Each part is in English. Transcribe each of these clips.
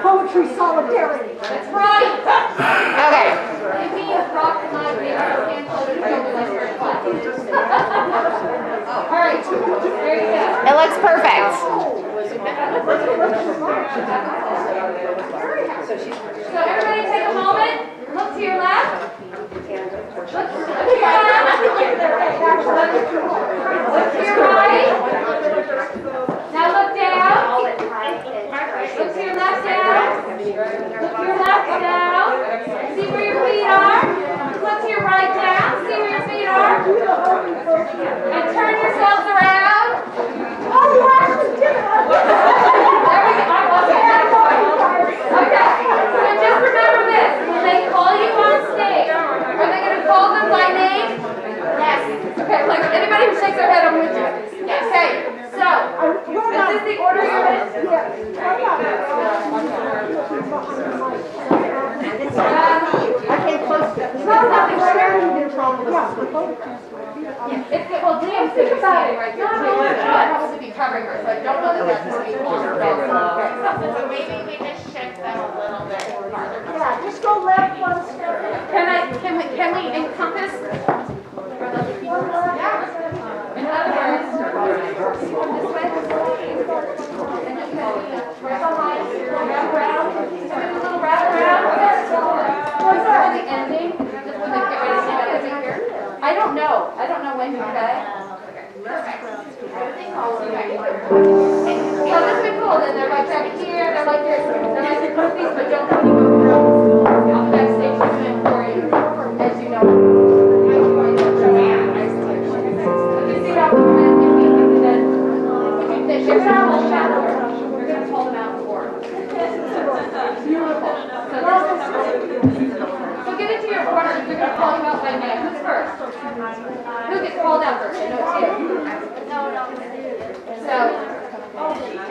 Poetry solidarity. That's right. Okay. Give me a rock and I All right. There you go. It looks perfect. So everybody take a moment. Look to your left. Look to your left. Look to your right. Now look down. Look to your left down. Look to your left down. See where your feet are. Look to your right down. See where your feet are. And turn yourselves around. Oh, you actually did it. Okay. So just remember this. When they call you on stage, are they going to call them by name? Yes. Okay, like anybody who shakes their head, I'm with you. Yes. Okay. So, is this the order you're in? I can't close it. It's not about Sharon in trouble. Well, Liam's going to be standing right here too. I'll probably be covering her, so I don't know that that's going to be long. So maybe we just shift them a little bit farther. Yeah, just go left one step. Can we encompass? Yeah. In other words, this way. Wrap around. A little wrap around. What's that? The ending. Just when they get ready to get out of here. I don't know when you say. So this would be cool. Then they're like back here. They're like your groupies, but don't know you. I'll backstage doing for you, as you know. You see how you're going to pull them out for. Beautiful. So get into your corner. You're going to call them out by name. Who's first? Who gets called out first? I know it's you. So,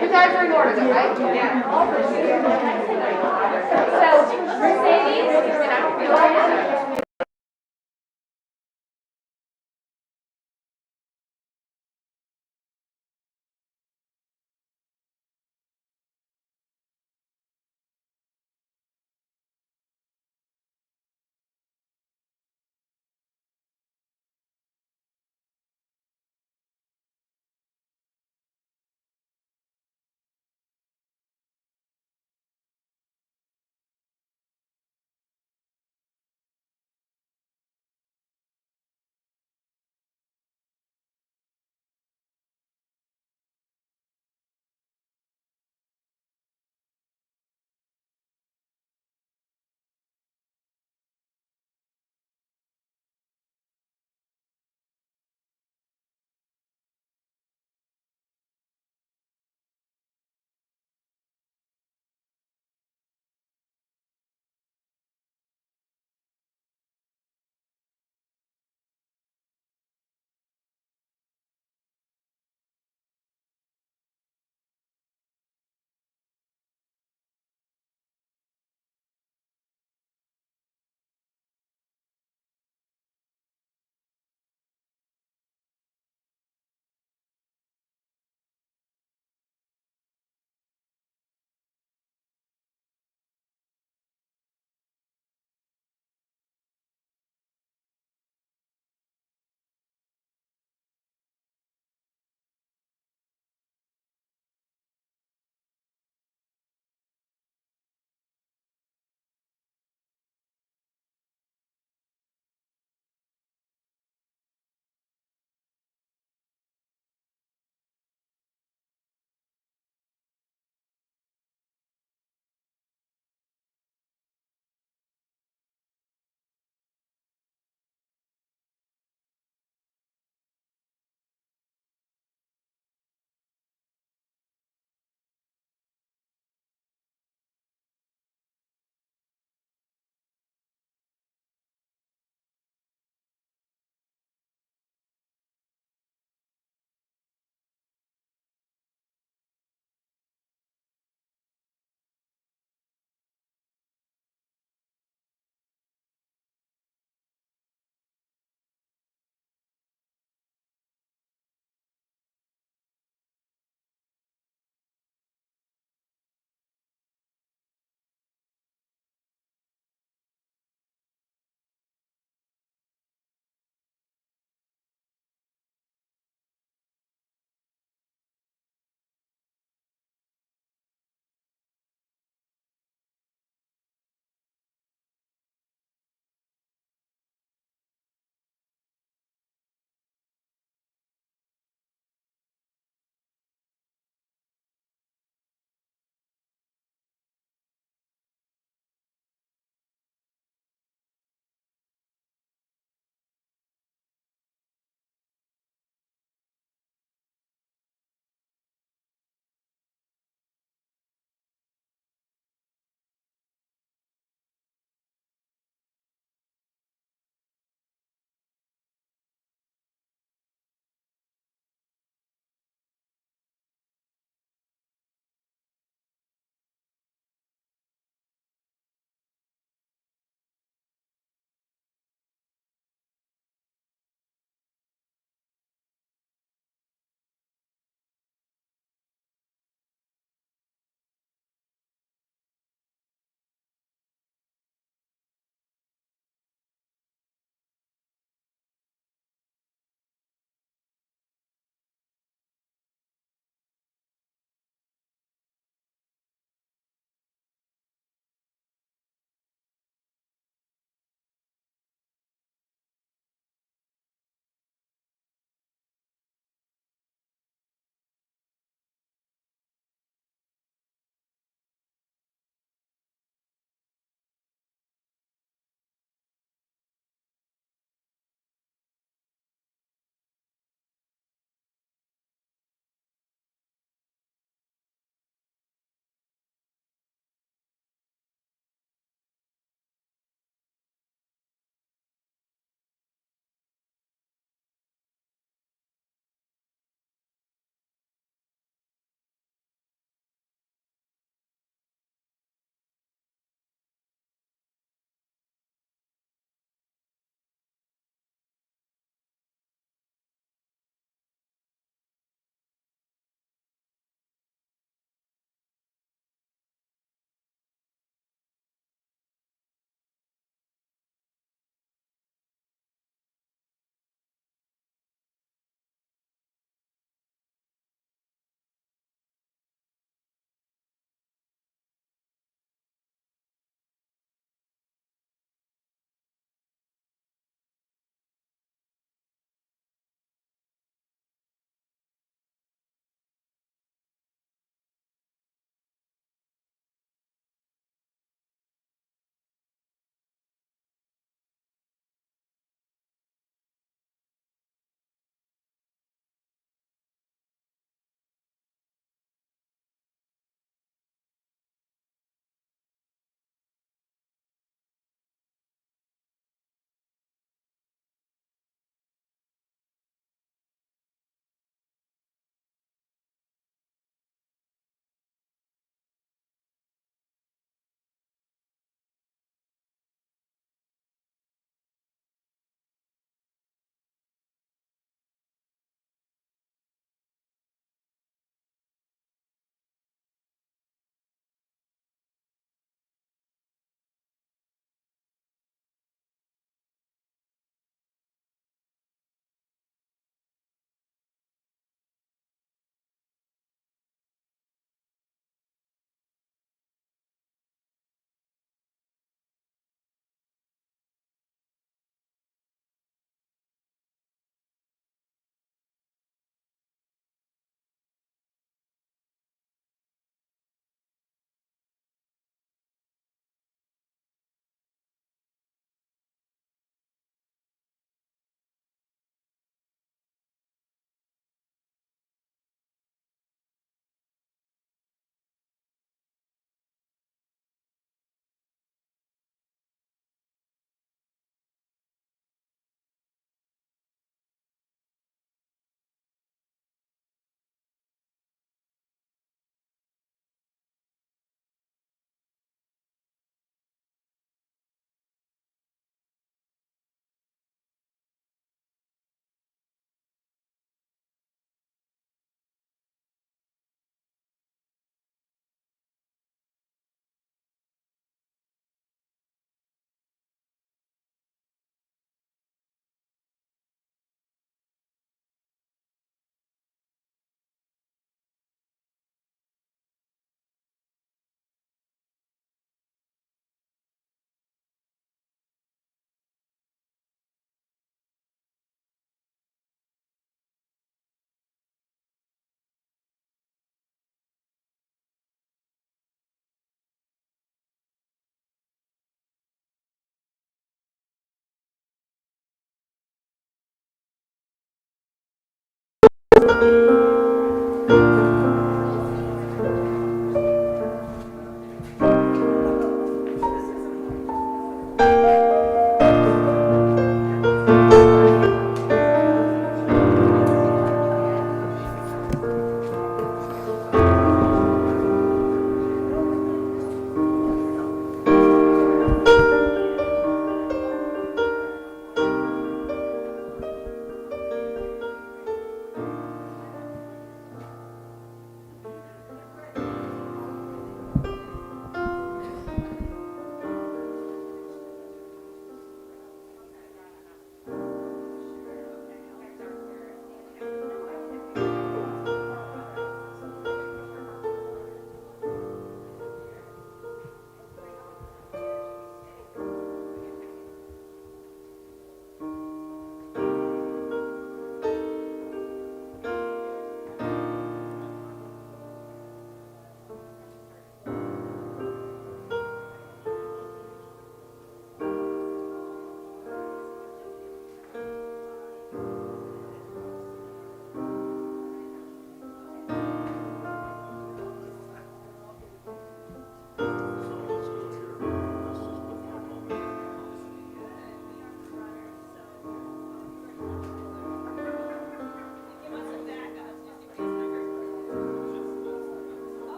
you guys are in order, though, right? Yeah. So, Mercedes,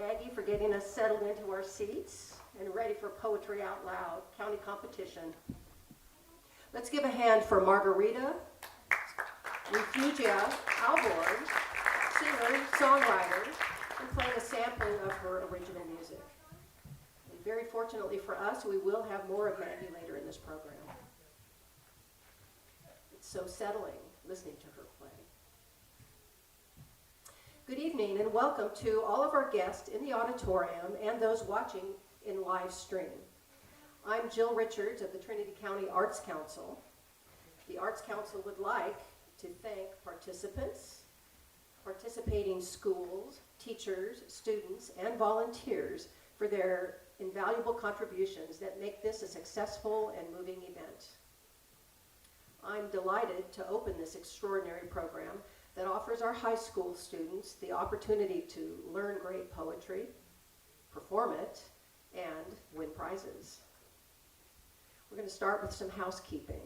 Maggie for getting us settled into our seats and ready for Poetry Out Loud County competition. Let's give a hand for Margarita Refugia Alborn, singer, songwriter, and playing a sampling of her original music. And very fortunately for us, we will have more of Maggie later in this program. It's so settling listening to her play. Good evening and welcome to all of our guests in the auditorium and those watching in live stream. I'm Jill Richards of the Trinity County Arts Council. The Arts Council would like to thank participants, participating schools, teachers, students, and volunteers for their invaluable contributions that make this a successful and moving event. I'm delighted to open this extraordinary program that offers our high school students the opportunity to learn great poetry, perform it, and win prizes. We're going to start with some housekeeping.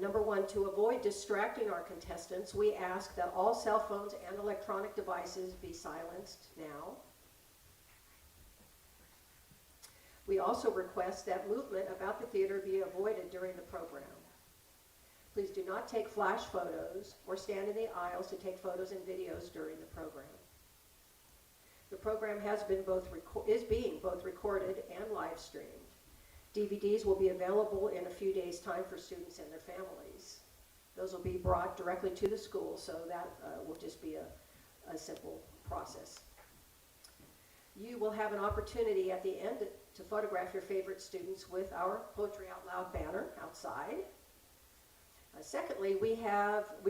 Number one, to avoid distracting our contestants, we ask that all cell phones and electronic devices be silenced now. We also request that movement about the theater be avoided during the program. Please do not take flash photos or stand in the aisles to take photos and videos during the program. The program is being both recorded and live streamed. DVDs will be available in a few days' time for students and their families. Those will be brought directly to the school, so that will just be a simple process. You will have an opportunity at the end to photograph your favorite students with our Poetry Out Loud banner outside. Secondly, we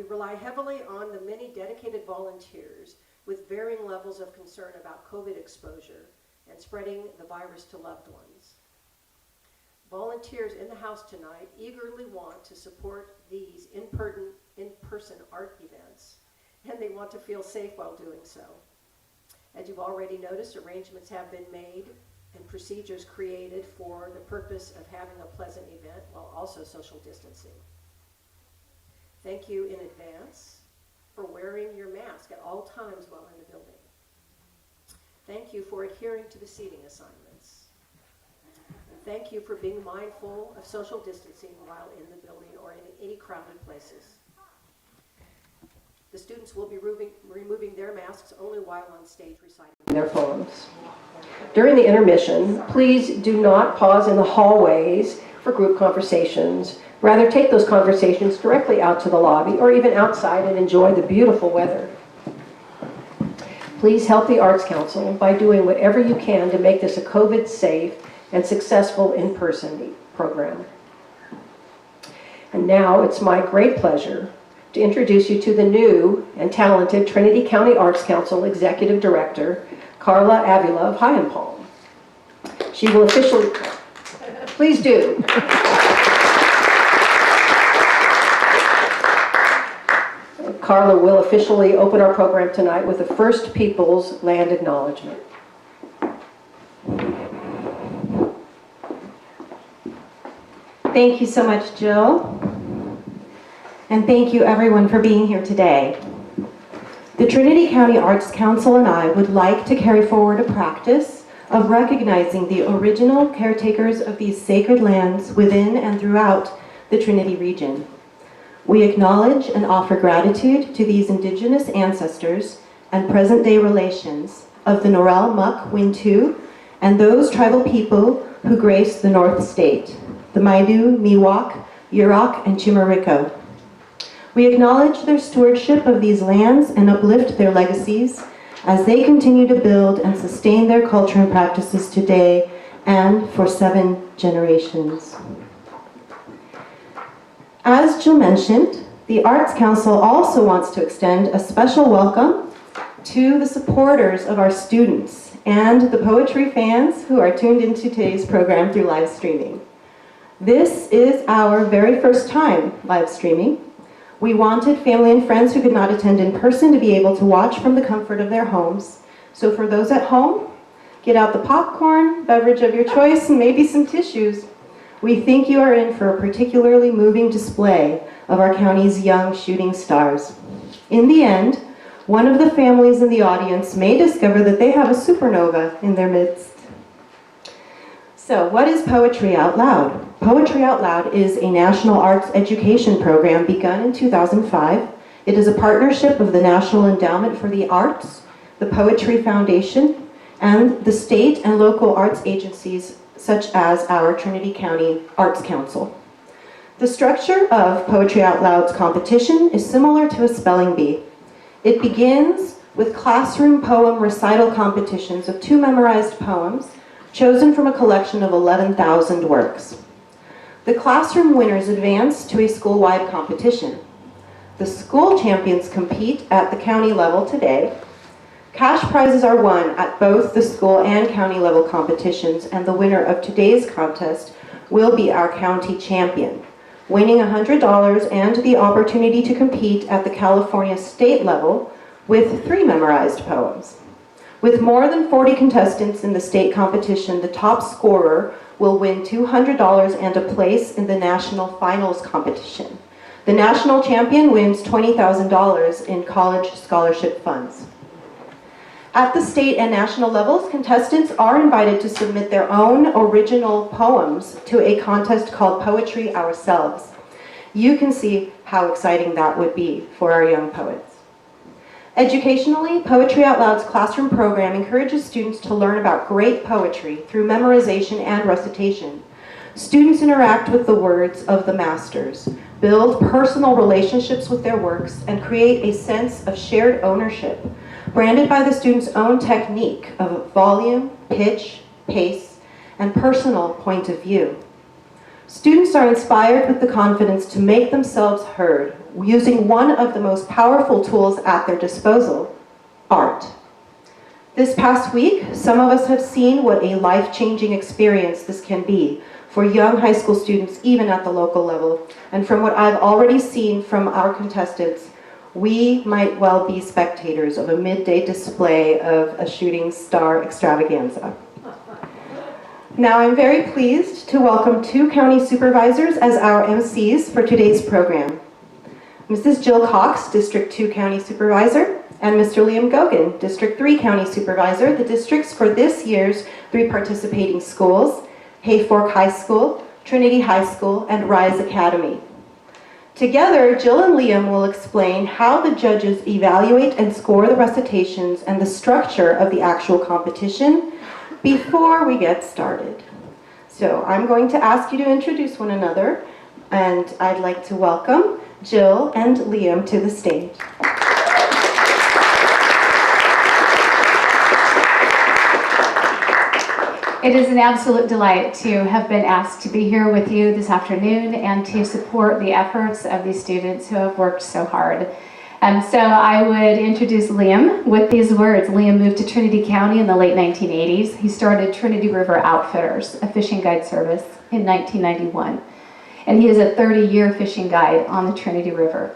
rely heavily on the many dedicated volunteers with varying levels of concern about COVID exposure and spreading the virus to loved ones. Volunteers in the house tonight eagerly want to support these in-person art events, and they want to feel safe while doing so. As you've already noticed, arrangements have been made and procedures created for the purpose of having a pleasant event while also social distancing. Thank you in advance for wearing your mask at all times while in the building. Thank you for adhering to the seating assignments. And thank you for being mindful of social distancing while in the building or in any crowded places. The students will be removing their masks only while on stage reciting their poems. During the intermission, please do not pause in the hallways for group conversations. Rather, take those conversations directly out to the lobby or even outside and enjoy the beautiful weather. Please help the Arts Council by doing whatever you can to make this a COVID-safe and successful in-person program. And now it's my great pleasure to introduce you to the new and talented Trinity County Arts Council Executive Director, Carla Avila of High and Palm. She will officially, please do. Carla will officially open our program tonight with the First Peoples Land Acknowledgement. Thank you so much, Jill. And thank you everyone for being here today. The Trinity County Arts Council and I would like to carry forward a practice of recognizing the original caretakers of these sacred lands within and throughout the Trinity region. We acknowledge and offer gratitude to these indigenous ancestors and present-day relations of the Norel, Muck, Wintu, and those tribal people who grace the North State, the Maidu, Miwok, Yurok, and Chimariko. We acknowledge their stewardship of these lands and uplift their legacies as they continue to build and sustain their culture and practices today and for 7 generations. As Jill mentioned, the Arts Council also wants to extend a special welcome to the supporters of our students and the poetry fans who are tuned into today's program through live streaming. This is our very first time live streaming. We wanted family and friends who could not attend in person to be able to watch from the comfort of their homes. So for those at home, get out the popcorn, beverage of your choice, and maybe some tissues. We think you are in for a particularly moving display of our county's young shooting stars. In the end, one of the families in the audience may discover that they have a supernova in their midst. So, what is Poetry Out Loud? Poetry Out Loud is a national arts education program begun in 2005. It is a partnership of the National Endowment for the Arts, the Poetry Foundation, and the state and local arts agencies such as our Trinity County Arts Council. The structure of Poetry Out Loud's competition is similar to a spelling bee. It begins with classroom poem recital competitions of 2 memorized poems chosen from a collection of 11,000 works. The classroom winners advance to a school-wide competition. The school champions compete at the county level today. Cash prizes are won at both the school and county level competitions, and the winner of today's contest will be our county champion, winning $100 and the opportunity to compete at the California state level with 3 memorized poems. With more than 40 contestants in the state competition, the top scorer will win $200 and a place in the national finals competition. The national champion wins $20,000 in college scholarship funds. At the state and national levels, contestants are invited to submit their own original poems to a contest called Poetry Ourselves. You can see how exciting that would be for our young poets. Educationally, Poetry Out Loud's classroom program encourages students to learn about great poetry through memorization and recitation. Students interact with the words of the masters, build personal relationships with their works, and create a sense of shared ownership, branded by the student's own technique of volume, pitch, pace, and personal point of view. Students are inspired with the confidence to make themselves heard using one of the most powerful tools at their disposal, art. This past week, some of us have seen what a life-changing experience this can be for young high school students, even at the local level. And from what I've already seen from our contestants, we might well be spectators of a midday display of a shooting star extravaganza. Now I'm very pleased to welcome 2 county supervisors as our MCs for today's program. Mrs. Jill Cox, District 2 County Supervisor, and Mr. Liam Gogan, District 3 County Supervisor, the districts for this year's 3 participating schools, Haypork High School, Trinity High School, and Rise Academy. Together, Jill and Liam will explain how the judges evaluate and score the recitations and the structure of the actual competition before we get started. So I'm going to ask you to introduce one another, and I'd like to welcome Jill and Liam to the stage. It is an absolute delight to have been asked to be here with you this afternoon and to support the efforts of these students who have worked so hard. So I would introduce Liam with these words. Liam moved to Trinity County in the late 1980s. He started Trinity River Outfitters, a fishing guide service, in 1991. And he is a 30-year fishing guide on the Trinity River.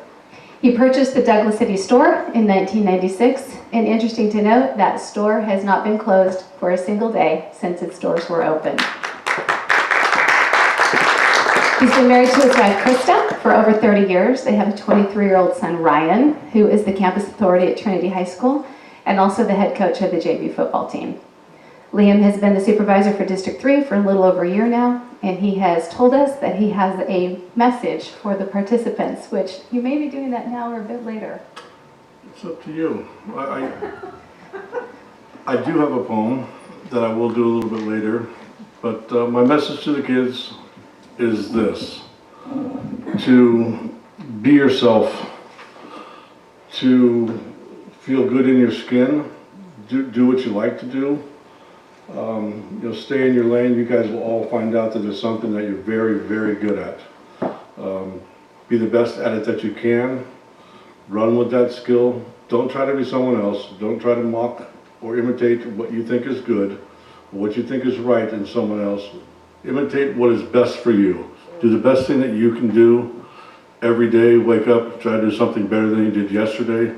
He purchased the Douglas City store in 1996, and interesting to note, that store has not been closed for a single day since its doors were open. He's been married to his wife, Krista, for over 30 years. They have a 23-year-old son, Ryan, who is the campus authority at Trinity High School, and also the head coach of the JV football team. Liam has been the supervisor for District 3 for a little over a year now, and he has told us that he has a message for the participants, which you may be doing that now or a bit later. It's up to you. I do have a poem that I will do a little bit later, but my message to the kids is this: to be yourself, to feel good in your skin, do what you like to do. Stay in your lane. You guys will all find out that there's something that you're very, very good at. Be the best at it that you can. Run with that skill. Don't try to be someone else. Don't try to mock or imitate what you think is good, or what you think is right in someone else. Imitate what is best for you. Do the best thing that you can do every day. Wake up, try to do something better than you did yesterday,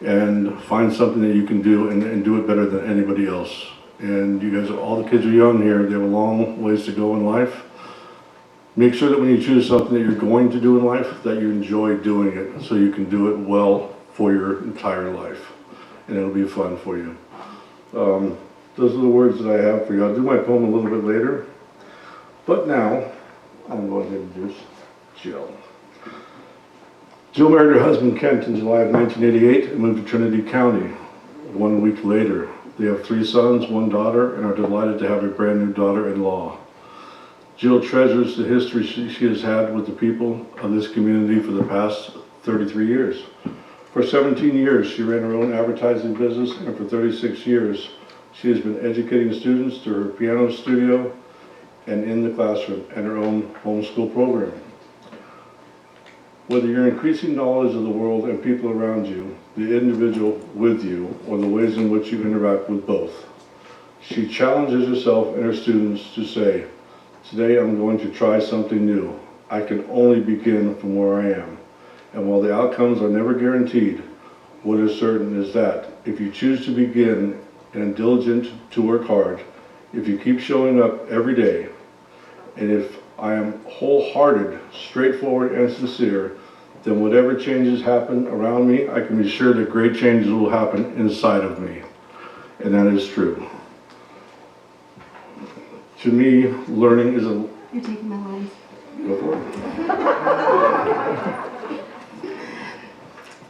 and find something that you can do and do it better than anybody else. And you guys, all the kids are young here. They have a long ways to go in life. Make sure that when you choose something that you're going to do in life, that you enjoy doing it, so you can do it well for your entire life, and it'll be fun for you. Those are the words that I have for you. I'll do my poem a little bit later, but now I'm going to introduce Jill. Jill married her husband Kent in July of 1988 and moved to Trinity County 1 week later. They have 3 sons, 1 daughter, and are delighted to have a brand new daughter-in-law. Jill treasures the history she has had with the people of this community for the past 33 years. For 17 years, she ran her own advertising business, and for 36 years, she has been educating students through her piano studio and in the classroom and her own homeschool program. Whether you're increasing knowledge of the world and people around you, the individual with you, or the ways in which you interact with both, she challenges herself and her students to say, today I'm going to try something new. I can only begin from where I am. And while the outcomes are never guaranteed, what is certain is that if you choose to begin and diligent to work hard, if you keep showing up every day, and if I am wholehearted, straightforward, and sincere, then whatever changes happen around me, I can be sure that great changes will happen inside of me. And that is true. To me, learning is a... You're taking my lines. Go for it.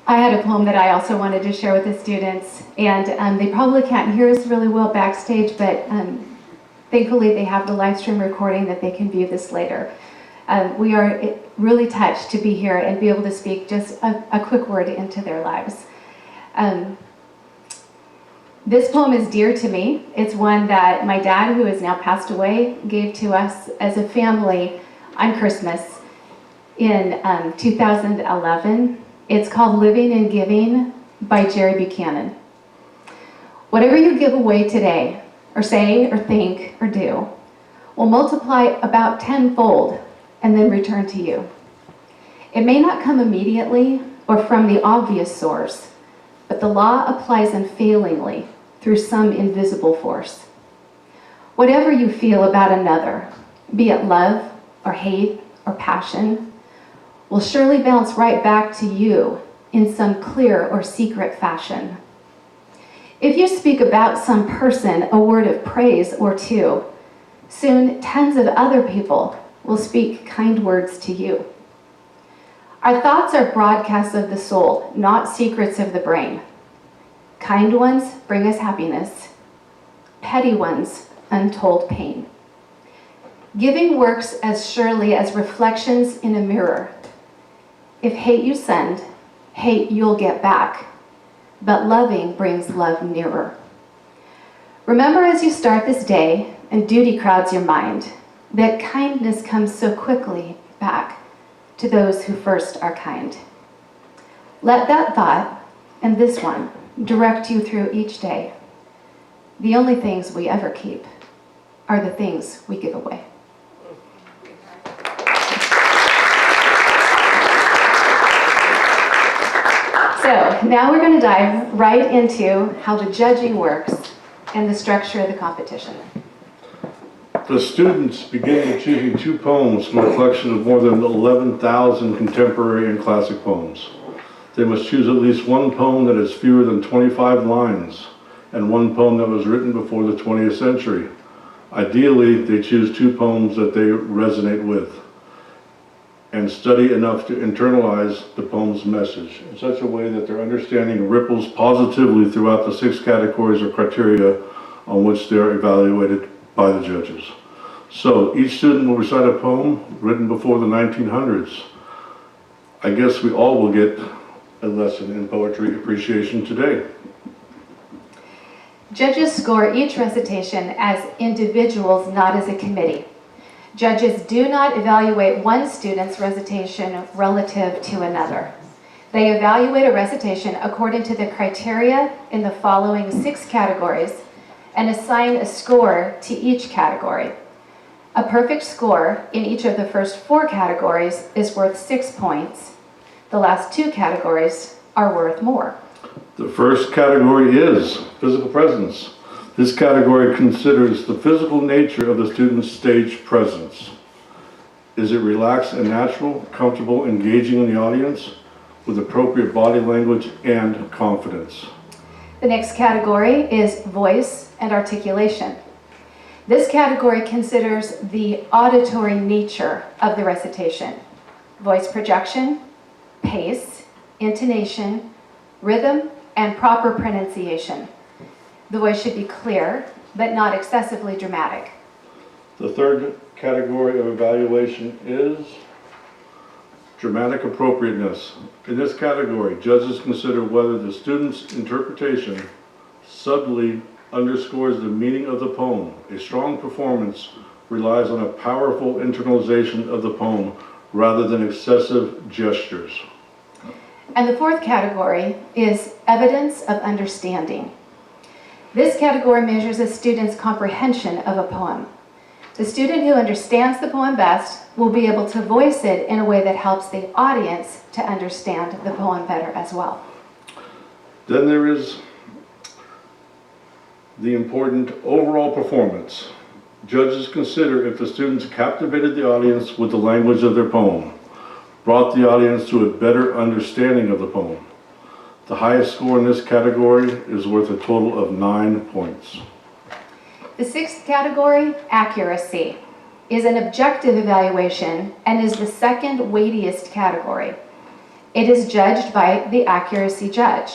I had a poem that I also wanted to share with the students, and they probably can't hear us really well backstage, but thankfully they have the live stream recording that they can view this later. We are really touched to be here and be able to speak just a quick word into their lives. This poem is dear to me. It's one that my dad, who has now passed away, gave to us as a family on Christmas in 2011. It's called Living and Giving by Jerry Buchanan. Whatever you give away today, or say, or think, or do, will multiply about tenfold and then return to you. It may not come immediately or from the obvious source, but the law applies unfailingly through some invisible force. Whatever you feel about another, be it love or hate or passion, will surely bounce right back to you in some clear or secret fashion. If you speak about some person a word of praise or two, soon tens of other people will speak kind words to you. Our thoughts are broadcasts of the soul, not secrets of the brain. Kind ones bring us happiness, petty ones untold pain. Giving works as surely as reflections in a mirror. If hate you send, hate you'll get back, but loving brings love nearer. Remember as you start this day and duty crowds your mind, that kindness comes so quickly back to those who first are kind. Let that thought and this one direct you through each day. The only things we ever keep are the things we give away. So now we're going to dive right into how the judging works and the structure of the competition. The students begin with choosing 2 poems from a collection of more than 11,000 contemporary and classic poems. They must choose at least 1 poem that is fewer than 25 lines and 1 poem that was written before the 20th century. Ideally, they choose 2 poems that they resonate with and study enough to internalize the poem's message in such a way that their understanding ripples positively throughout the 6 categories or criteria on which they are evaluated by the judges. So each student will recite a poem written before the 1900s. I guess we all will get a lesson in poetry appreciation today. Judges score each recitation as individuals, not as a committee. Judges do not evaluate one student's recitation relative to another. They evaluate a recitation according to the criteria in the following 6 categories and assign a score to each category. A perfect score in each of the first 4 categories is worth 6 points. The last 2 categories are worth more. The first category is physical presence. This category considers the physical nature of the student's stage presence. Is it relaxed and natural, comfortable, engaging in the audience? with appropriate body language and confidence. The next category is voice and articulation. This category considers the auditory nature of the recitation, voice projection, pace, intonation, rhythm, and proper pronunciation. The voice should be clear, but not excessively dramatic. The third category of evaluation is dramatic appropriateness. In this category, judges consider whether the student's interpretation subtly underscores the meaning of the poem. A strong performance relies on a powerful internalization of the poem rather than excessive gestures. And the fourth category is evidence of understanding. This category measures a student's comprehension of a poem. The student who understands the poem best will be able to voice it in a way that helps the audience to understand the poem better as well. Then there is the important overall performance. Judges consider if the students captivated the audience with the language of their poem, brought the audience to a better understanding of the poem. The highest score in this category is worth a total of 9 points. The sixth category, accuracy, is an objective evaluation and is the second weightiest category. It is judged by the accuracy judge.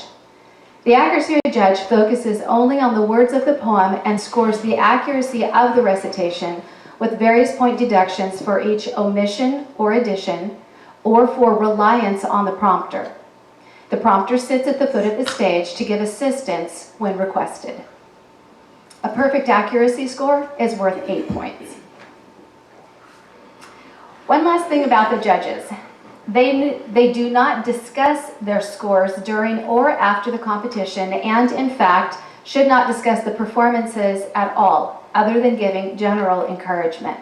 The accuracy judge focuses only on the words of the poem and scores the accuracy of the recitation with various point deductions for each omission or addition or for reliance on the prompter. The prompter sits at the foot of the stage to give assistance when requested. A perfect accuracy score is worth 8 points. One last thing about the judges. They do not discuss their scores during or after the competition and, in fact, should not discuss the performances at all, other than giving general encouragement.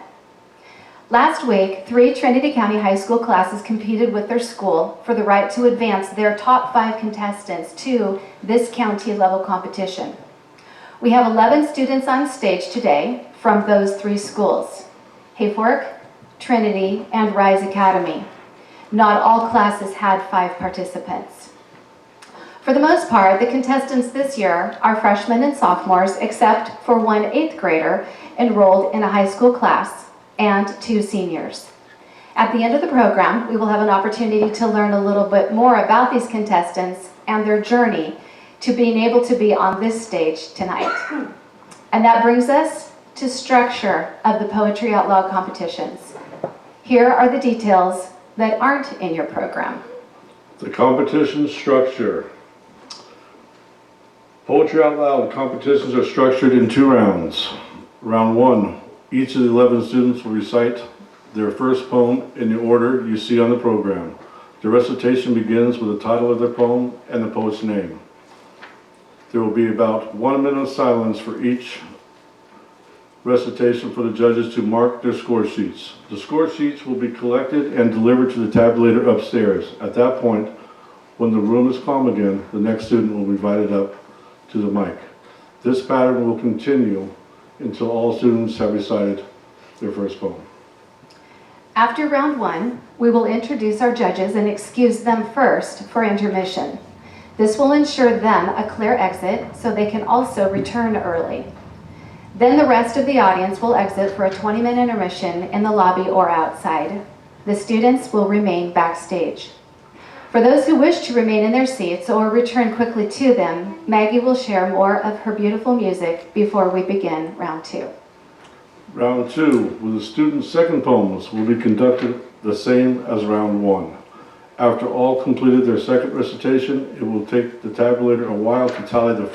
Last week, 3 Trinity County high school classes competed with their school for the right to advance their top 5 contestants to this county level competition. We have 11 students on stage today from those 3 schools, Haypork, Trinity, and Rise Academy. Not all classes had 5 participants. For the most part, the contestants this year are freshmen and sophomores, except for 1 8th grader enrolled in a high school class and 2 seniors. At the end of the program, we will have an opportunity to learn a little bit more about these contestants and their journey to being able to be on this stage tonight. And that brings us to structure of the Poetry Out Loud competitions. Here are the details that aren't in your program. The competition structure. Poetry Out Loud competitions are structured in 2 rounds. Round 1, each of the 11 students will recite their first poem in the order you see on the program. The recitation begins with the title of their poem and the poet's name. There will be about 1 minute of silence for each recitation for the judges to mark their score sheets. The score sheets will be collected and delivered to the tabulator upstairs. At that point, when the room is calm again, the next student will be invited up to the mic. This pattern will continue until all students have recited their first poem. After round 1, we will introduce our judges and excuse them first for intermission. This will ensure them a clear exit so they can also return early. Then the rest of the audience will exit for a 20-minute intermission in the lobby or outside. The students will remain backstage. For those who wish to remain in their seats or return quickly to them, Maggie will share more of her beautiful music before we begin round 2. Round 2, with the students' second poems, will be conducted the same as round 1. After all completed their second recitation, it will take the tabulator a while to tally the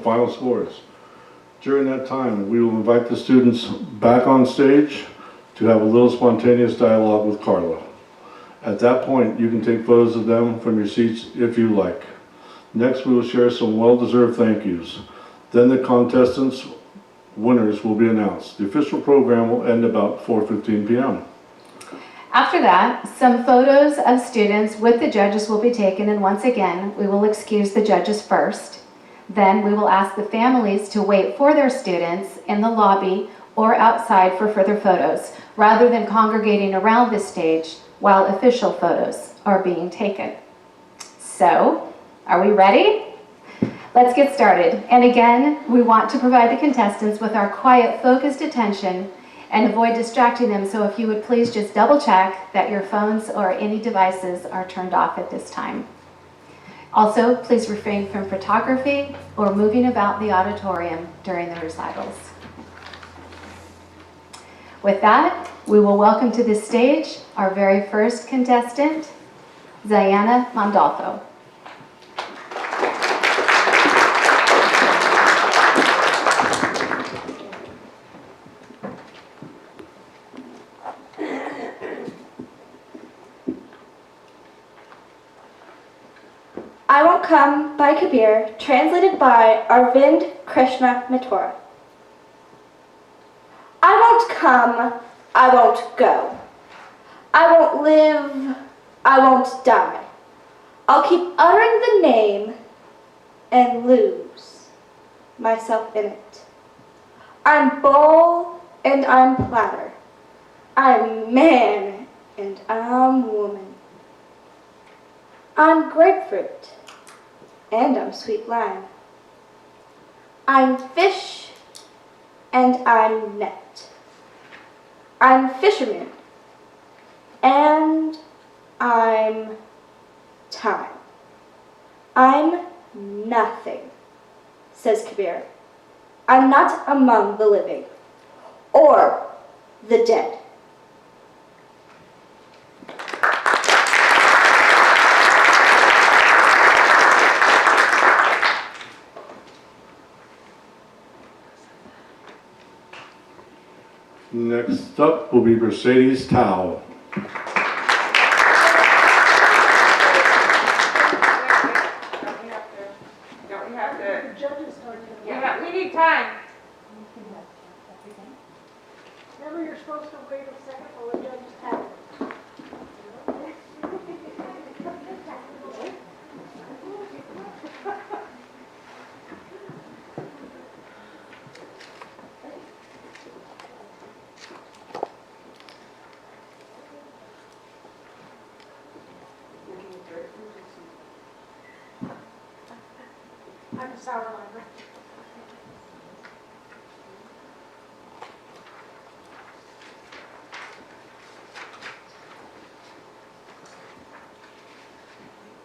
final scores. During that time, we will invite the students back on stage to have a little spontaneous dialogue with Carla. At that point, you can take photos of them from your seats if you like. Next, we will share some well-deserved thank yous. Then the contestants' winners will be announced. The official program will end about 4:15 p.m. After that, some photos of students with the judges will be taken, and once again, we will excuse the judges first. Then we will ask the families to wait for their students in the lobby or outside for further photos, rather than congregating around the stage while official photos are being taken. So, are we ready? Let's get started. And again, we want to provide the contestants with our quiet, focused attention and avoid distracting them. So if you would please just double check that your phones or any devices are turned off at this time. Also, please refrain from photography or moving about the auditorium during the recitals. With that, we will welcome to the stage our very first contestant, Ziana Mandolfo. I Won't Come by Kabir, translated by Arvind Krishna Mathura. I won't come, I won't go. I won't live, I won't die. I'll keep uttering the name and lose myself in it. I'm bowl and I'm platter. I'm man and I'm woman. I'm grapefruit and I'm sweet lime. I'm fish and I'm net. I'm fisherman and I'm time. I'm nothing, says Kabir. I'm not among the living or the dead. Next up will be Mercedes Tao. We need time. Remember, you're supposed to wait a second for the judge's tablet. I'm a sour library.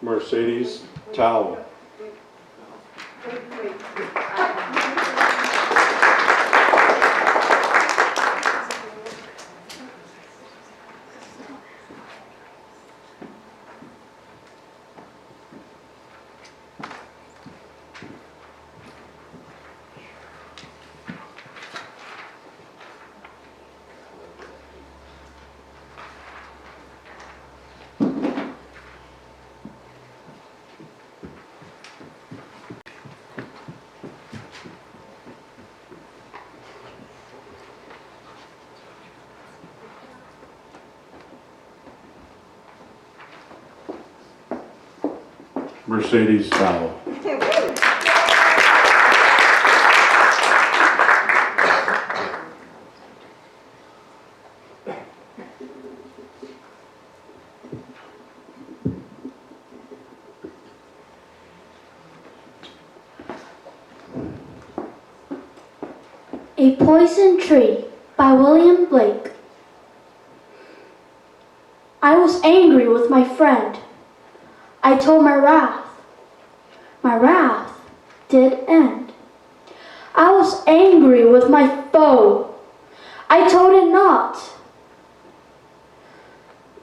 Mercedes Tao. Mercedes Tao. A Poison Tree by William Blake. I was angry with my friend. I told my wrath. My wrath did end. I was angry with my foe. I told it not.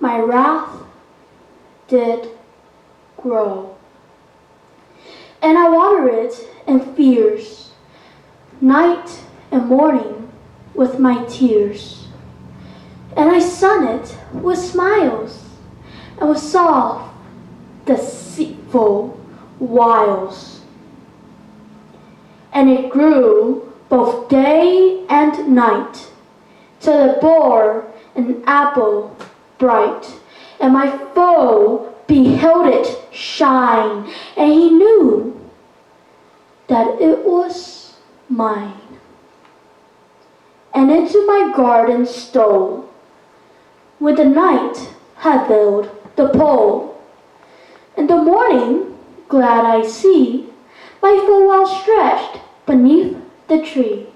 My wrath did grow. And I water it in fears, night and morning with my tears. And I sun it with smiles and with soft, deceitful wiles. And it grew both day and night, till it bore an apple bright. And my foe beheld it shine, and he knew that it was mine. And into my garden stole, when the night had veiled the pole, In the morning, glad I see my foot well stretched beneath the tree.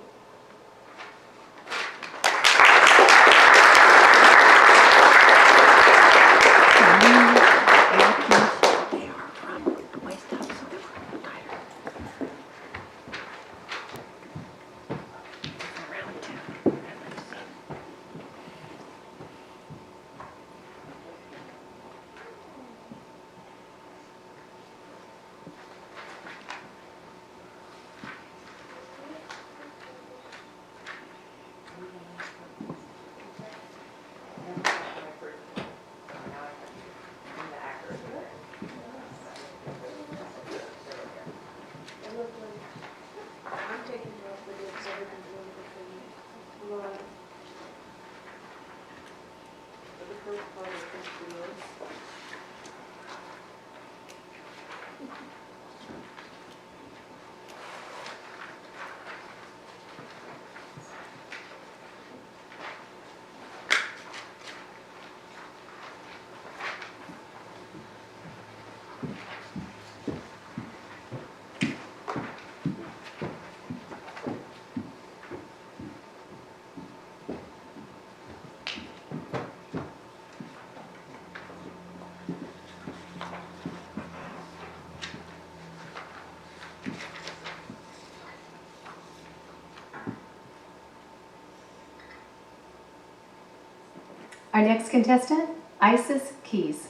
Our next contestant, Isis Keys.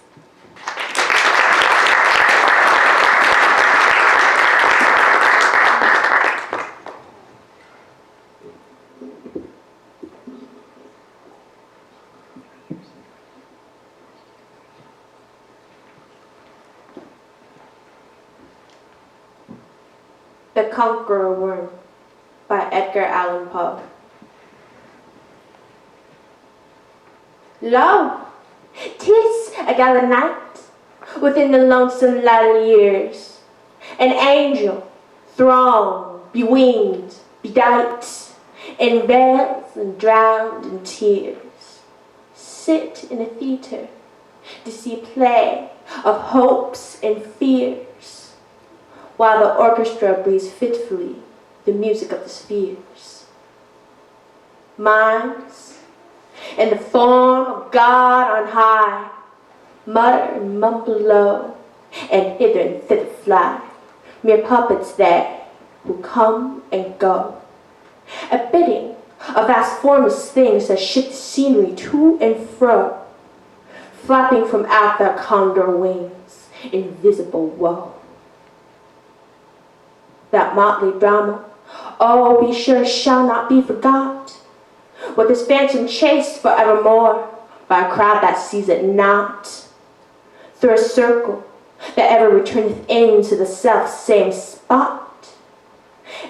The Conqueror Worm by Edgar Allan Poe. Lo, 'tis a gallant night within the lonesome latter years. An angel, throng, bewinged, bedight, in veils and drowned in tears, sit in a theatre to see play of hopes and fears, while the orchestra breathes fitfully the music of the spheres. Minds, in the form of God on high, mutter and mumble low, and hither and thither fly, mere puppets there, who come and go, a bidding of vast formless things that shift the scenery to and fro, flapping from out their condor wings, invisible woe. That motley drama, oh, be sure shall not be forgot, with his phantom chased forevermore by a crowd that sees it not, through a circle that ever returneth into the self-same spot,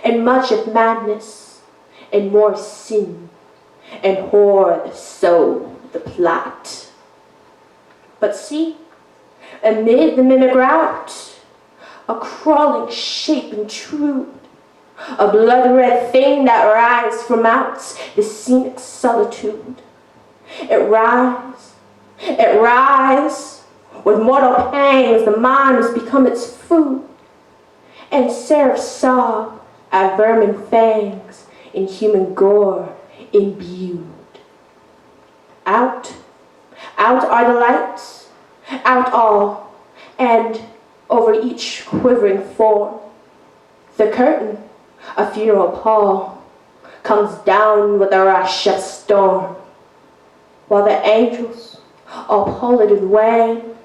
and much of madness, and more sin, and horror the soul, the plot. But see, amid the mimic rout, a crawling shape intrude, a blood-red thing that rises from out the scenic solitude. It rise, with mortal pangs the mind has become its food, and seraphs sob at vermin fangs in human gore imbued. Out are the lights, out all, and over each quivering form, the curtain, a funeral pall, comes down with a rush of storm, while the angels, all pallid and wan,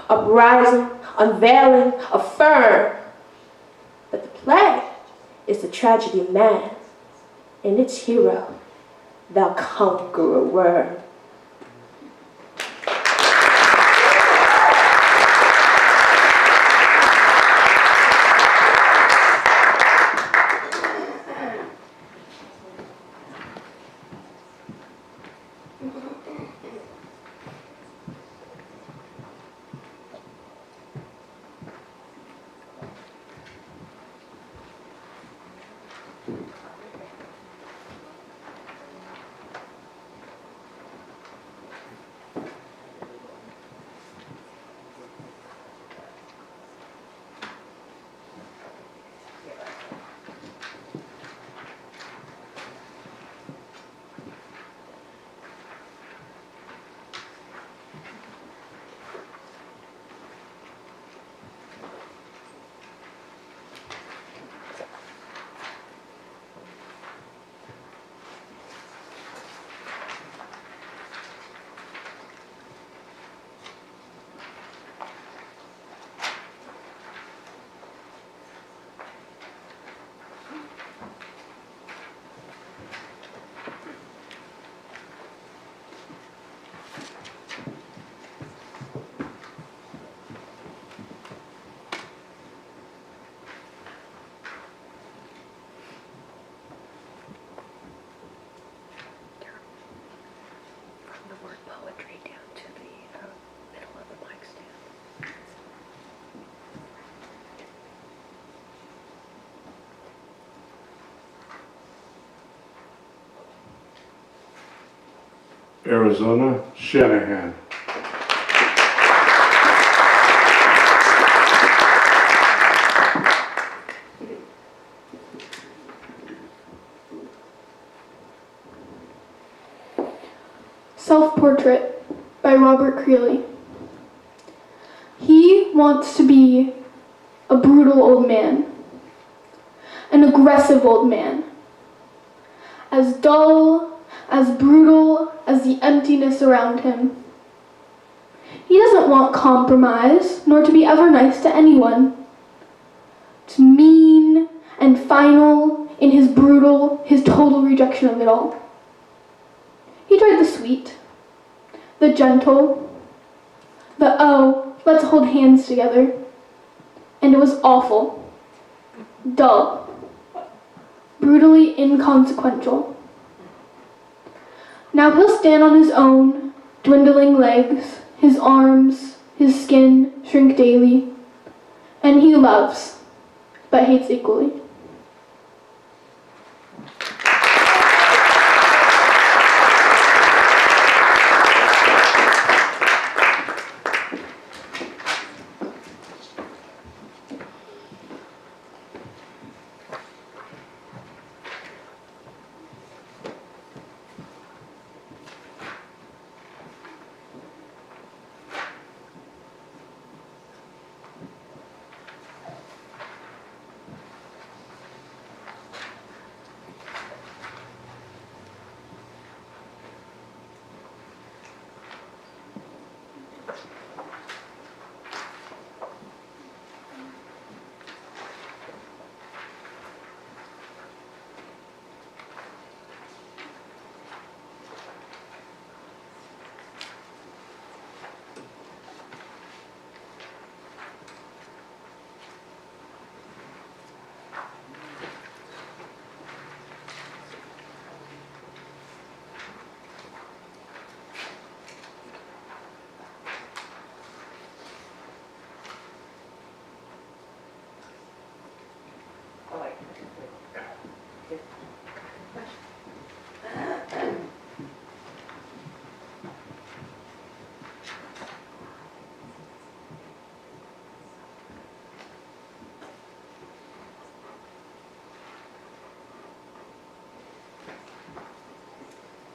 uprising, unveiling, affirm that the play is the tragedy of man, and its hero, thou conqueror worm. Arizona, Shanahan. Self-Portrait by Robert Creeley. He wants to be a brutal old man, an aggressive old man, as dull, as brutal as the emptiness around him. He doesn't want compromise, nor to be ever nice to anyone. It's mean and final in his brutal, his total rejection of it all. He tried the sweet, the gentle, the oh, let's hold hands together. And it was awful, dull, brutally inconsequential. Now he'll stand on his own, dwindling legs, his arms, his skin shrink daily, and he loves, but hates equally.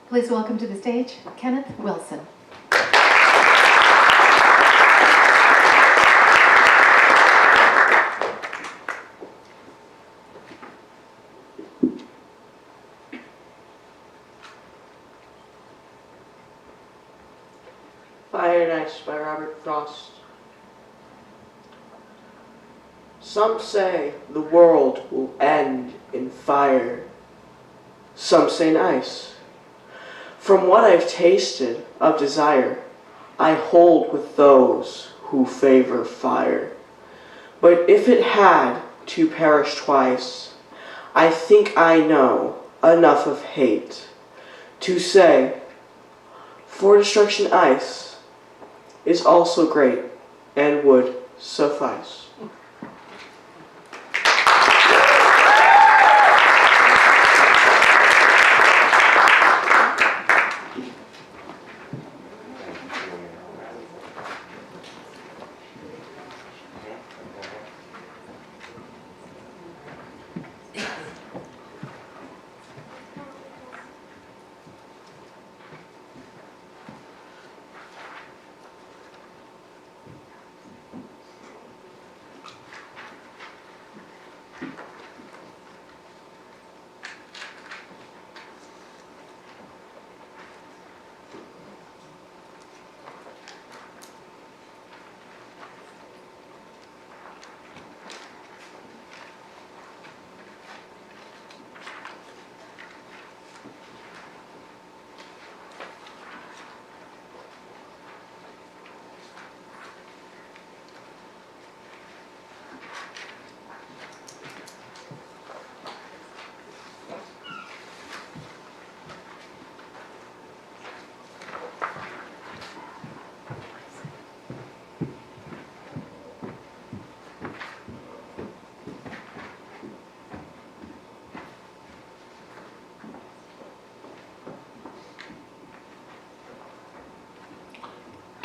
Please welcome to the stage, Kenneth Wilson. Fire and Ice by Robert Frost. Some say the world will end in fire. Some say in ice. From what I've tasted of desire, I hold with those who favor fire. But if it had to perish twice, I think I know enough of hate to say, for destruction ice is also great and would suffice.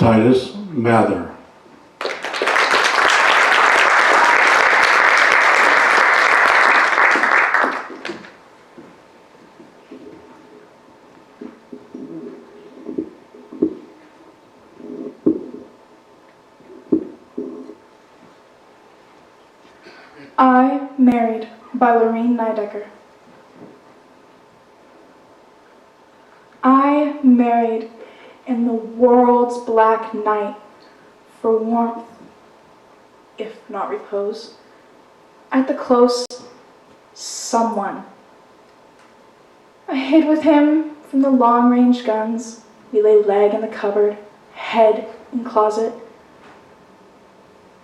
Titus Mather. I Married by Lorene Nidecker. I married in the world's black night for warmth, if not repose, at the close someone. I hid with him from the long-range guns. We lay leg in the cupboard, head in closet.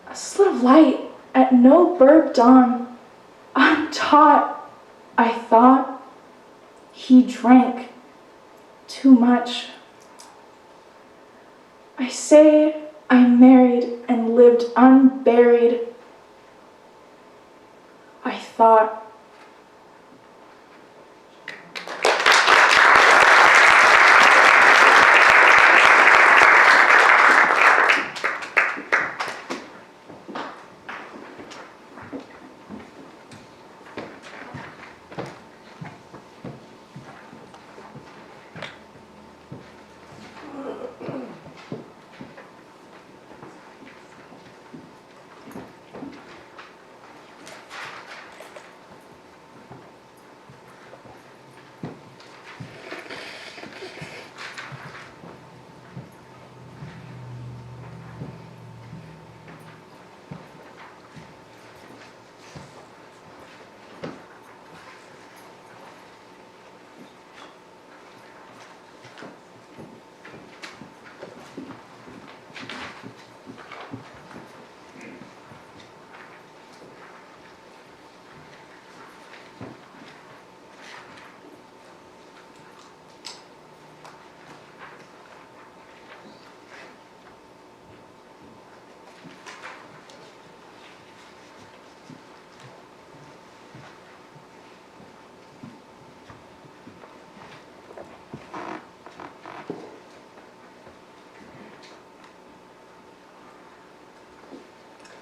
A slit of light at no bird dawn, untaught, I thought. He drank too much. I say I married and lived unburied. I thought.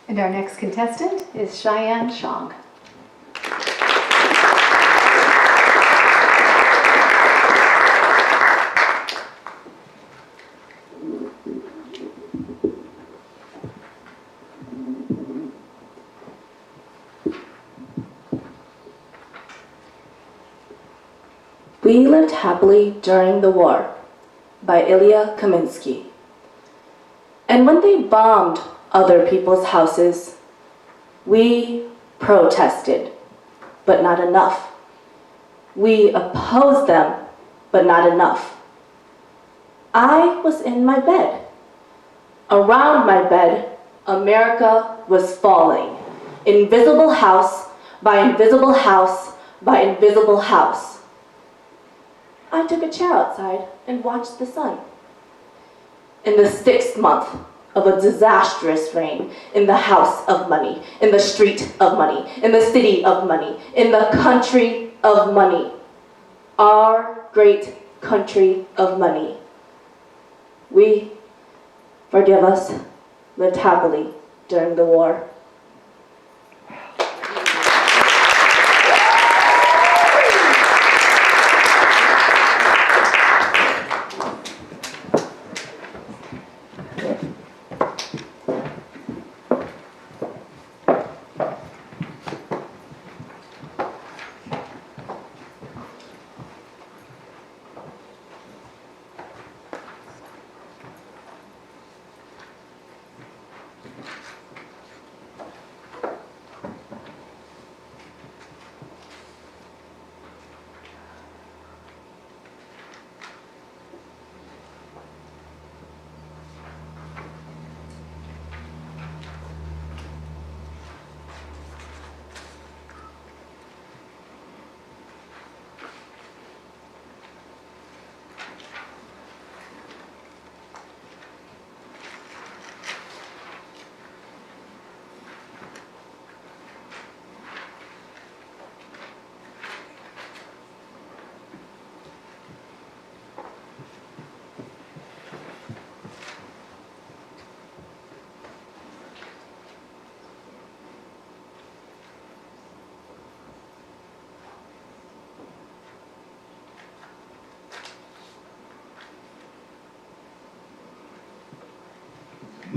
And our next contestant is Cheyenne Shong. We Lived Happily During the War by Ilya Kaminsky. And when they bombed other people's houses, we protested, but not enough. We opposed them, but not enough. I was in my bed. Around my bed, America was falling. Invisible house by invisible house by invisible house. I took a chair outside and watched the sun. In the 6th month of a disastrous reign, in the house of money, in the street of money, in the city of money, in the country of money, our great country of money. We, forgive us, lived happily during the war.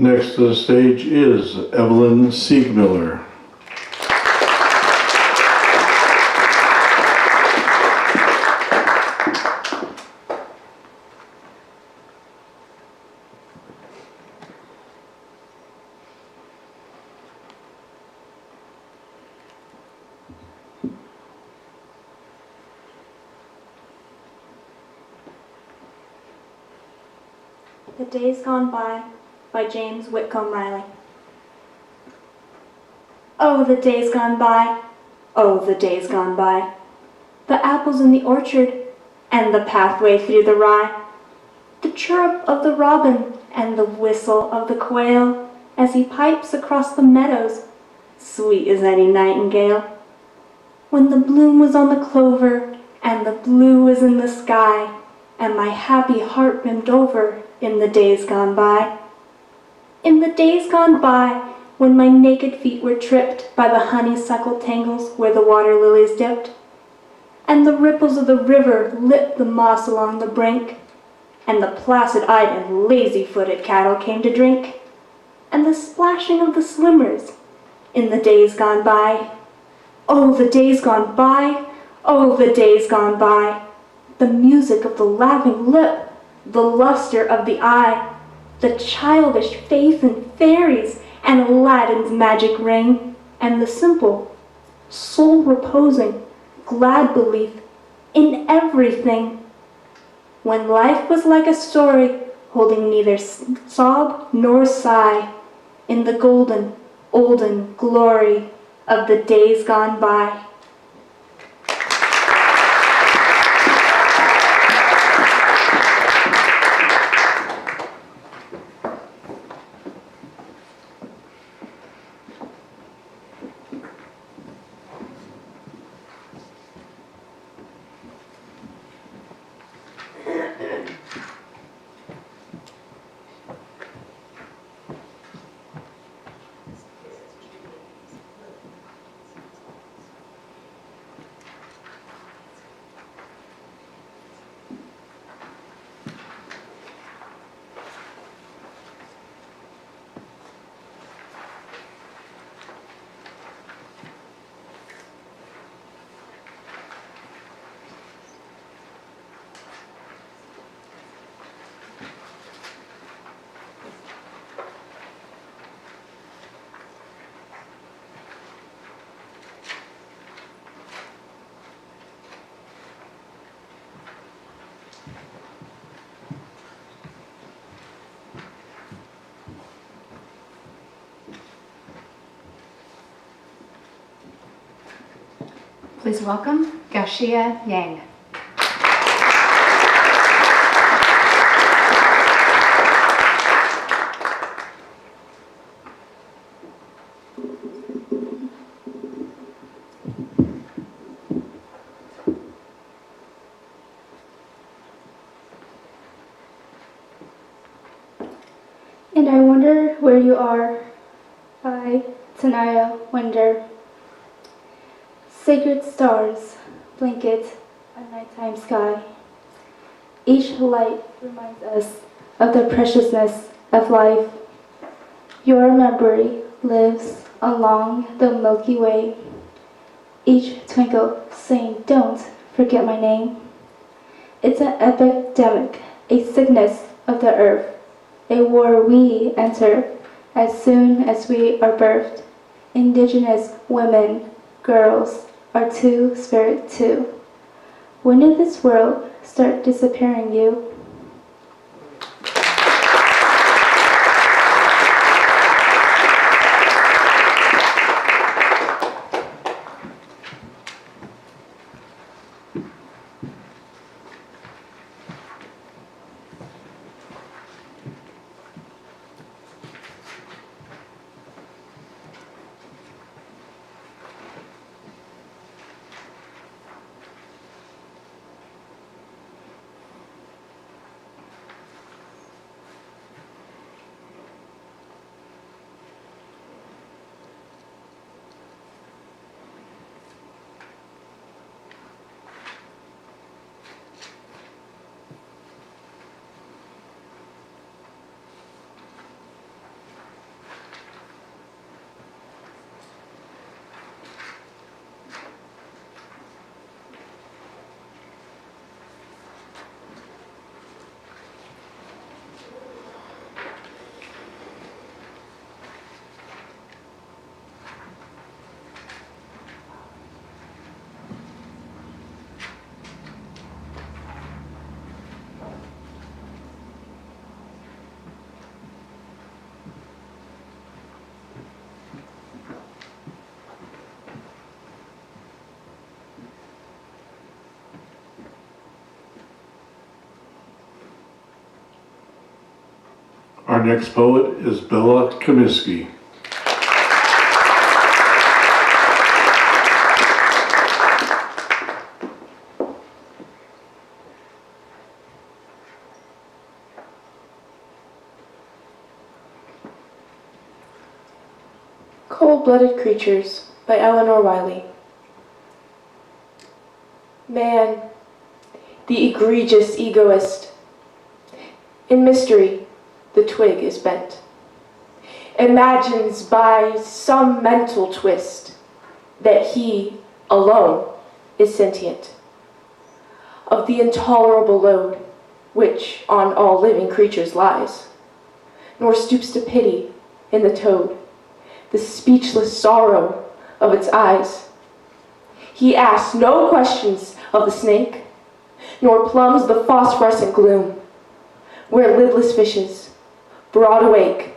Next to the stage is Evelyn Siegmiller. The Days Gone by James Whitcomb Riley. Oh, the days gone by, oh, the days gone by. The apples in the orchard and the pathway through the rye. The chirrup of the robin and the whistle of the quail as he pipes across the meadows, sweet as any nightingale. When the bloom was on the clover and the blue was in the sky, and my happy heart brimmed over in the days gone by. In the days gone by, when my naked feet were tripped by the honeysuckle tangles where the water lilies dipped, and the ripples of the river lipped the moss along the brink, and the placid-eyed and lazy-footed cattle came to drink, and the splashing of the swimmers in the days gone by. Oh, the days gone by, oh, the days gone by. The music of the laughing lip, the luster of the eye, the childish faith in fairies and Aladdin's magic ring, and the simple, soul-reposing, glad belief in everything. When life was like a story, holding neither sob nor sigh, in the golden, olden glory of the days gone by. Please welcome Gashia Yang. And I Wonder Where You Are by Tanaya Winder. Sacred stars blanket a nighttime sky. Each light reminds us of the preciousness of life. Your memory lives along the Milky Way. Each twinkle saying, "Don't forget my name." It's an epidemic, a sickness of the earth, a war we enter as soon as we are birthed. Indigenous women, girls, are two-spirit too. When did this world start disappearing you? Our next poet is Bella Kaminsky. Cold-Blooded Creatures by Eleanor Wiley. Man, the egregious egoist. In mystery, the twig is bent. Imagines by some mental twist that he alone is sentient. Of the intolerable load which on all living creatures lies, nor stoops to pity in the toad the speechless sorrow of its eyes. He asks no questions of the snake, nor plumbs the phosphorescent gloom, where lidless fishes, broad awake,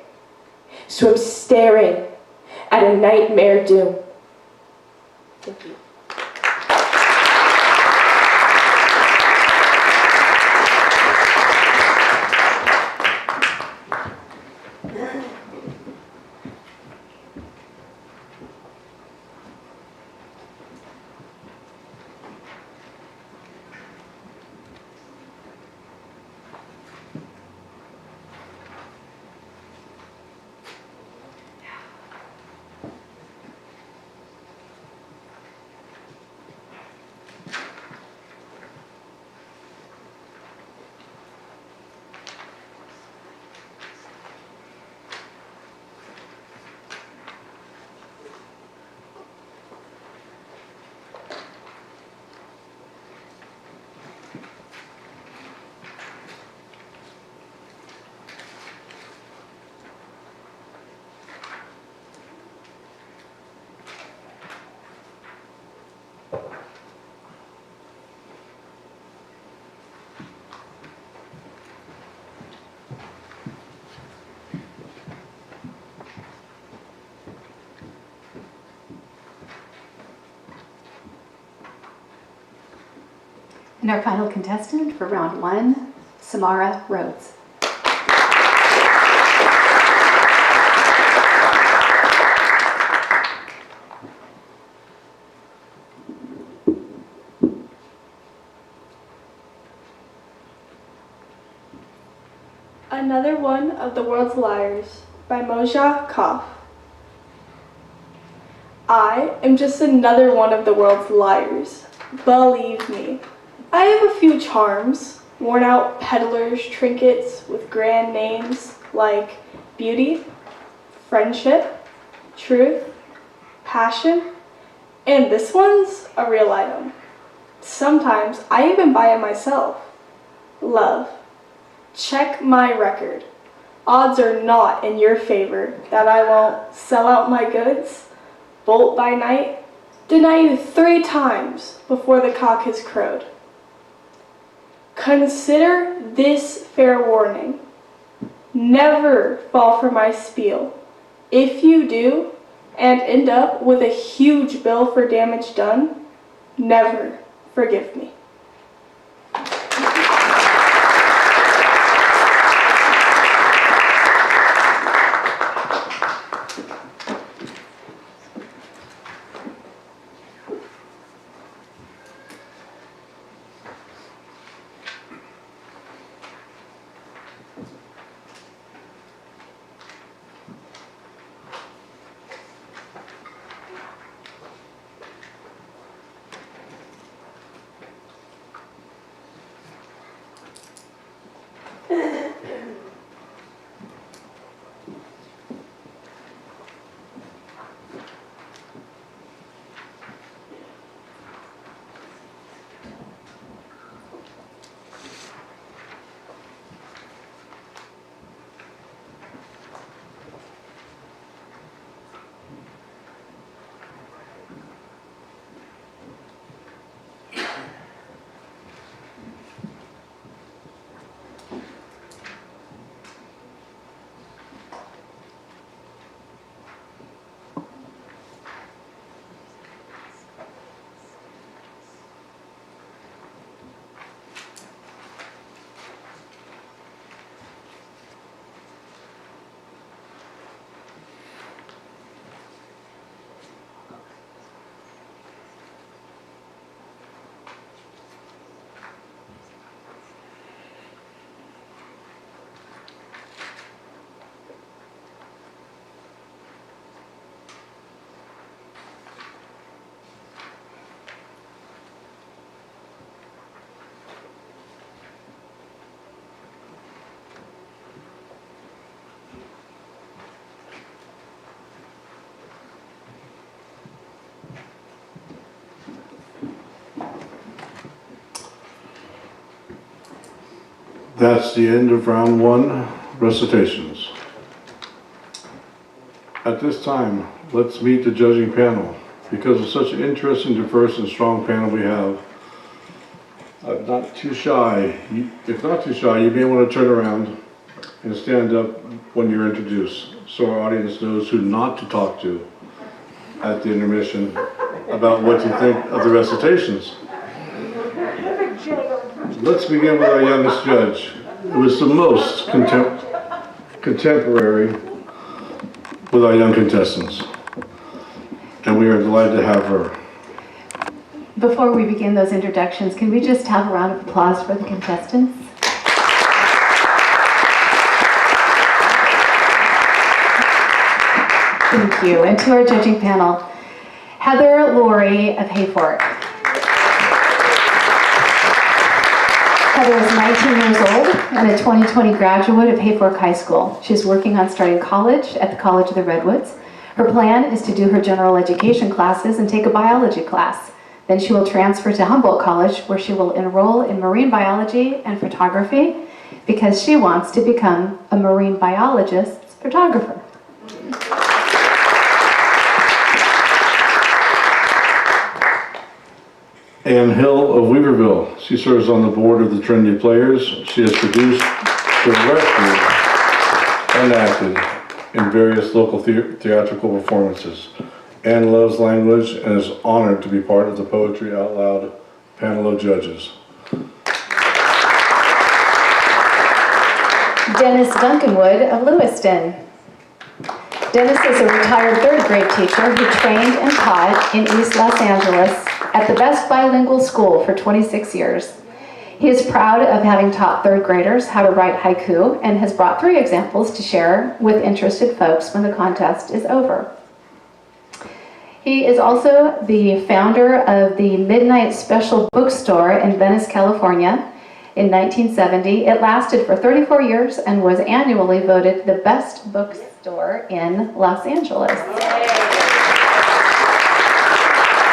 swim staring at a nightmare doom. Thank you. And our final contestant for round 1, Samara Rhodes. Another One of the World's Liars by Moja Koff. I am just another one of the world's liars. Believe me. I have a few charms, worn out peddlers' trinkets with grand names like beauty, friendship, truth, passion, and this one's a real item. Sometimes I even buy it myself. Love. Check my record. Odds are not in your favor that I won't sell out my goods, bolt by night, deny you 3 times before the cock has crowed. Consider this fair warning. Never fall for my spiel. If you do, and end up with a huge bill for damage done, never forgive me. That's the end of round 1 recitations. At this time, let's meet the judging panel. Because of such an interesting, diverse, and strong panel we have, if not too shy, you may want to turn around and stand up when you're introduced, so our audience knows who not to talk to at the intermission about what you think of the recitations. Let's begin with our youngest judge, who is the most contemporary with our young contestants. And we are delighted to have her. Before we begin those introductions, can we just have a round of applause for the contestants? Thank you. And to our judging panel, Heather Laurie of Haypork. Heather is 19 years old and a 2020 graduate of Haypork High School. She's working on starting college at the College of the Redwoods. Her plan is to do her general education classes and take a biology class. Then she will transfer to Humboldt College, where she will enroll in marine biology and photography because she wants to become a marine biologist's photographer. Ann Hill of Weaverville. She serves on the board of the Trinity Players. She has produced, directed, and acted in various local theatrical performances. Ann loves language and is honored to be part of the Poetry Out Loud panel of judges. Dennis Duncanwood of Lewiston. Dennis is a retired 3rd grade teacher who trained and taught in East Los Angeles at the best bilingual school for 26 years. He is proud of having taught 3rd graders how to write haiku and has brought 3 examples to share with interested folks when the contest is over. He is also the founder of the Midnight Special Bookstore in Venice, California in 1970. It lasted for 34 years and was annually voted the best bookstore in Los Angeles.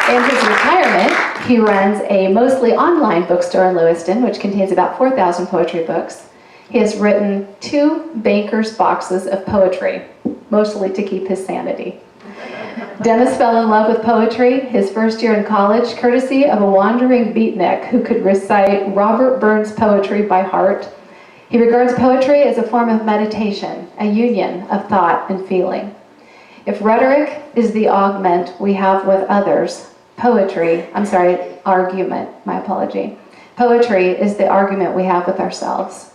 In his retirement, he runs a mostly online bookstore in Lewiston, which contains about 4,000 poetry books. He has written 2 banker's boxes of poetry, mostly to keep his sanity. Dennis fell in love with poetry his first year in college, courtesy of a wandering beatnik who could recite Robert Burns' poetry by heart. He regards poetry as a form of meditation, a union of thought and feeling. If rhetoric is the augment we have with others, Poetry is the argument we have with ourselves.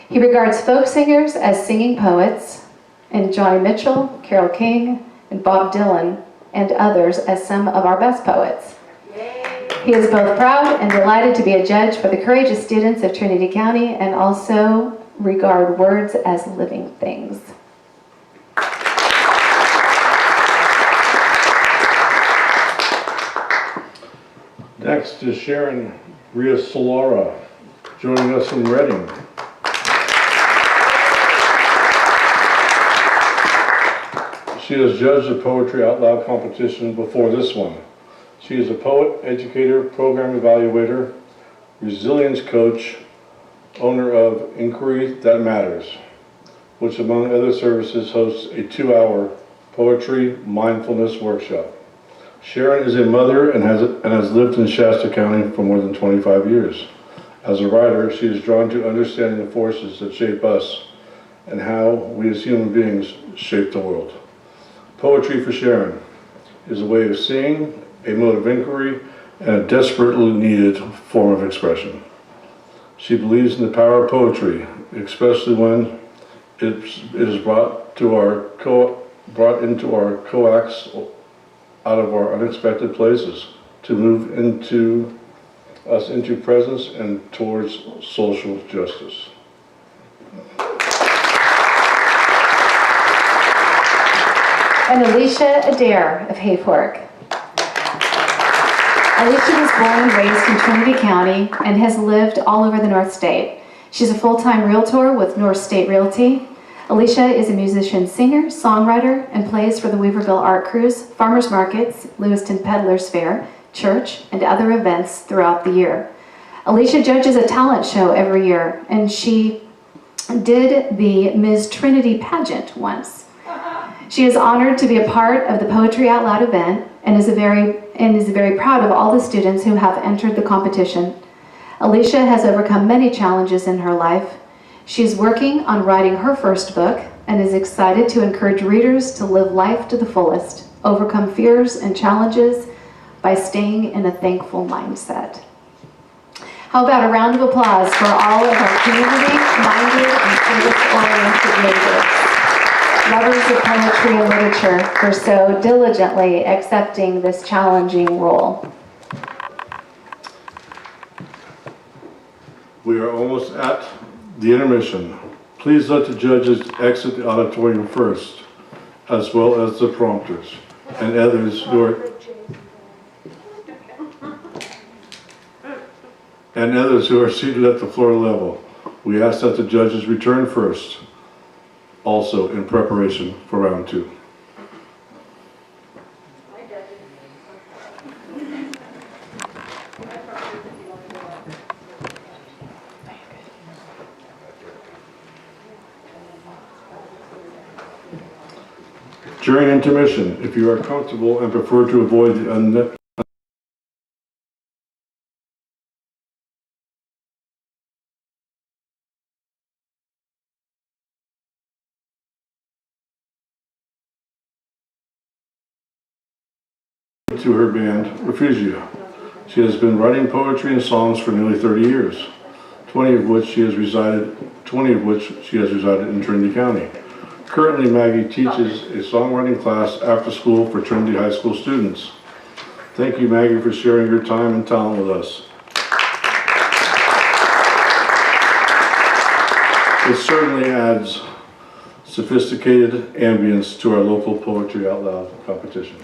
He regards folk singers as singing poets, and Johnny Mitchell, Carole King, and Bob Dylan, and others as some of our best poets. He is both proud and delighted to be a judge for the courageous students of Trinity County and also regard words as living things. Next is Sharon Solora, joining us from Reading. She has judged a Poetry Out Loud competition before this one. She is a poet, educator, program evaluator, resilience coach, owner of Inquiry That Matters, which among other services hosts a 2-hour poetry mindfulness workshop. Sharon is a mother and has lived in Shasta County for more than 25 years. As a writer, she is drawn to understanding the forces that shape us and how we as human beings shape the world. Poetry for Sharon is a way of seeing, a mode of inquiry, and a desperately needed form of expression. She believes in the power of poetry, especially when it is brought into our coax out of our unexpected places to move into presence and towards social justice. And Alicia Adair of Haypork. Alicia was born and raised in Trinity County and has lived all over the North State. She's a full-time realtor with North State Realty. Alicia is a musician, singer, songwriter, and plays for the Weaverville Art Cruise, farmers markets, Lewiston Peddlers Fair, church, and other events throughout the year. Alicia judges a talent show every year, and she did the Ms. Trinity pageant once. She is honored to be a part of the Poetry Out Loud event and is very proud of all the students who have entered the competition. Alicia has overcome many challenges in her life. She is working on writing her first book and is excited to encourage readers to live life to the fullest, overcome fears and challenges by staying in a thankful mindset. How about a round of applause for all of our community-minded and service-oriented neighbors, lovers of poetry and literature, for so diligently accepting this challenging role. We are almost at the intermission. Please let the judges exit the auditorium first, as well as the prompters and others who are seated at the floor level. We ask that the judges return first, also in preparation for round 2. During intermission, if you are comfortable and prefer to avoid the to her band, Refugia. She has been writing poetry and songs for nearly 30 years, 20 of which she has resided in Trinity County. Currently, Maggie teaches a songwriting class after school for Trinity High School students. Thank you, Maggie, for sharing your time and talent with us. It certainly adds sophisticated ambience to our local Poetry Out Loud competition.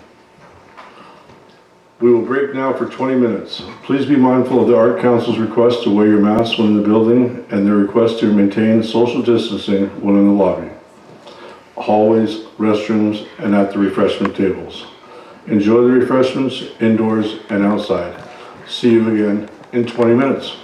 We will break now for 20 minutes. Please be mindful of the Art Council's request to wear your masks when in the building and their request to maintain social distancing when in the lobby, hallways, restrooms, and at the refreshment tables. Enjoy the refreshments indoors and outside. See you again in 20 minutes.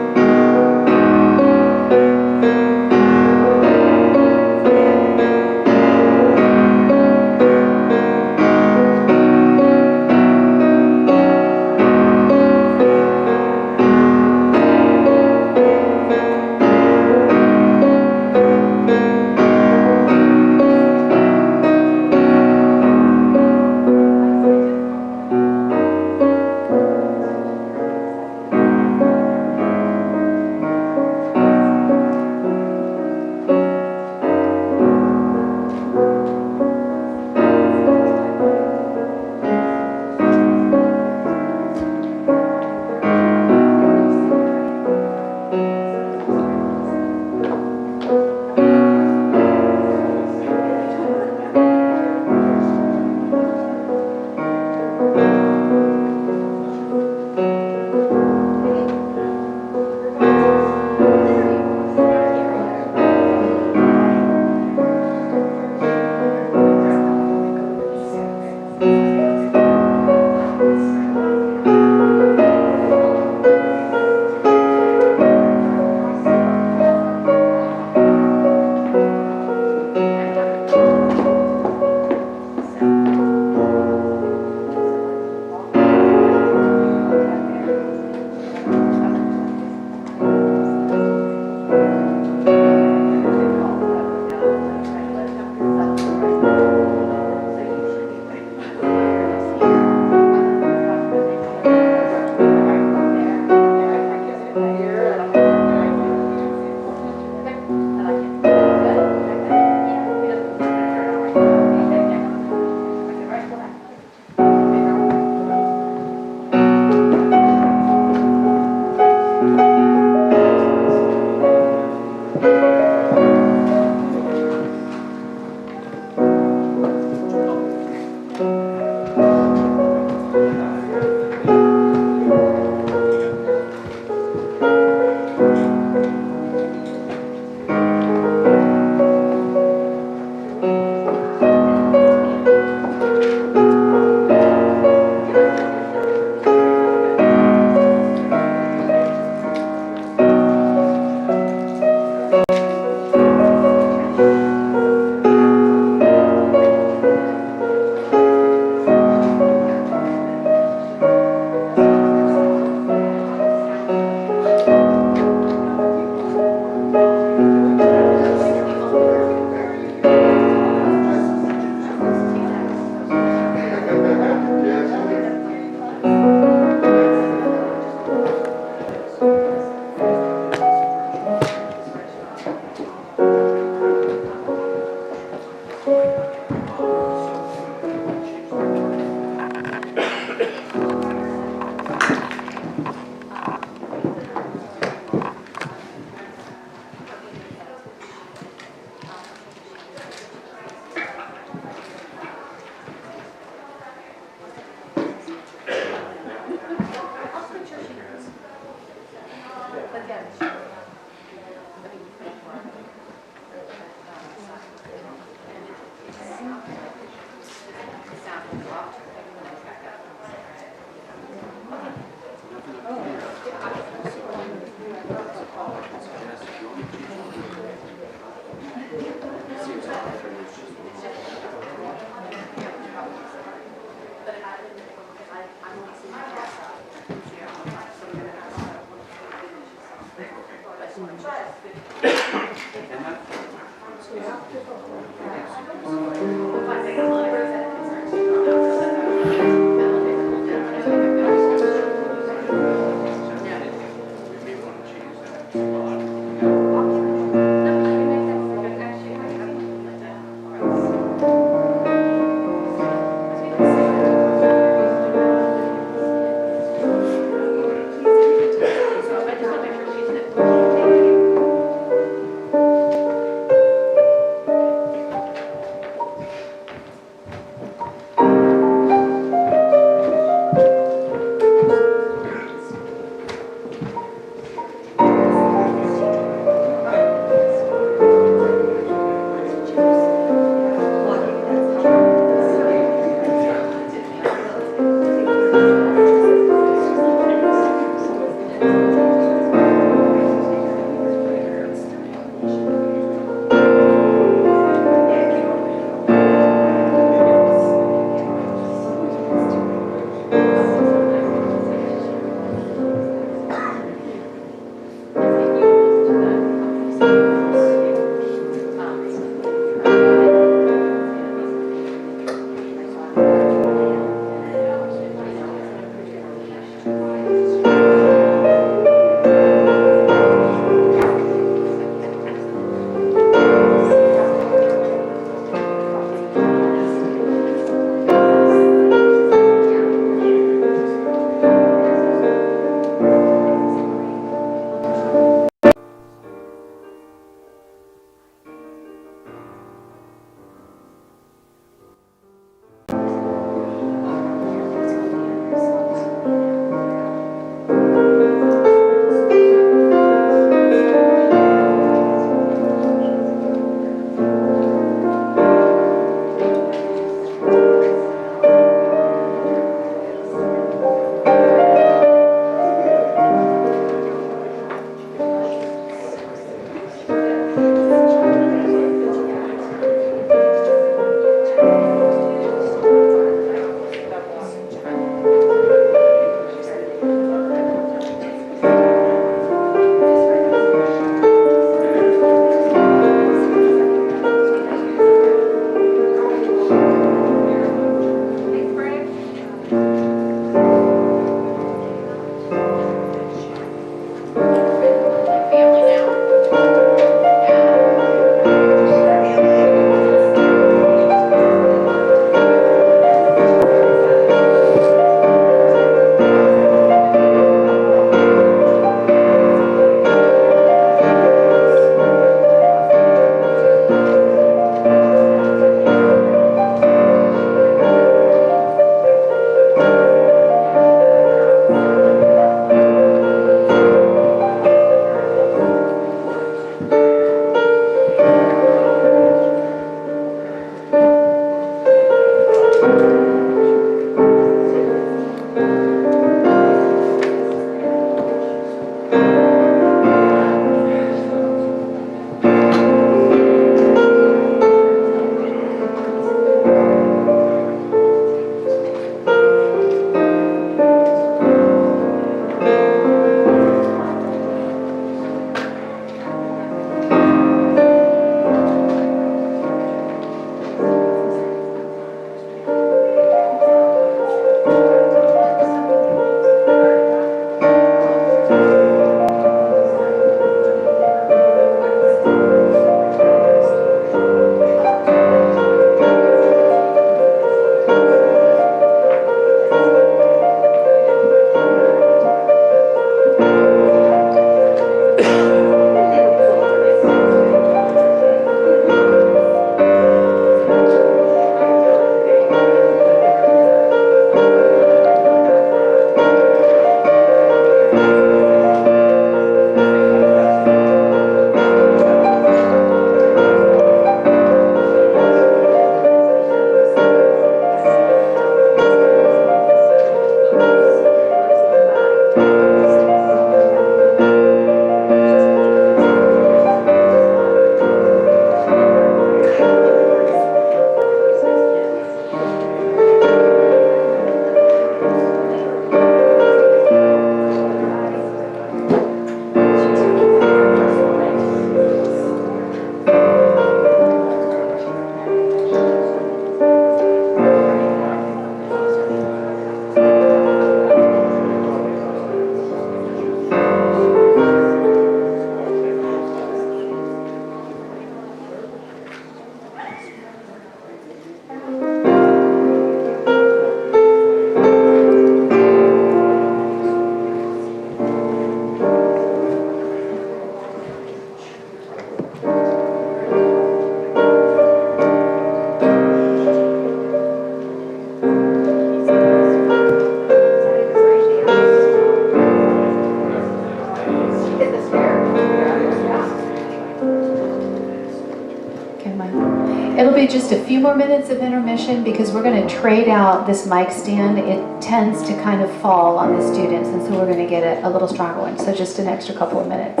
Can I? It'll be just a few more minutes of intermission because we're going to trade out this mic stand. It tends to kind of fall on the students, and so we're going to get a little stronger one. So just an extra couple of minutes.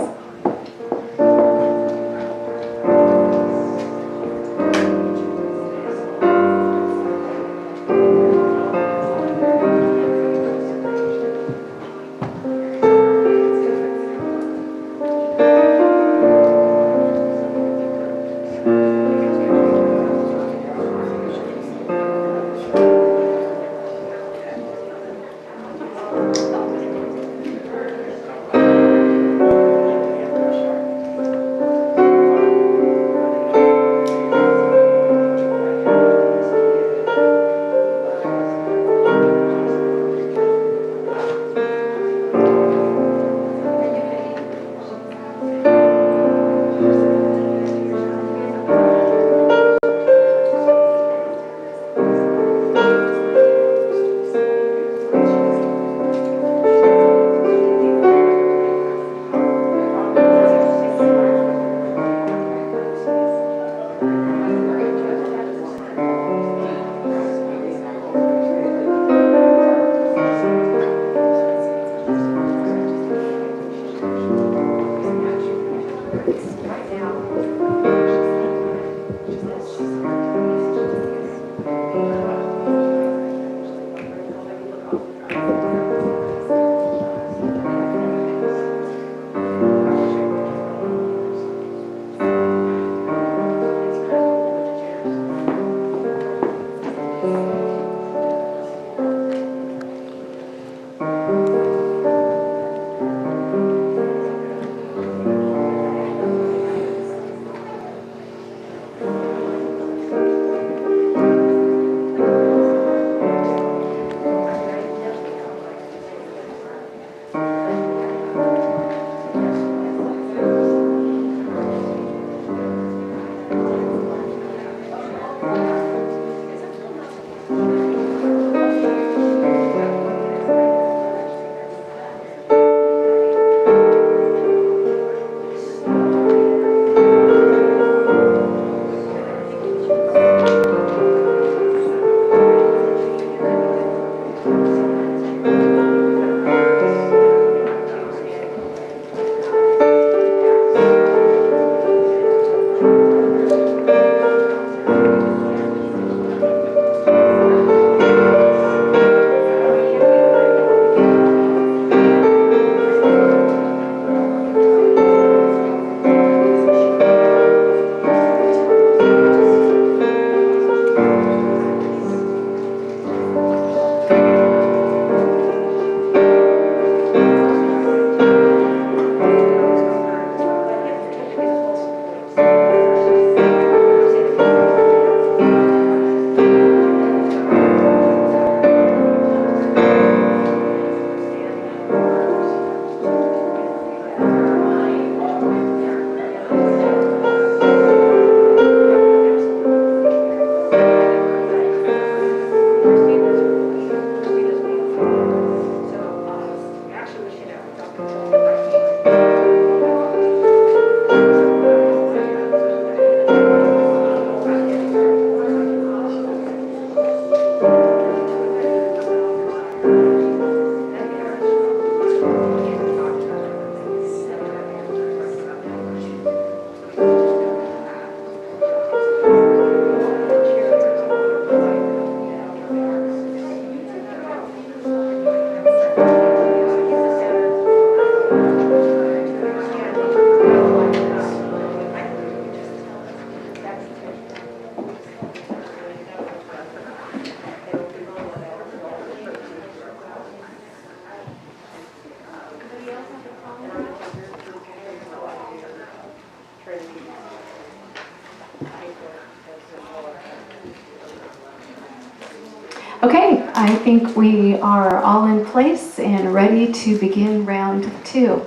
Okay, I think we are all in place and ready to begin round 2.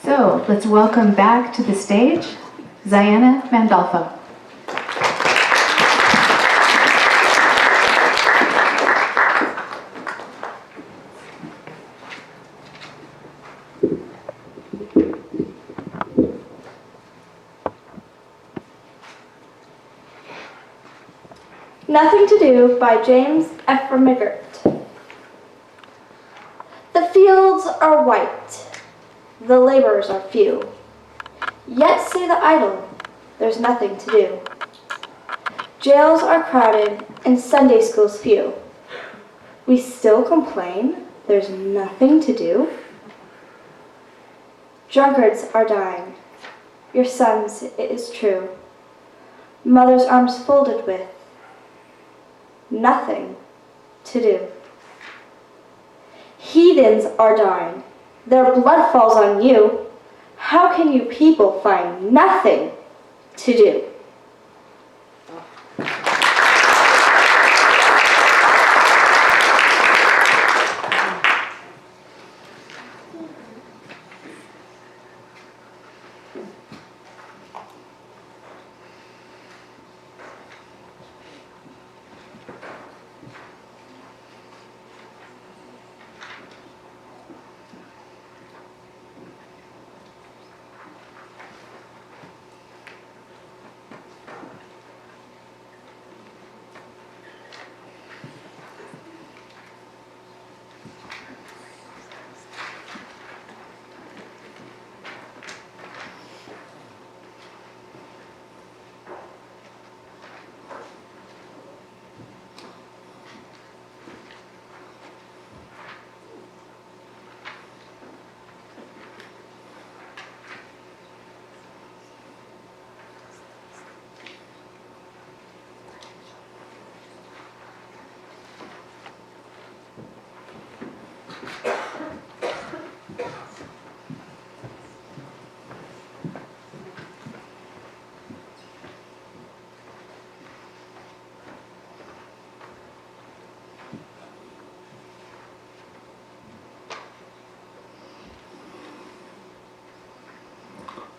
So let's welcome back to the stage Ziana Mandolfo. Nothing to Do by James F. McGirt. The fields are white, the laborers are few. Yet say the idle, there's nothing to do. Jails are crowded and Sunday schools few. We still complain, there's nothing to do. Drunkards are dying, your sons, it is true. Mother's arms folded with nothing to do. Heathens are dying, their blood falls on you. How can you people find nothing to do?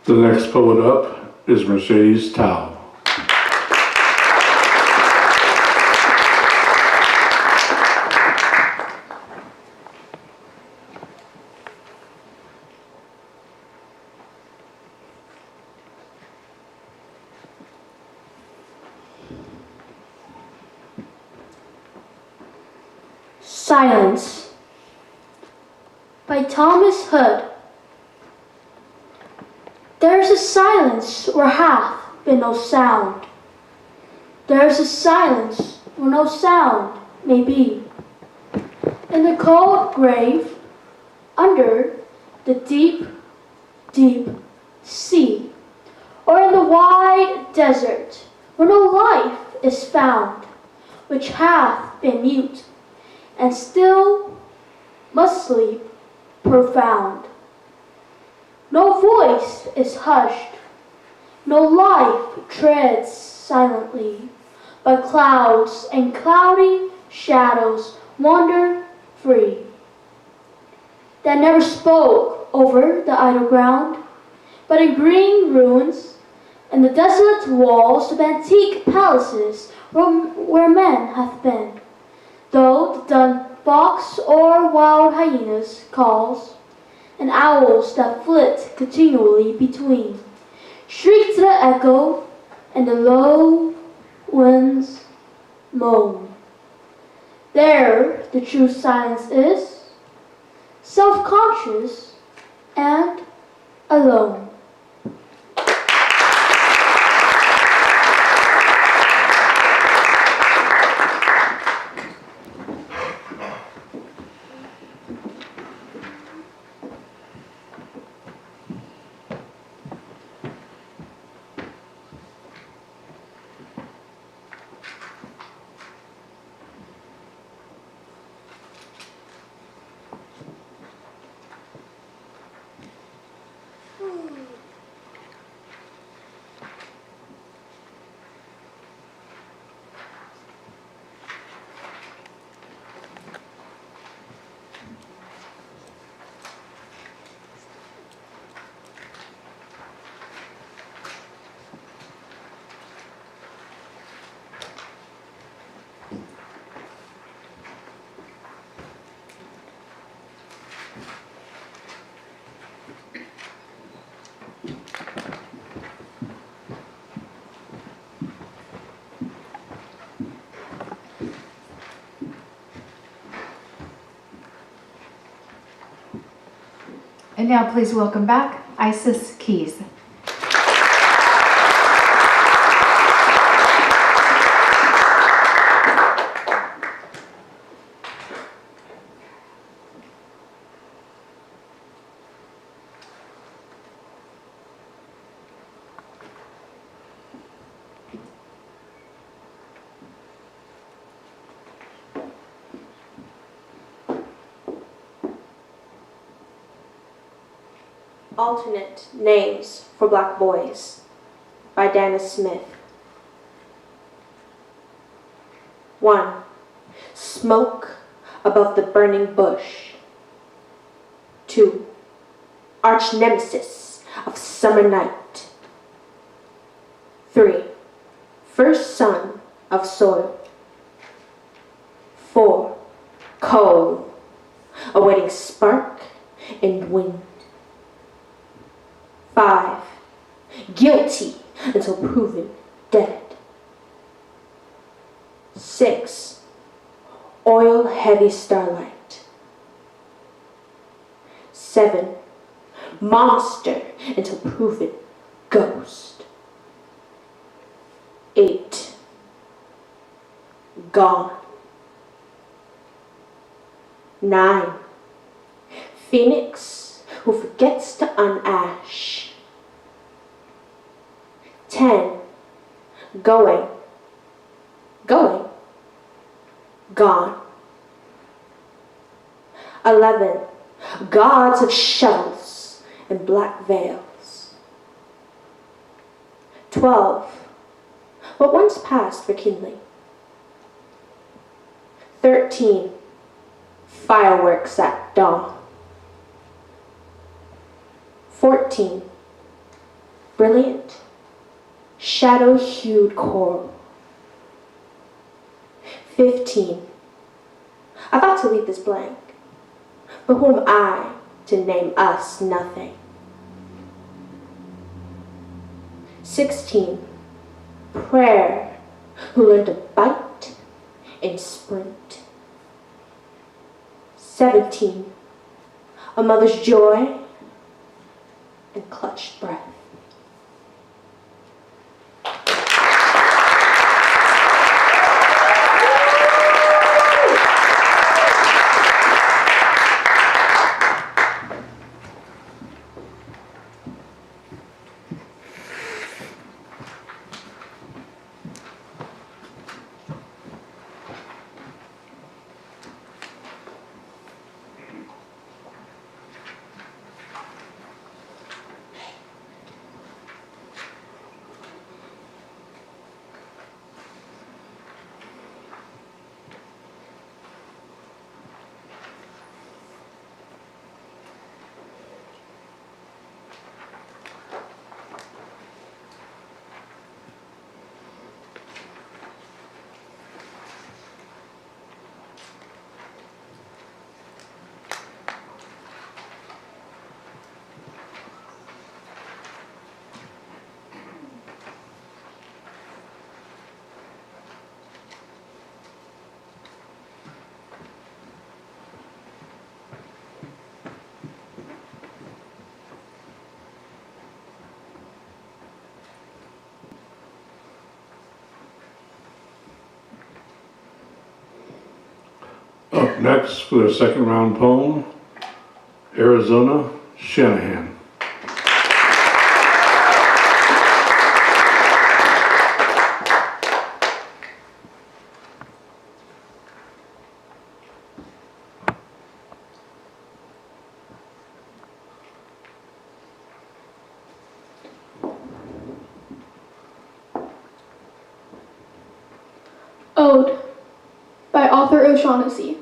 The next poet up is Mercedes Tao. Silence by Thomas Hood. There's a silence where hath been no sound. There's a silence where no sound may be. In the cold grave, under the deep, deep sea, or in the wide desert where no life is found, which hath been mute, and still must sleep profound. No voice is hushed, no life treads silently, but clouds and cloudy shadows wander free, that never spoke over the idle ground, but in green ruins and the desolate walls of antique palaces where men hath been, though the dun fox or wild hyenas calls, and owls that flit continually between, shriek to the echo, and the low winds moan. There the true silence is, self-conscious and alone. And now please welcome back Isis Keys. Alternate Names for Black Boys by Dana Smith. 1. Smoke above the burning bush. 2. Arch nemesis of summer night. 3. First son of soil. 4. Coal, awaiting spark and wind. 5. Guilty until proven dead. 6. Oil heavy starlight. 7. Monster until proven ghost. 8. Gone. 9. Phoenix who forgets to unash. 10. Going, gone. 11. Gods of shovels and black veils. 12. What once passed for kindling. 13. Fireworks at dawn. 14. Brilliant, shadow-hued coral. 15. I thought to leave this blank, but who am I to name us nothing? 16. Prayer, who learned to bite and sprint. 17. A mother's joy and clutched breath. Up next for their second round poem, Arizona Shanahan. Ode by Arthur O'Shaughnessy.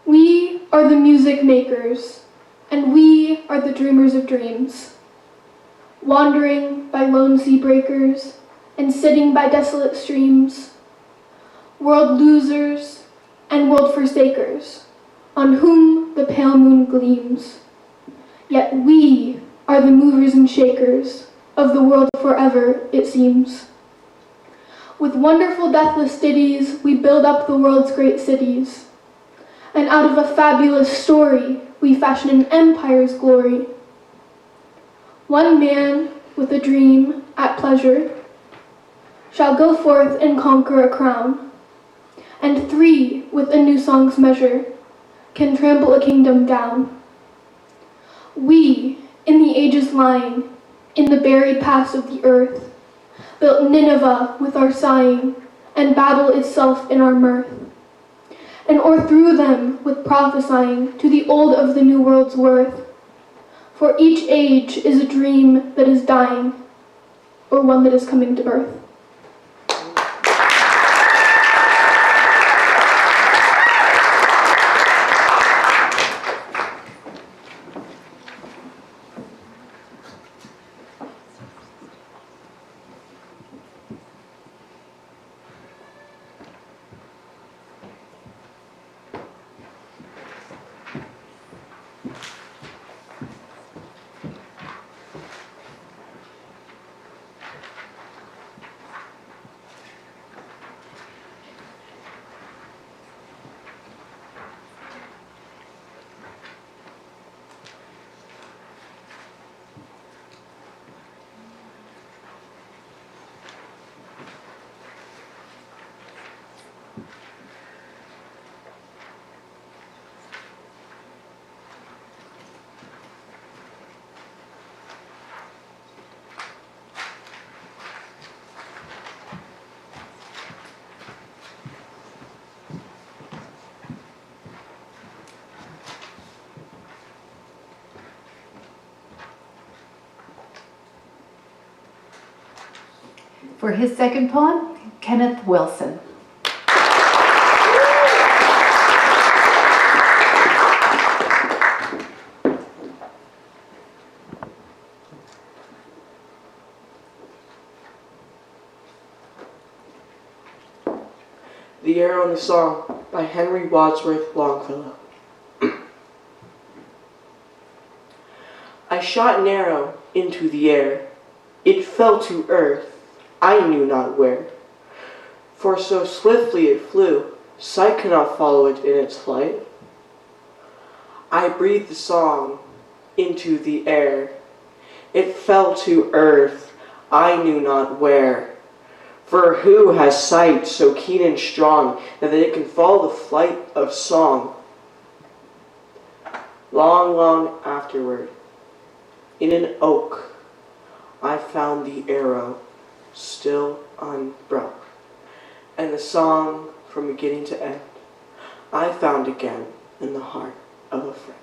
We are the music makers, and we are the dreamers of dreams, wandering by lone sea breakers and sitting by desolate streams, world losers and world forsakers, on whom the pale moon gleams. Yet we are the movers and shakers of the world forever, it seems. With wonderful deathless ditties, we build up the world's great cities. And out of a fabulous story, we fashion an empire's glory. One man with a dream at pleasure shall go forth and conquer a crown, and three with a new song's measure can trample a kingdom down. We, in the ages lying, in the buried past of the earth, built Nineveh with our sighing, and Babel itself in our mirth, and o'erthrew them with prophesying to the old of the new world's worth. For each age is a dream that is dying, or one that is coming to birth. For his second poem, Kenneth Wilson. The Air on the Song by Henry Wadsworth Longfellow. I shot an arrow into the air. It fell to earth, I knew not where. For so swiftly it flew, sight could not follow it in its flight. I breathed the song into the air. It fell to earth, I knew not where. For who has sight so keen and strong that it can follow the flight of song? Long, long afterward, in an oak, I found the arrow still unbroke, and the song from beginning to end I found again in the heart of a friend.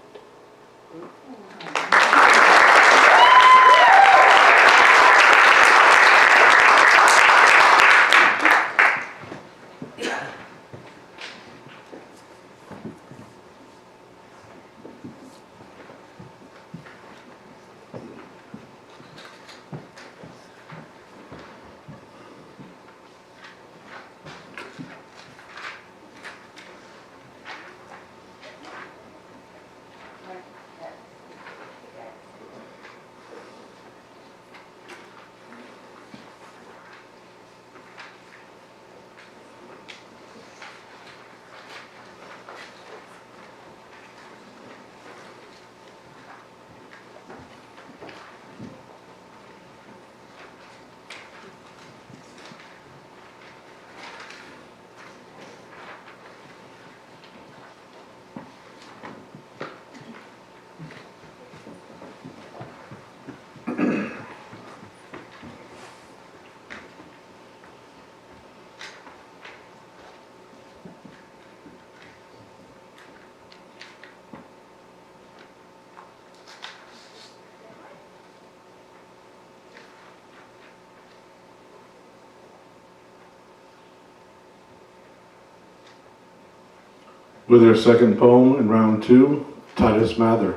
With their second poem in round 2, Titus Mather.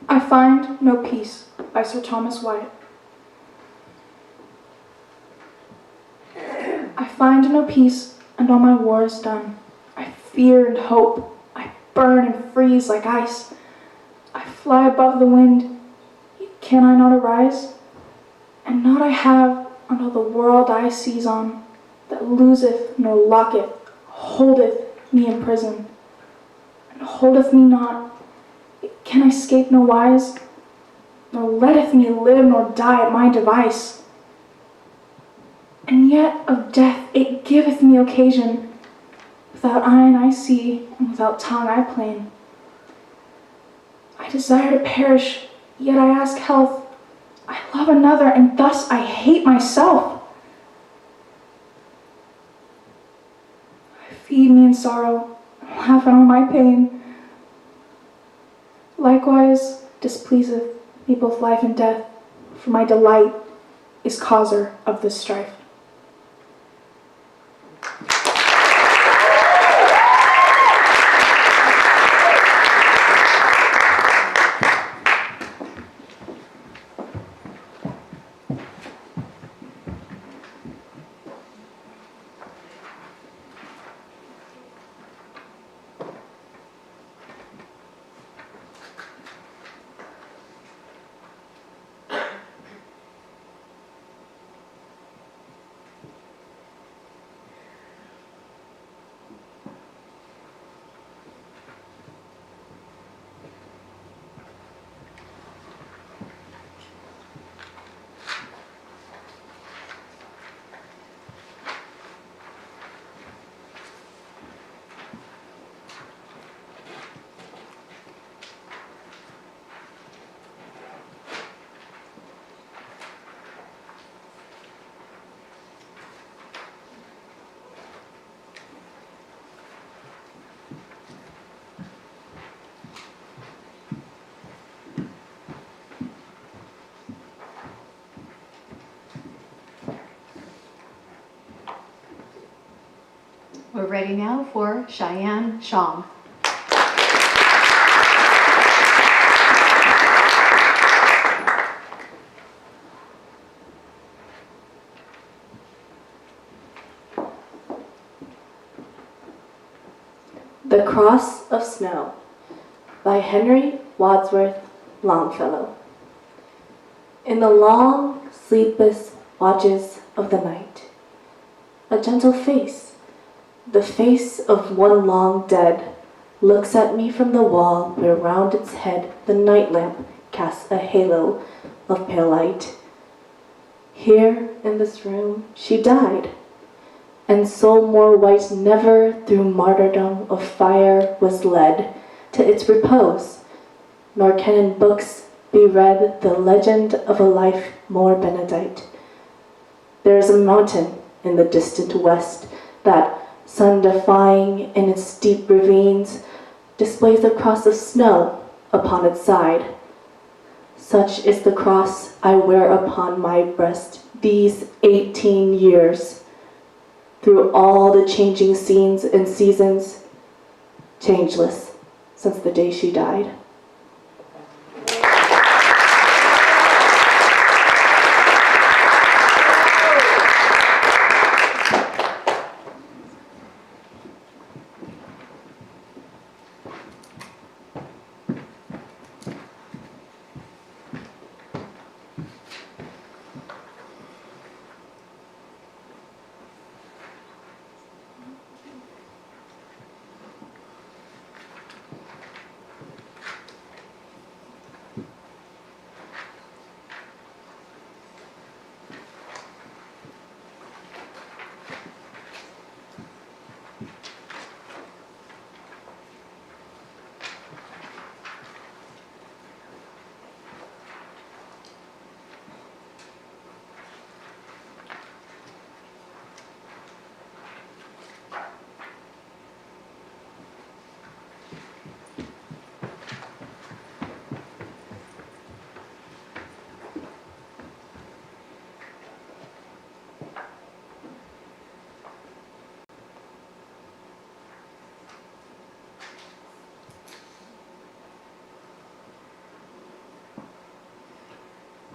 I Find No Peace by Sir Thomas Wyatt. I find no peace and all my war is done. I fear and hope. I burn and freeze like ice. I fly above the wind. Can I not arise? And not I have until the world I seize on, that loseth nor locketh, holdeth me in prison, and holdeth me not. Can I escape no wise, nor letteth me live nor die at my device? And yet of death it giveth me occasion. Without eyne I see, and without tongue I plain. I desire to perish, yet I ask health. I love another, and thus I hate myself. Feed me in sorrow, laugh at all my pain. Likewise displeaseth me both life and death, for my delight is causer of this strife. We're ready now for Cheyenne Sham. The Cross of Snow by Henry Wadsworth Longfellow. In the long, sleepless watches of the night, a gentle face, the face of one long dead, looks at me from the wall where round its head the night lamp casts a halo of pale light. Here in this room she died, and soul more white never through martyrdom of fire was led to its repose, nor can in books be read the legend of a life more benedict. There is a mountain in the distant west that, sun-defying in its steep ravines, displays a cross of snow upon its side. Such is the cross I wear upon my breast these 18 years, through all the changing scenes and seasons, changeless since the day she died.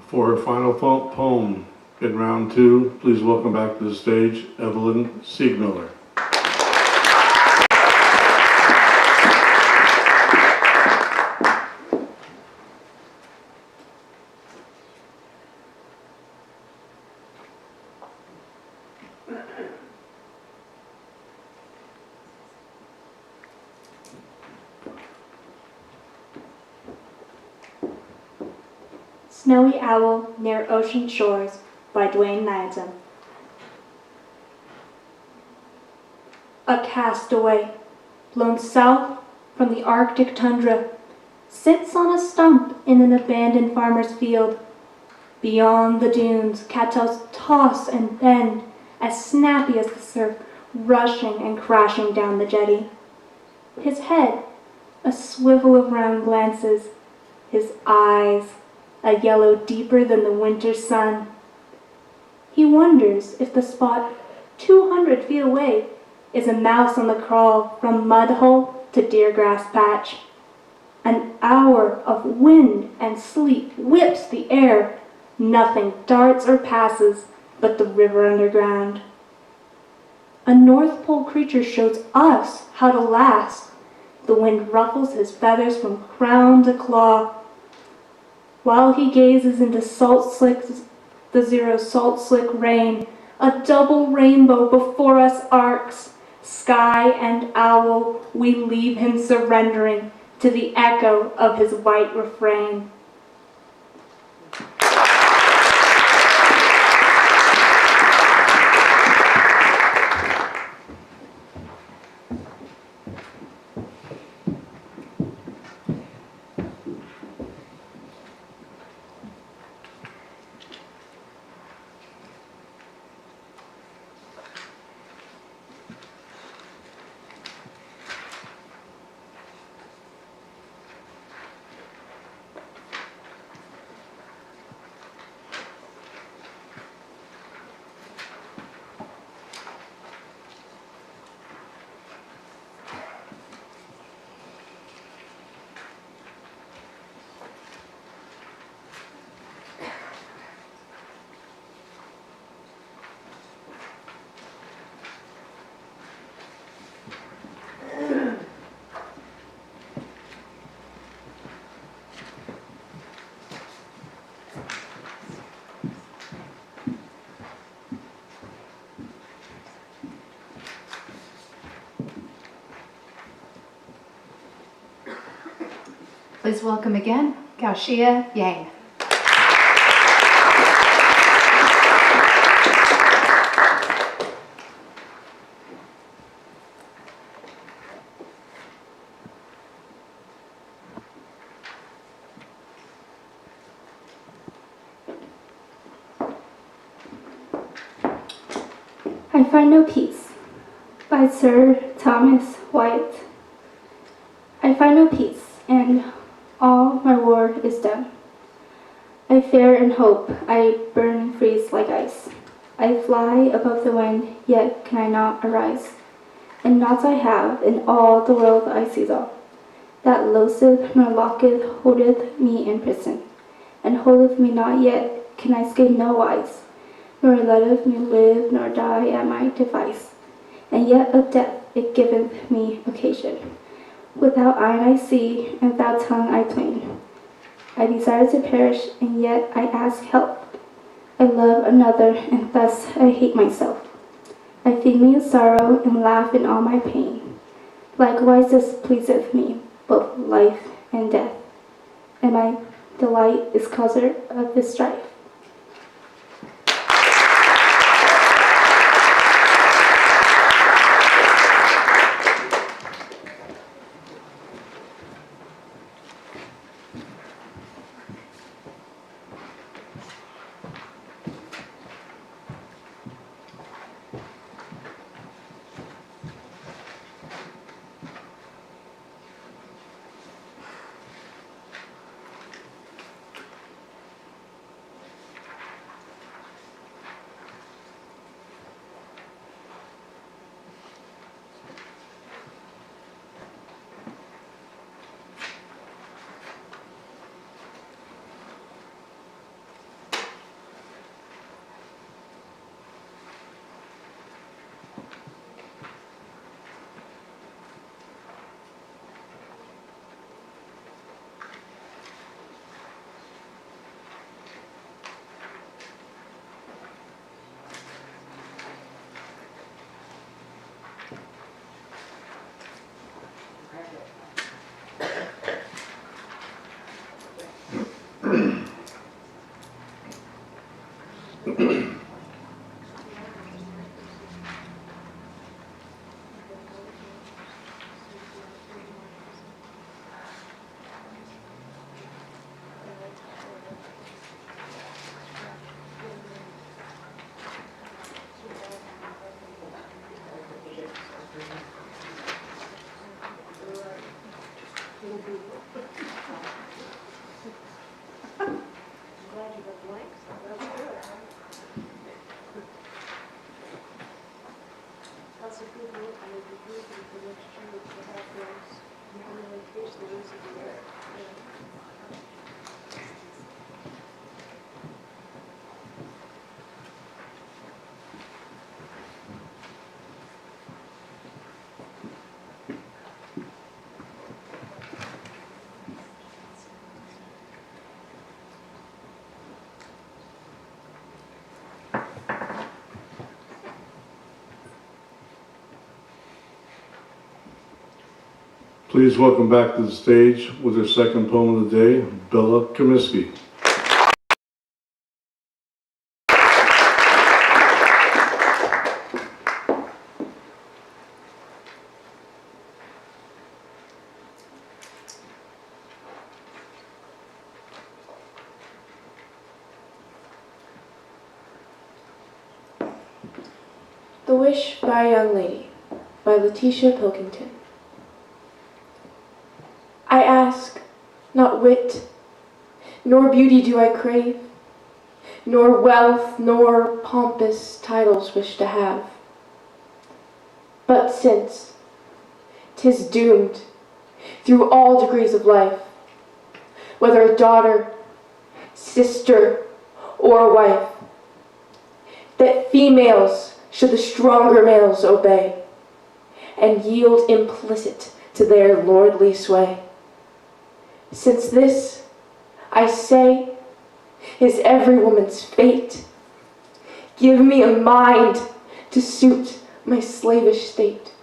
For her final poem in round two, please welcome back to the stage Evelyn Siegmiller. Snowy Owl Near Ocean Shores by Dwayne Lansing. A castaway, blown south from the Arctic tundra, sits on a stump in an abandoned farmer's field. Beyond the dunes, cattails toss and bend as snappy as the surf rushing and crashing down the jetty. His head, a swivel of round glances, his eyes, a yellow deeper than the winter sun. He wonders if the spot 200 feet away is a mouse on the crawl from mud hole to deer grass patch. An hour of wind and sleet whips the air. Nothing darts or passes but the river underground. A North Pole creature shows us how to last. The wind ruffles his feathers from crown to claw. While he gazes into the zero salt slick rain, a double rainbow before us arcs. Sky and owl, we leave him surrendering to the echo of his white refrain. Please welcome again, Gaoxia Yang. I Find No Peace by Sir Thomas Wyatt. I find no peace, and all my war is done. I fare in hope, I burn and freeze like ice. I fly above the wind, yet can I not arise. And naught I have in all the world I seize all, that loseth nor locketh holdeth me in prison, and holdeth me not yet can I escape no wise, nor letteth me live nor die at my device. And yet of death it giveth me occasion. Without eye I see, and without tongue I twain. I desire to perish, and yet I ask help. I love another, and thus I hate myself. I feed me in sorrow, and laugh in all my pain. Likewise this pleaseth me, both life and death. And my delight is causer of this strife. Glad you got blanks. That's good. That's a good note. I would agree with the next year to have those, in case there is a year. Please welcome back to the stage with her second poem of the day, Bella Kaminsky. The Wish by a Young Lady by Letitia Pilkington. I ask, not wit, nor beauty do I crave, nor wealth, nor pompous titles wish to have. But since 'tis doomed through all degrees of life, whether a daughter, sister, or a wife, that females should the stronger males obey, and yield implicit to their lordly sway. Since this, I say, is every woman's fate, give me a mind to suit my slavish state.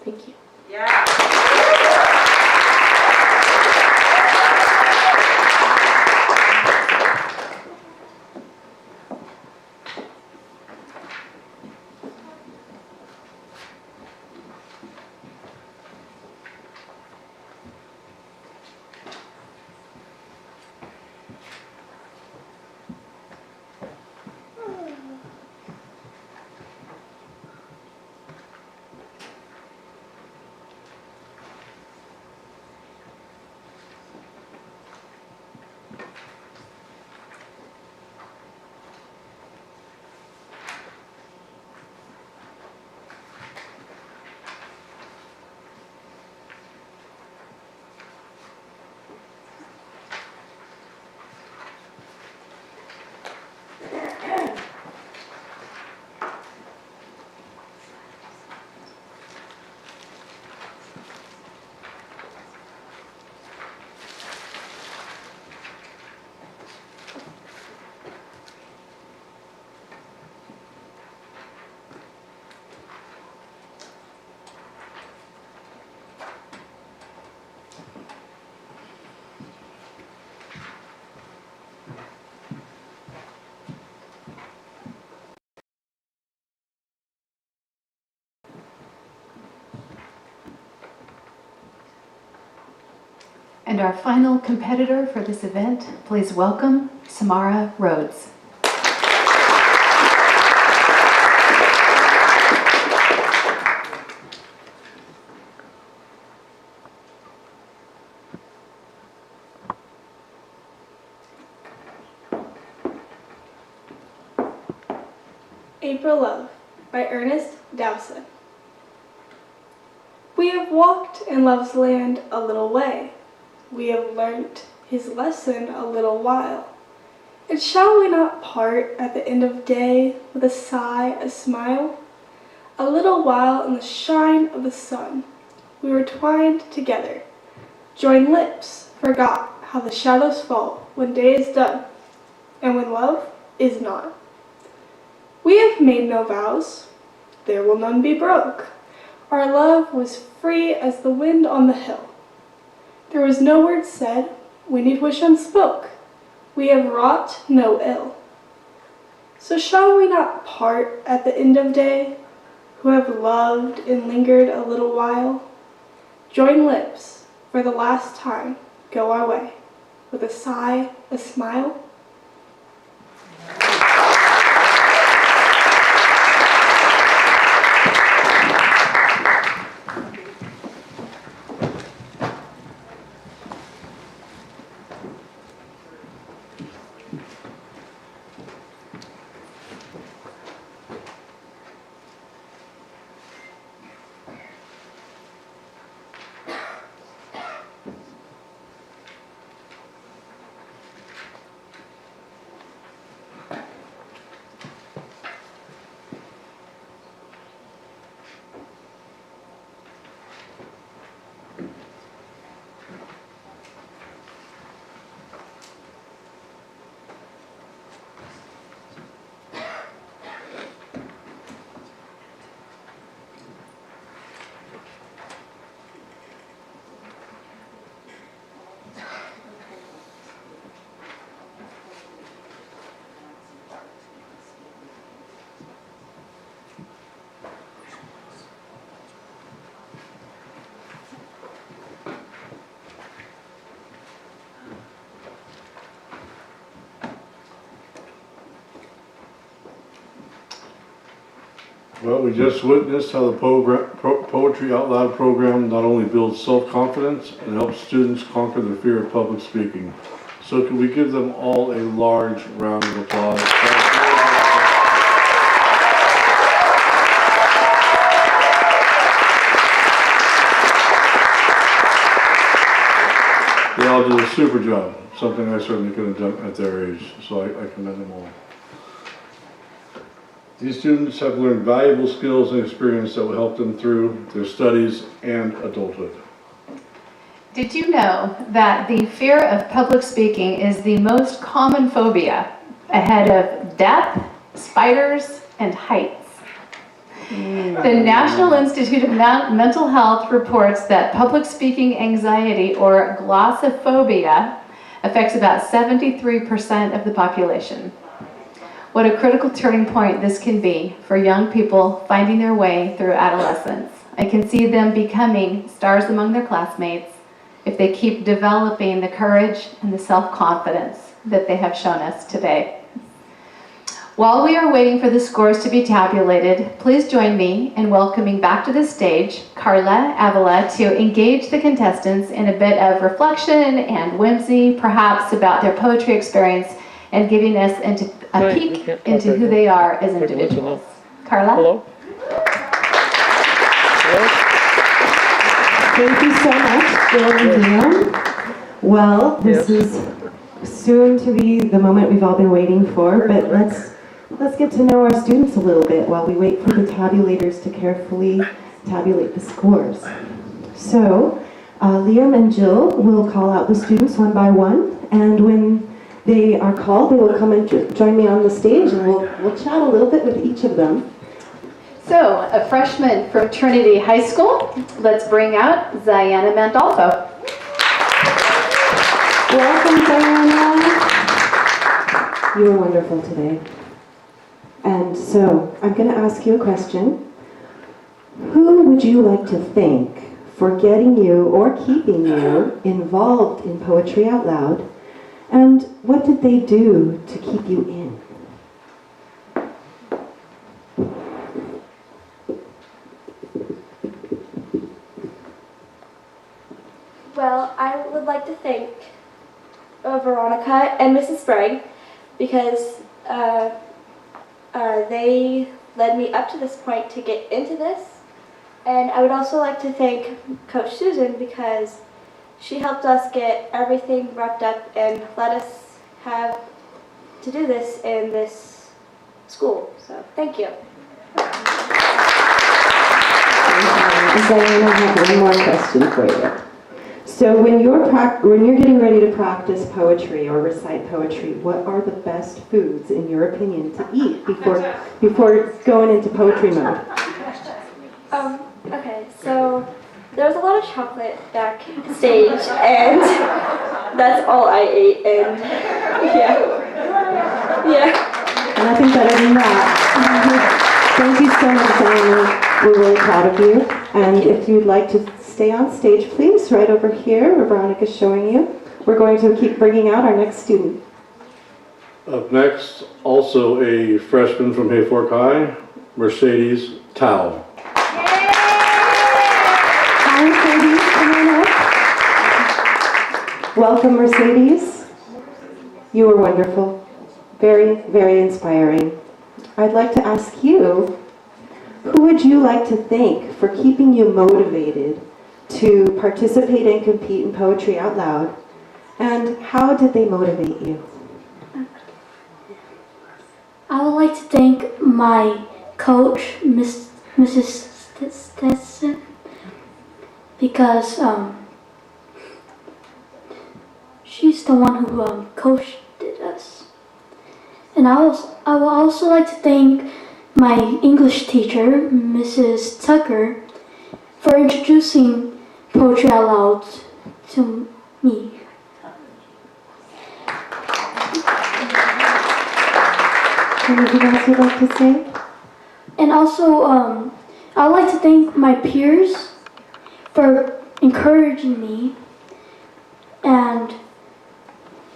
Thank you. And our final competitor for this event, please welcome Samara Rhodes. April Love by Ernest Dowson. We have walked in love's land a little way. We have learnt his lesson a little while. And shall we not part at the end of day with a sigh, a smile? A little while in the shine of the sun, we were twined together, joined lips, forgot how the shadows fall when day is done, and when love is not. We have made no vows, there will none be broke. Our love was free as the wind on the hill. There was no word said, we need wish unspoke. We have wrought no ill. So shall we not part at the end of day, who have loved and lingered a little while? Join lips, for the last time, go our way, with a sigh, a smile. Well, we just witnessed how the Poetry Out Loud program not only builds self-confidence and helps students conquer the fear of public speaking. So can we give them all a large round of applause? They all did a super job, something I certainly could have done at their age, so I commend them all. These students have learned valuable skills and experience that will help them through their studies and adulthood. Did you know that the fear of public speaking is the most common phobia, ahead of death, spiders, and heights? The National Institute of Mental Health reports that public speaking anxiety, or glossophobia, affects about 73% of the population. What a critical turning point this can be for young people finding their way through adolescence. I can see them becoming stars among their classmates if they keep developing the courage and the self-confidence that they have shown us today. While we are waiting for the scores to be tabulated, please join me in welcoming back to the stage Carla Avila to engage the contestants in a bit of reflection and whimsy, perhaps about their poetry experience, and giving us a peek into who they are as individuals. Carla? Hello? Thank you so much, Jill and Dan. Well, this is soon to be the moment we've all been waiting for, but let's get to know our students a little bit while we wait for the tabulators to carefully tabulate the scores. So, Liam and Jill will call out the students one by one, and when they are called, they will come and join me on the stage, and we'll chat a little bit with each of them. So, a freshman from Trinity High School, let's bring out Ziana Mandolfo. Welcome, Ziana. You were wonderful today. And so, I'm going to ask you a question. Who would you like to thank for getting you or keeping you involved in Poetry Out Loud? And what did they do to keep you in? Well, I would like to thank Veronica and Mrs. Sprague because they led me up to this point to get into this. And I would also like to thank Coach Susan because she helped us get everything wrapped up and let us have to do this in this school. So, thank you. Diana, I have one more question for you. So when you're getting ready to practice poetry or recite poetry, what are the best foods, in your opinion, to eat before going into poetry mode? Okay, so there was a lot of chocolate backstage, and that's all I ate, and yeah. Nothing better than that. Thank you so much, Diana. We're really proud of you. And if you'd like to stay on stage, please, right over here where Veronica's showing you. We're going to keep bringing out our next student. Up next, also a freshman from Haypork High, Mercedes Tao. Hi, Mercedes. Come on up. Welcome, Mercedes. You were wonderful. Very, very inspiring. I'd like to ask you, who would you like to thank for keeping you motivated to participate and compete in Poetry Out Loud? And how did they motivate you? I would like to thank my coach, Mrs. Stetson, because she's the one who coached us. And I would also like to thank my English teacher, Mrs. Tucker, for introducing Poetry Out Loud to me. Anything else you'd like to say? And also, I would like to thank my peers for encouraging me and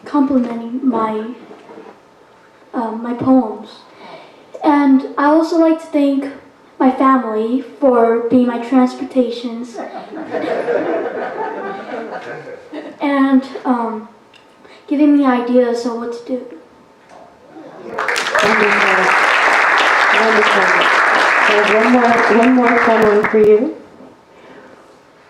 complimenting my my poems. And I also like to thank my family for being my transportations, and giving me ideas on what to do. Wonderful. I have one more fun one for you.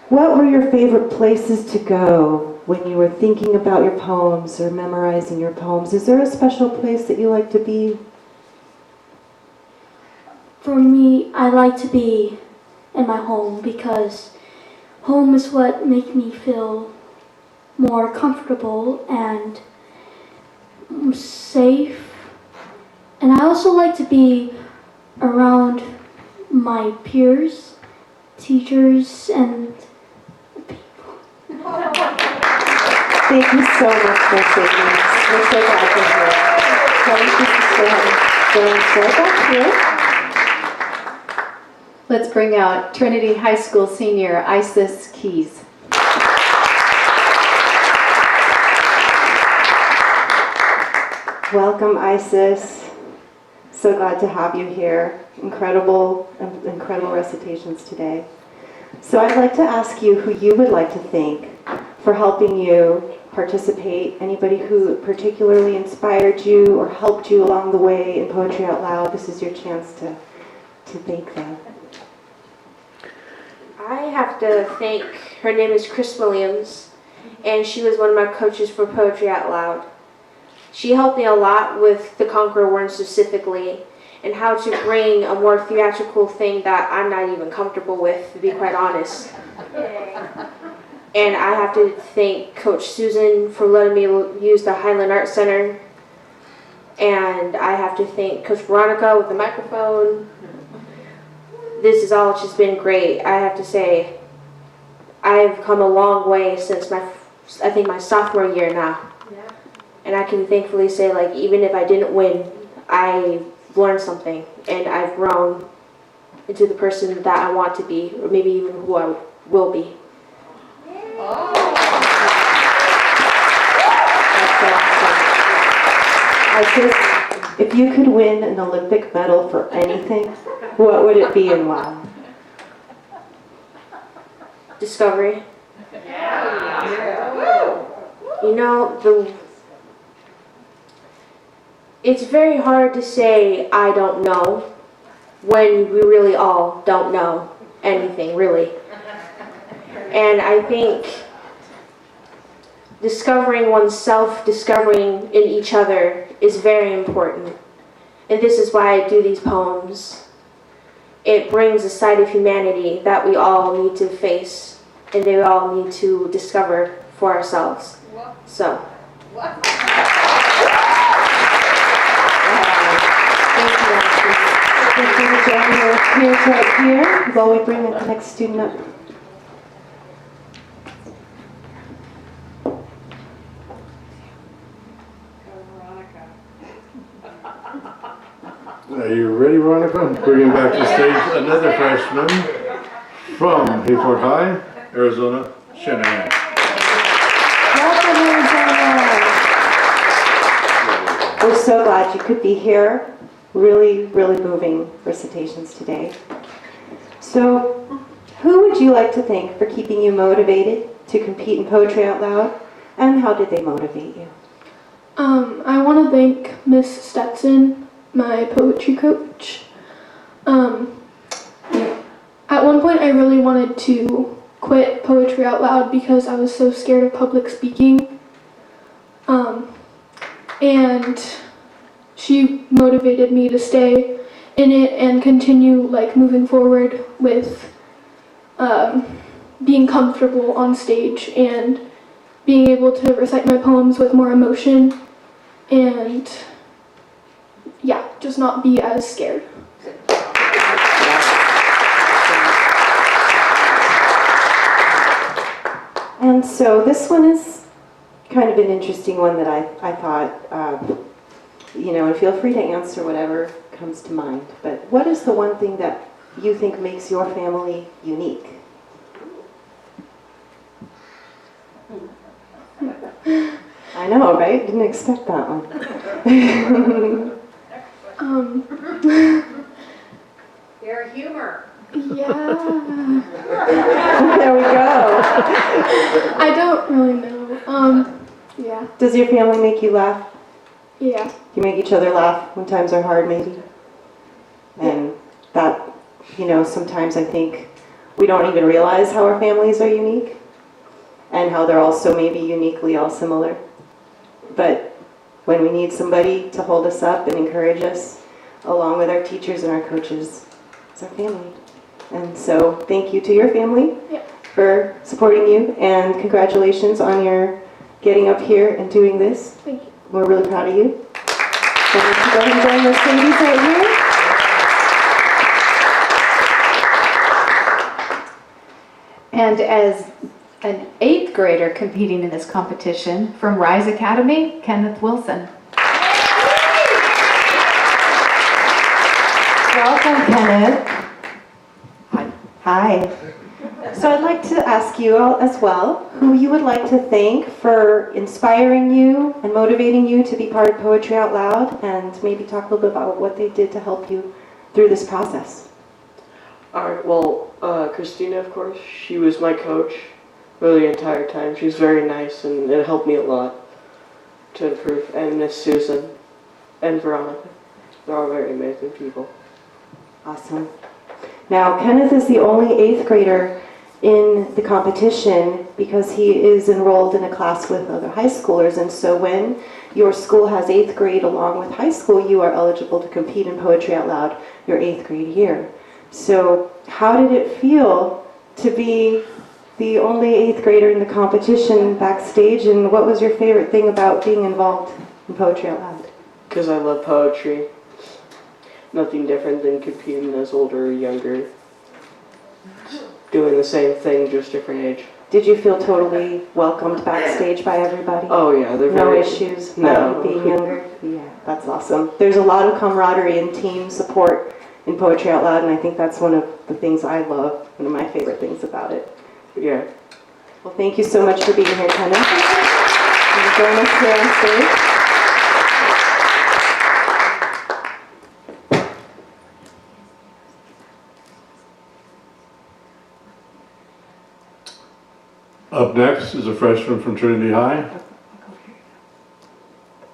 What were your favorite places to go when you were thinking about your poems or memorizing your poems? Is there a special place that you like to be? For me, I like to be in my home because home is what makes me feel more comfortable and safe. And I also like to be around my peers, teachers, and people. Thank you so much for taking us. We're so glad you're here. Kelly, just go back here. Let's bring out Trinity High School senior Isis Keys. Welcome, Isis. So glad to have you here. Incredible recitations today. So I'd like to ask you who you would like to thank for helping you participate. Anybody who particularly inspired you or helped you along the way in Poetry Out Loud. This is your chance to thank them. I have to thank, her name is Chris Williams, and she was one of my coaches for Poetry Out Loud. She helped me a lot with the Conqueror Worm specifically, and how to bring a more theatrical thing that I'm not even comfortable with, to be quite honest. And I have to thank Coach Susan for letting me use the Highland Art Center. And I have to thank Coach Veronica with the microphone. This has all just been great. I have to say, I've come a long way since I think my sophomore year now. Yeah. And I can thankfully say, like, even if I didn't win, I learned something, and I've grown into the person that I want to be, or maybe even who I will be. Isis, if you could win an Olympic medal for anything, what would it be and why? Discovery. You know, it's very hard to say I don't know when we really all don't know anything, really. And I think discovering oneself, discovering in each other is very important. And this is why I do these poems. It brings a side of humanity that we all need to face and they all need to discover for ourselves. So. Thank you, Jen. Your peers right here while we bring the next student up. Are you ready, Veronica? Bringing back to the stage another freshman from Haypork High, Arizona, Sharon. Welcome, Arizona. We're so glad you could be here. Really, really moving recitations today. So, who would you like to thank for keeping you motivated to compete in Poetry Out Loud, and how did they motivate you? I want to thank Miss Stetson, my poetry coach. At one point I really wanted to quit Poetry Out Loud because I was so scared of public speaking. And she motivated me to stay in it and continue moving forward with being comfortable on stage and being able to recite my poems with more emotion and just not be as scared. And so this one is kind of an interesting one that I thought, and feel free to answer whatever comes to mind. But what is the one thing that you think makes your family unique? I know, right? Didn't expect that one. Their humor. Yeah. There we go. I don't really know. Yeah. Does your family make you laugh? Yeah. You make each other laugh when times are hard, maybe? And that, sometimes I think we don't even realize how our families are unique and how they're also maybe uniquely all similar. But when we need somebody to hold us up and encourage us, along with our teachers and our coaches, it's our family. And so thank you to your family for supporting you, and congratulations on your getting up here and doing this. Thank you. We're really proud of you. So let's go ahead and join Mercedes right here. And as an 8th grader competing in this competition from Rise Academy, Kenneth Wilson. Welcome, Kenneth. Hi. So I'd like to ask you as well who you would like to thank for inspiring you and motivating you to be part of Poetry Out Loud, and maybe talk a little bit about what they did to help you through this process. All right, well, Christina, of course, she was my coach for the entire time. She was very nice, and it helped me a lot to improve. And Miss Susan and Veronica, they're all very amazing people. Awesome. Now, Kenneth is the only 8th grader in the competition because he is enrolled in a class with other high schoolers, and so when your school has 8th grade along with high school, you are eligible to compete in Poetry Out Loud your 8th grade year. So how did it feel to be the only 8th grader in the competition backstage, and what was your favorite thing about being involved in Poetry Out Loud? Because I love poetry. Nothing different than competing as older or younger. Doing the same thing, just different age. Did you feel totally welcomed backstage by everybody? Oh yeah, they're no very... issues No. about being younger? Yeah, that's awesome. There's a lot of camaraderie and team support in Poetry Out Loud, and I think that's one of the things I love, one of my favorite things about it. Yeah. Well, thank you so much for being here, Kenneth. Can you join us here on stage? Up next is a freshman from Trinity High,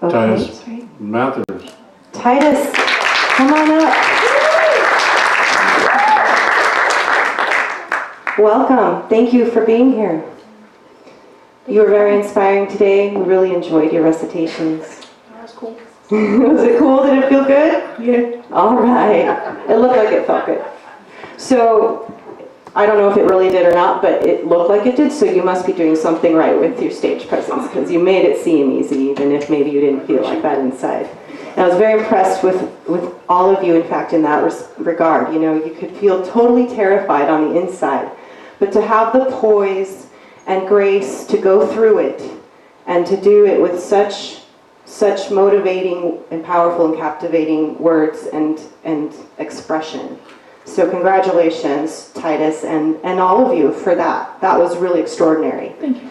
Okay, Titus Mathers. Titus, come on up. Welcome. Thank you for being here. You were very inspiring today. We really enjoyed your recitations. That was cool. Was it cool? Did it feel good? Yeah. All right. It looked like it felt good. So, I don't know if it really did or not, but it looked like it did, so you must be doing something right with your stage presence, because you made it seem easy, even if maybe you didn't feel like that inside. And I was very impressed with all of you, in fact, in that regard. You could feel totally terrified on the inside, but to have the poise and grace to go through it, and to do it with such motivating and powerful and captivating words and expression. So congratulations, Titus, and all of you for that. That was really extraordinary. Thank you.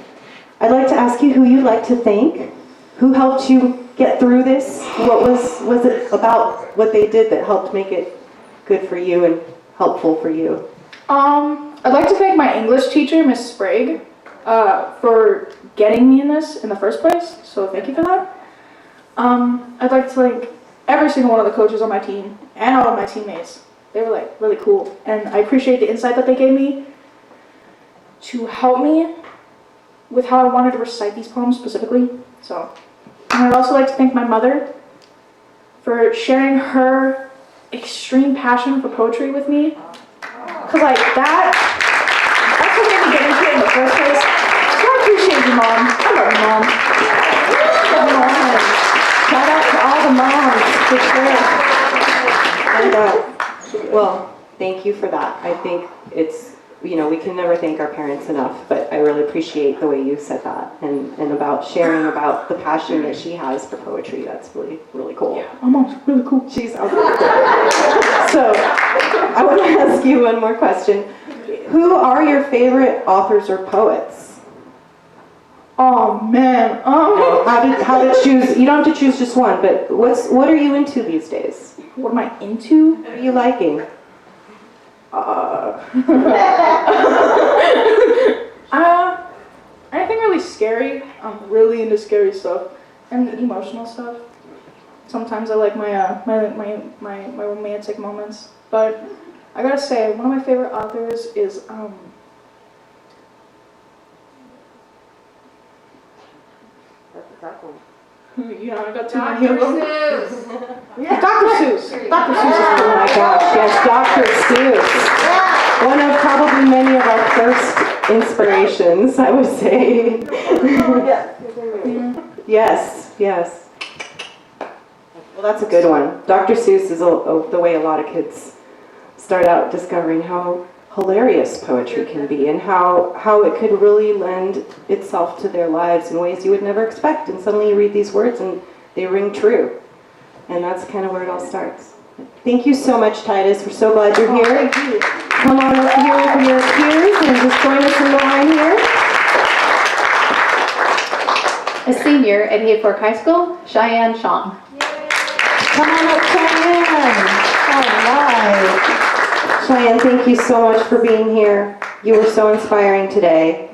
I'd like to ask you who you'd like to thank. Who helped you get through this? What was it about what they did that helped make it good for you and helpful for you? I'd like to thank my English teacher, Miss Sprague, for getting me in this in the first place. So thank you for that. I'd like to thank every single one of the coaches on my team and all of my teammates. They were really cool, and I appreciate the insight that they gave me to help me with how I wanted to recite these poems specifically. So, and I'd also like to thank my mother for sharing her extreme passion for poetry with me, because that's what made me get into it in the first place. So I appreciate you, Mom. I love you, Mom. Shout out to all the moms, for sure. And, well, thank you for that. I think it's, we can never thank our parents enough, but I really appreciate the way you said that, and about sharing about the passion that she has for poetry. That's really, really cool. Yeah, my mom's really cool. She's really cool. So, I want to ask you one more question. Who are your favorite authors or poets? Oh man. How to choose? You don't have to choose just one, but what are you into these days? What am I into? What are you liking? Anything really scary. I'm really into scary stuff and emotional stuff. Sometimes I like my romantic moments, but I gotta say one of my favorite authors is yeah, I got too many of them. Yeah, Dr. Seuss. Dr. Seuss. Oh my gosh, yes, Dr. Seuss. One of probably many of our first inspirations, I would say. Yes, yes. Well, that's a good one. Dr. Seuss is the way a lot of kids start out discovering how hilarious poetry can be and how it could really lend itself to their lives in ways you would never expect. And suddenly you read these words and they ring true. And that's kind of where it all starts. Thank you so much, Titus. We're so glad you're here. Thank you. Come on up here with your peers and just join us in the line here. A senior at Haypork High School, Cheyenne Chong. Come on up, Cheyenne. All right. Cheyenne, thank you so much for being here. You were so inspiring today.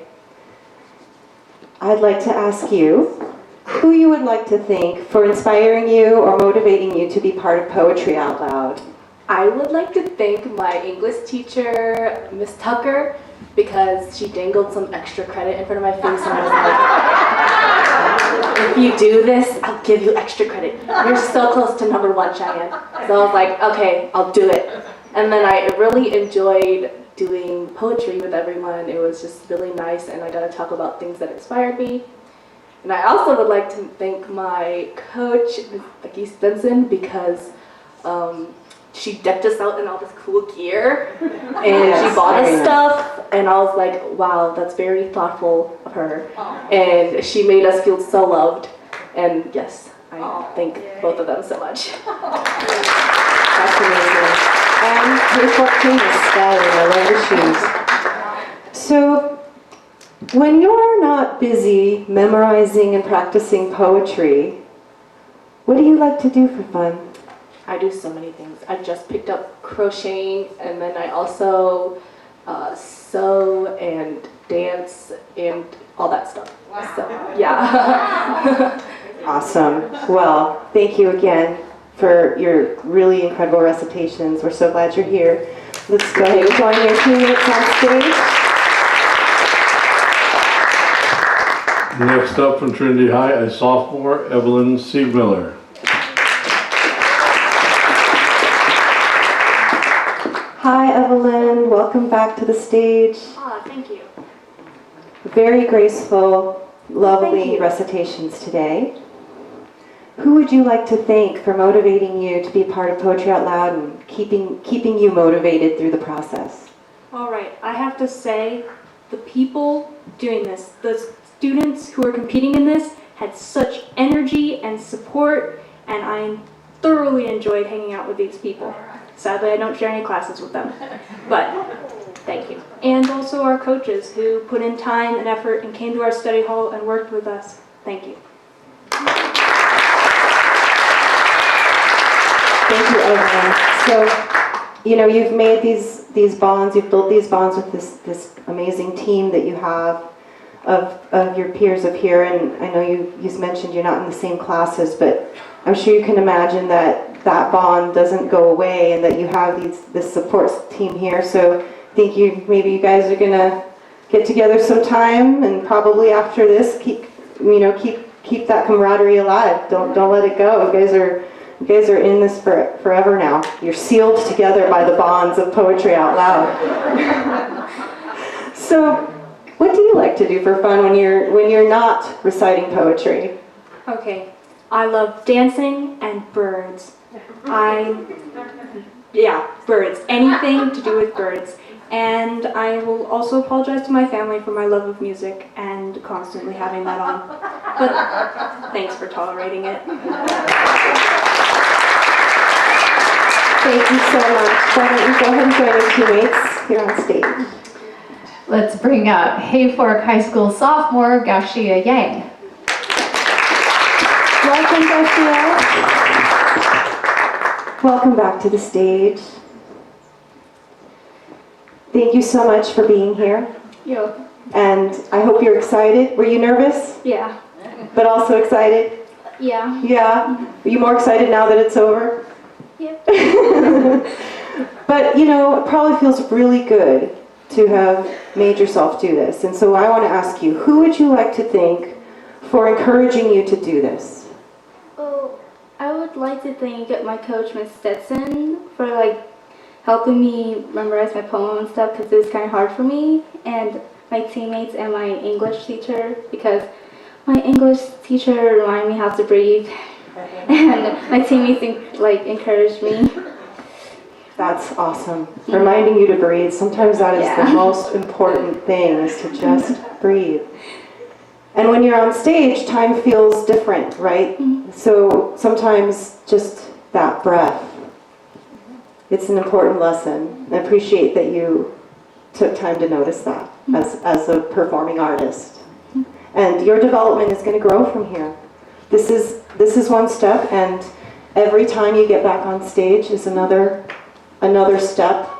I'd like to ask you who you would like to thank for inspiring you or motivating you to be part of Poetry Out Loud. I would like to thank my English teacher, Miss Tucker, because she dangled some extra credit in front of my face and was like, if you do this, I'll give you extra credit. You're so close to number 1, Cheyenne. So I was like, okay, I'll do it. And then I really enjoyed doing poetry with everyone. It was just really nice, and I got to talk about things that inspired me. And I also would like to thank my coach, Ms. Becky Spenson, because she decked us out in all this cool gear, and she bought us stuff, and I was like, wow, that's very thoughtful of her. And she made us feel so loved, and yes, I thank both of them so much. That's amazing. And Haypork team is styling. I love your shoes. So, when you're not busy memorizing and practicing poetry, what do you like to do for fun? I do so many things. I just picked up crocheting, and then I also sew and dance and all that stuff. Wow. So, yeah. Awesome. Well, thank you again for your really incredible recitations. We're so glad you're here. Let's go ahead and join your teammates on stage. Next up from Trinity High, a sophomore, Evelyn Siegmiller. Hi, Evelyn. Welcome back to the stage. Thank you. Very graceful, lovely recitations today. Who would you like to thank for motivating you to be part of Poetry Out Loud and keeping you motivated through the process? All right, I have to say, the people doing this, the students who are competing in this, had such energy and support, and I thoroughly enjoyed hanging out with these people. Sadly, I don't share any classes with them, but thank you. And also our coaches who put in time and effort and came to our study hall and worked with us. Thank you. Thank you, Evelyn. So, you've made these bonds, you've built these bonds with this amazing team that you have of your peers up here, and I know you mentioned you're not in the same classes, but I'm sure you can imagine that bond doesn't go away and that you have this support team here. So I think maybe you guys are gonna get together sometime, and probably after this keep that camaraderie alive. Don't let it go. You guys are in this forever now. You're sealed together by the bonds of Poetry Out Loud. So, what do you like to do for fun when you're not reciting poetry? Okay, I love dancing and birds. Birds. Anything to do with birds. And I will also apologize to my family for my love of music and constantly having that on. But thanks for tolerating it. Thank you so much. Why don't you go ahead and join your teammates here on stage. Let's bring up Haypork High School sophomore, Gashia Yang. Welcome, Gashia. Welcome back to the stage. Thank you so much for being here. You're welcome. And I hope you're excited. Were you nervous? Yeah. But also excited? Yeah. Yeah. Are you more excited now that it's over? Yeah. But, it probably feels really good to have made yourself do this. And so I want to ask you, who would you like to thank for encouraging you to do this? Oh, I would like to thank my coach, Miss Stetson, for helping me memorize my poem and stuff because it was kind of hard for me, and my teammates and my English teacher because my English teacher reminded me how to breathe, and my teammates encouraged me. That's awesome. Reminding you to breathe. Sometimes that is the most important thing, is to just breathe. And when you're on stage, time feels different, right? Mm-hmm. So sometimes just that breath. It's an important lesson. I appreciate that you took time to notice that as a performing artist. And your development is going to grow from here. This is one step, and every time you get back on stage is another step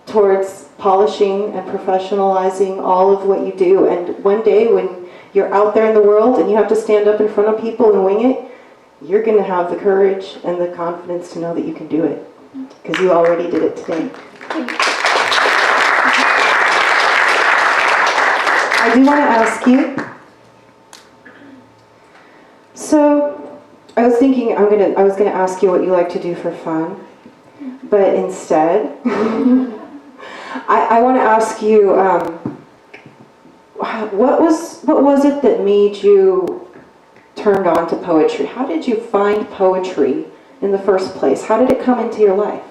towards polishing and professionalizing all of what you do. And one day when you're out there in the world and you have to stand up in front of people and wing it, you're going to have the courage and the confidence to know that you can do it, because you already did it today. I do want to ask you, so I was thinking I was going to ask you what you like to do for fun, but instead I want to ask you, what was it that made you turned on to poetry? How did you find poetry in the first place? How did it come into your life?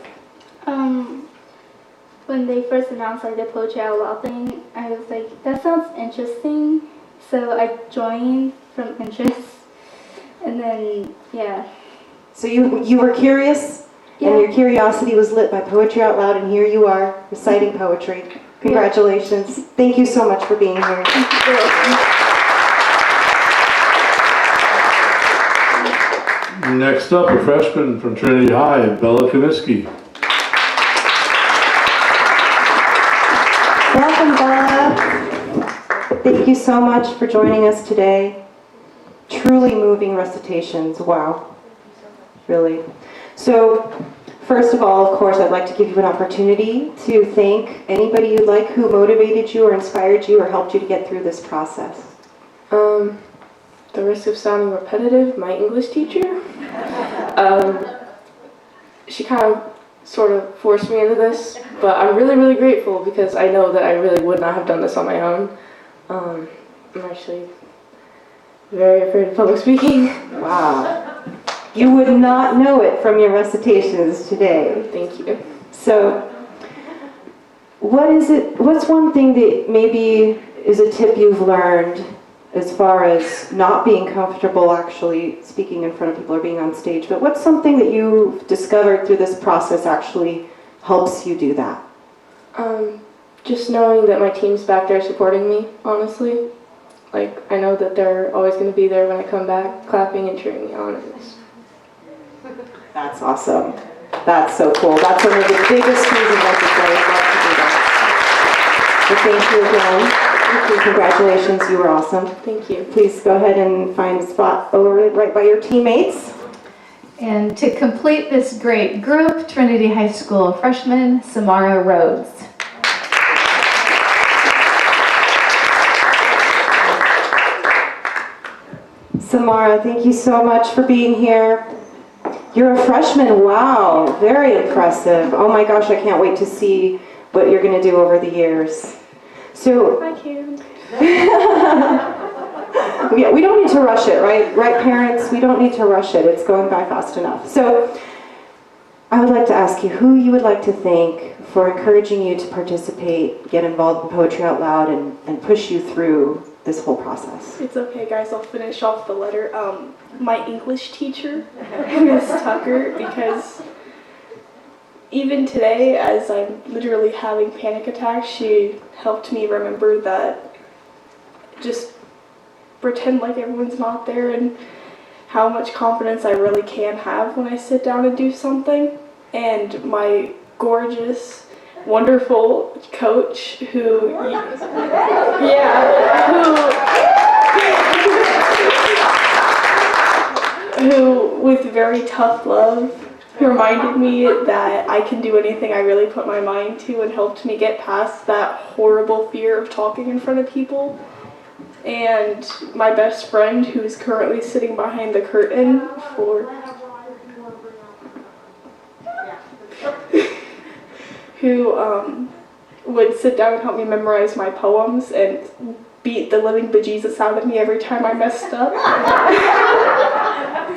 When they first announced the Poetry Out Loud thing, I was like, that sounds interesting. So I joined from interest, and then So you were curious, and your curiosity was lit by Poetry Out Loud, and here you are reciting poetry. Congratulations. Thank you so much for being here. Next up, a freshman from Trinity High, Bella Kaminsky. Welcome, Bella. Thank you so much for joining us today. Truly moving recitations. Wow. Really. So, first of all, of course, I'd like to give you an opportunity to thank anybody you'd like who motivated you or inspired you or helped you to get through this process. The risk of sounding repetitive, my English teacher. She kind of sort of forced me into this, but I'm really, really grateful because I know that I really would not have done this on my own. I'm actually very afraid of public speaking. Wow. You would not know it from your recitations today. Thank you. So, what's one thing that maybe is a tip you've learned as far as not being comfortable actually speaking in front of people or being on stage, but what's something that you've discovered through this process actually helps you do that? Just knowing that my team's back there supporting me, honestly. I know that they're always going to be there when I come back, clapping and cheering me on. That's awesome. That's so cool. That's one of the biggest reasons I think I would love to do that. So thank you again. Congratulations, you were awesome. Thank you. Please go ahead and find a spot over right by your teammates. And to complete this great group, Trinity High School freshman Samara Rhodes. Samara, thank you so much for being here. You're a freshman. Wow, very impressive. Oh my gosh, I can't wait to see what you're going to do over the years. So, Hi, Karen. yeah, we don't need to rush it, right? Right, parents? We don't need to rush it. It's going by fast enough. So, I would like to ask you who you would like to thank for encouraging you to participate, get involved in Poetry Out Loud, and push you through this whole process. It's okay, guys. I'll finish off the letter. My English teacher, Miss Tucker, because even today, as I'm literally having panic attacks, she helped me remember that just pretend like everyone's not there and how much confidence I really can have when I sit down and do something. And my gorgeous wonderful coach who with very tough love reminded me that I can do anything I really put my mind to, and helped me get past that horrible fear of talking in front of people. And my best friend, who's currently sitting behind the curtain who would sit down and help me memorize my poems and beat the living bejesus out of me every time I messed up.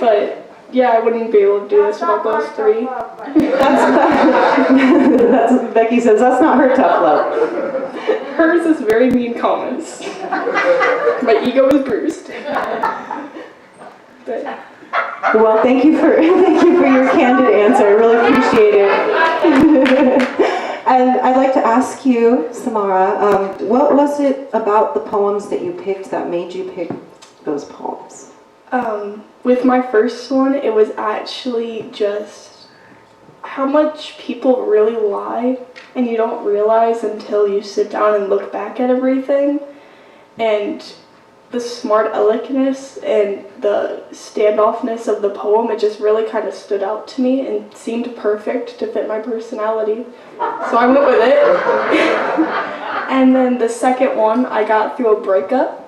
But yeah, I wouldn't be able to do this without those three. That's what Becky says. That's not her tough love. Hers is very mean comments. My ego is bruised. But. Well, thank you for your candid answer. I really appreciate it. And I'd like to ask you, Samara, what was it about the poems that you picked that made you pick those poems? With my first one, it was actually just how much people really lie, and you don't realize until you sit down and look back at everything. And the smart aleckness and the standoffness of the poem, it just really kind of stood out to me and seemed perfect to fit my personality. So I went with it. And then the second one, I got through a breakup,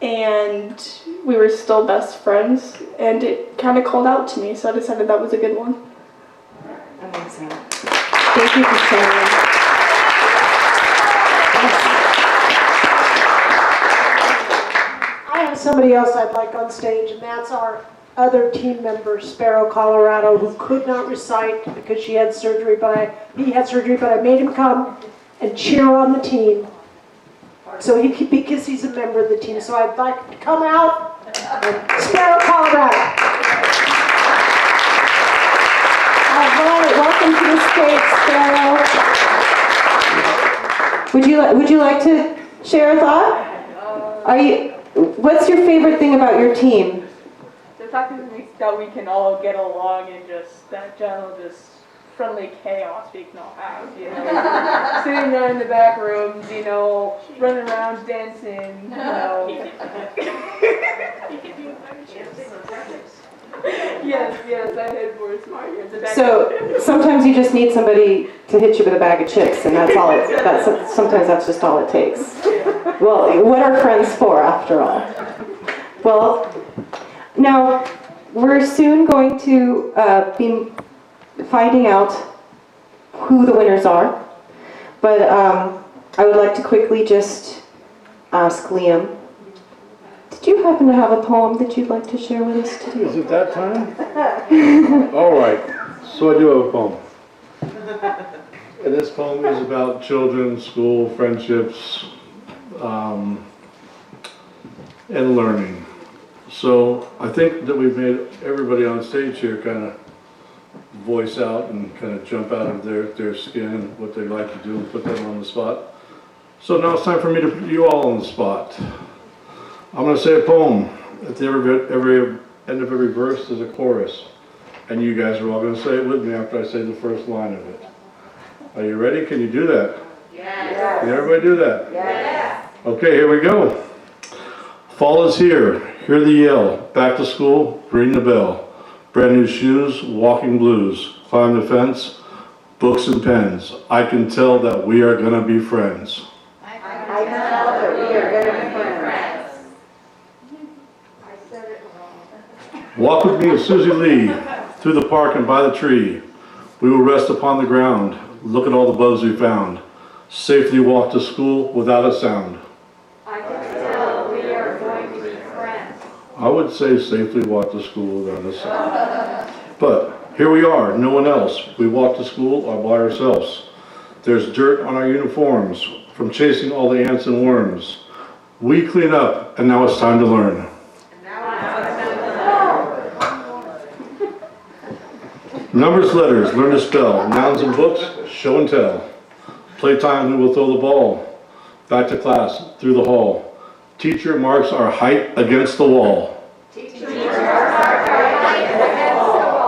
and we were still best friends, and it kind of called out to me, so I decided that was a good one. Amazing. Thank you for sharing. I have somebody else I'd like on stage, and that's our other team member, Sparrow, Colorado, who could not recite because he had surgery, but I made him come and cheer on the team. So because he's a member of the team, so I'd like to come out and Sparrow, Colorado. All right, welcome to the stage, Sparrow. Would you like to share a thought? What's your favorite thing about your team? The fact that we can all get along and just that general friendly chaos we can all have, sitting there in the back rooms, running around dancing, Yes, that headboard smart. So sometimes you just need somebody to hit you with a bag of chips, and sometimes that's just all it takes. Well, what are friends for, after all? Well, now we're soon going to be finding out who the winners are, but I would like to quickly just ask Liam, did you happen to have a poem that you'd like to share with us today? Is it that time? All right, so I do have a poem. And this poem is about children, school, friendships, and learning. So I think that we've made everybody on stage here kind of voice out and kind of jump out of their skin and what they like to do and put them on the spot. So now it's time for me to put you all on the spot. I'm going to say a poem. At the every end of every verse there's a chorus. And you guys are all going to say it with me after I say the first line of it. Are you ready? Can you do that? Yes. Can everybody do that? Yes. Okay, here we go. Fall is here. Hear the yell. Back to school. Ring the bell. Brand new shoes. Walking blues. Climb the fence. Books and pens. I can tell that we are going to be friends. I can tell that we are going to be friends. Walk with me, Susie Lee, through the park and by the tree. We will rest upon the ground. Look at all the bugs we found. Safely walk to school without a sound. I can tell we are going to be friends. I would say safely walk to school without a sound. But here we are, no one else. We walk to school all by ourselves. There's dirt on our uniforms from chasing all the ants and worms. We clean up, and now it's time to learn. Numbers, letters, learn to spell. Nouns and books, show and tell. Playtime, we will throw the ball. Back to class, through the hall. Teacher marks our height against the wall.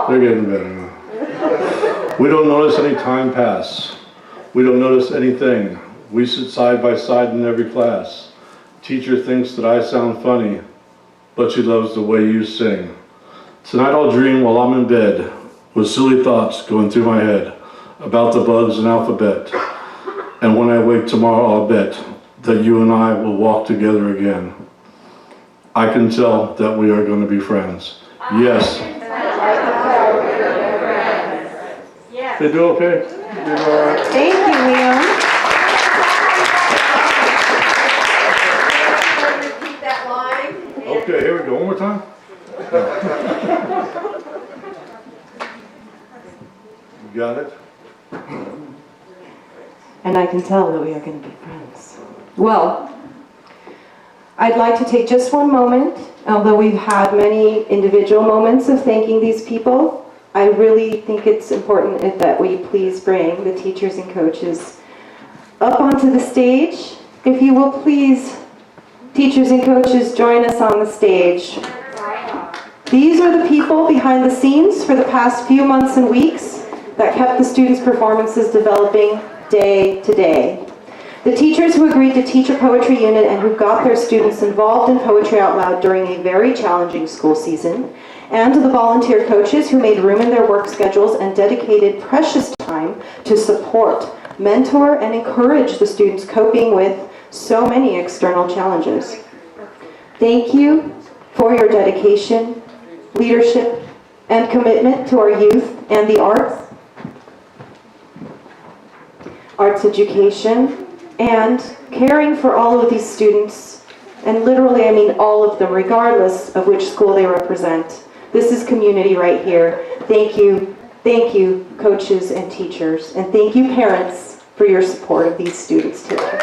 They're getting better now. We don't notice any time pass. We don't notice anything. We sit side by side in every class. Teacher thinks that I sound funny, but she loves the way you sing. Tonight I'll dream while I'm in bed, with silly thoughts going through my head about the bugs and alphabet. And when I wake tomorrow, I'll bet that you and I will walk together again. I can tell that we are going to be friends. Yes. They do okay? They do all right? Thank you, Leon. Repeat that line. Okay, here we go. One more time. You got it? And I can tell that we are going to be friends. Well, I'd like to take just one moment, although we've had many individual moments of thanking these people. I really think it's important that we please bring the teachers and coaches up onto the stage. If you will please, teachers and coaches, join us on the stage. These are the people behind the scenes for the past few months and weeks that kept the students' performances developing day to day. The teachers who agreed to teach a poetry unit and who got their students involved in Poetry Out Loud during a very challenging school season, and the volunteer coaches who made room in their work schedules and dedicated precious time to support, mentor, and encourage the students coping with so many external challenges. Thank you for your dedication, leadership, and commitment to our youth and the arts education, and caring for all of these students, and literally I mean all of them, regardless of which school they represent. This is community right here. Thank you, coaches and teachers, and thank you, parents, for your support of these students today.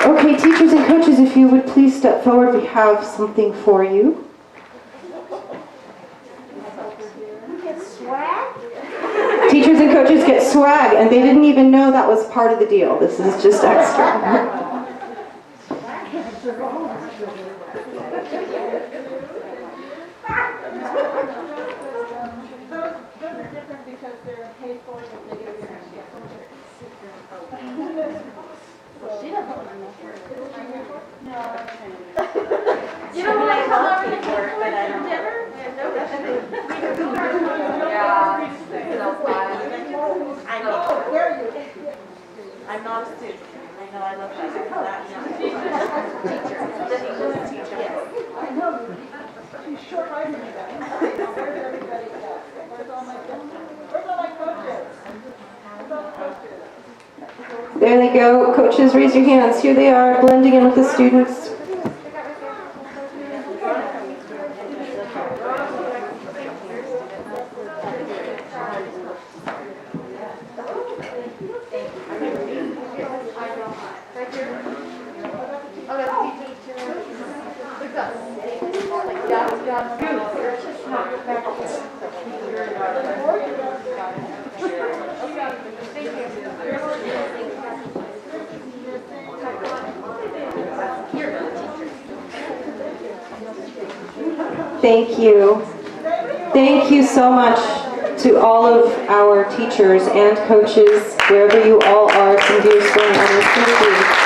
Okay, teachers and coaches, if you would please step forward, we have something for you. Teachers and coaches get swag, and they didn't even know that was part of the deal. This is just extra. Those are different because they're paid for and they get a She doesn't want to know for it. No. You don't want to come over to dinner? I know. I'm not a student. I know I love that. Teacher. Yes. I know. She's short right in that. Where's everybody at? Where's all my coaches? Where's all my coaches? Where's all the coaches? There they go. Coaches, raise your hands. Here they are, blending in with the students. Thank you. Thank you so much to all of our teachers and coaches, wherever you all are, from Lewiston and Trinity.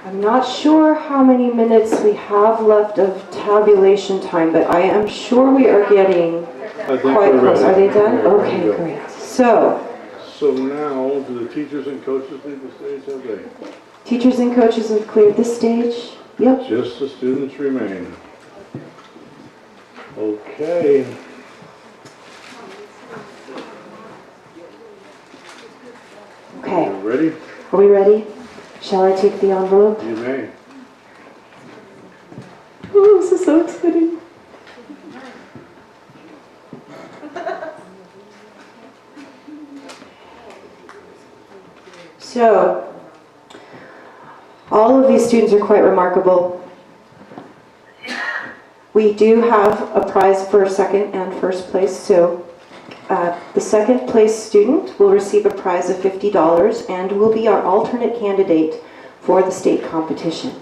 I'm not sure how many minutes we have left of tabulation time, but I am sure we are getting quite close. Are they done? Okay, great. So now, do the teachers and coaches leave the stage, have they? Teachers and coaches have cleared the stage. Yep. Just the students remain. Okay. Okay. Ready? Are we ready? Shall I take the envelope? You may. Oh, this is so exciting. So, all these students are quite remarkable. We do have a prize for second and first place, so the second place student will receive a prize of $50 and will be our alternate candidate for the state competition.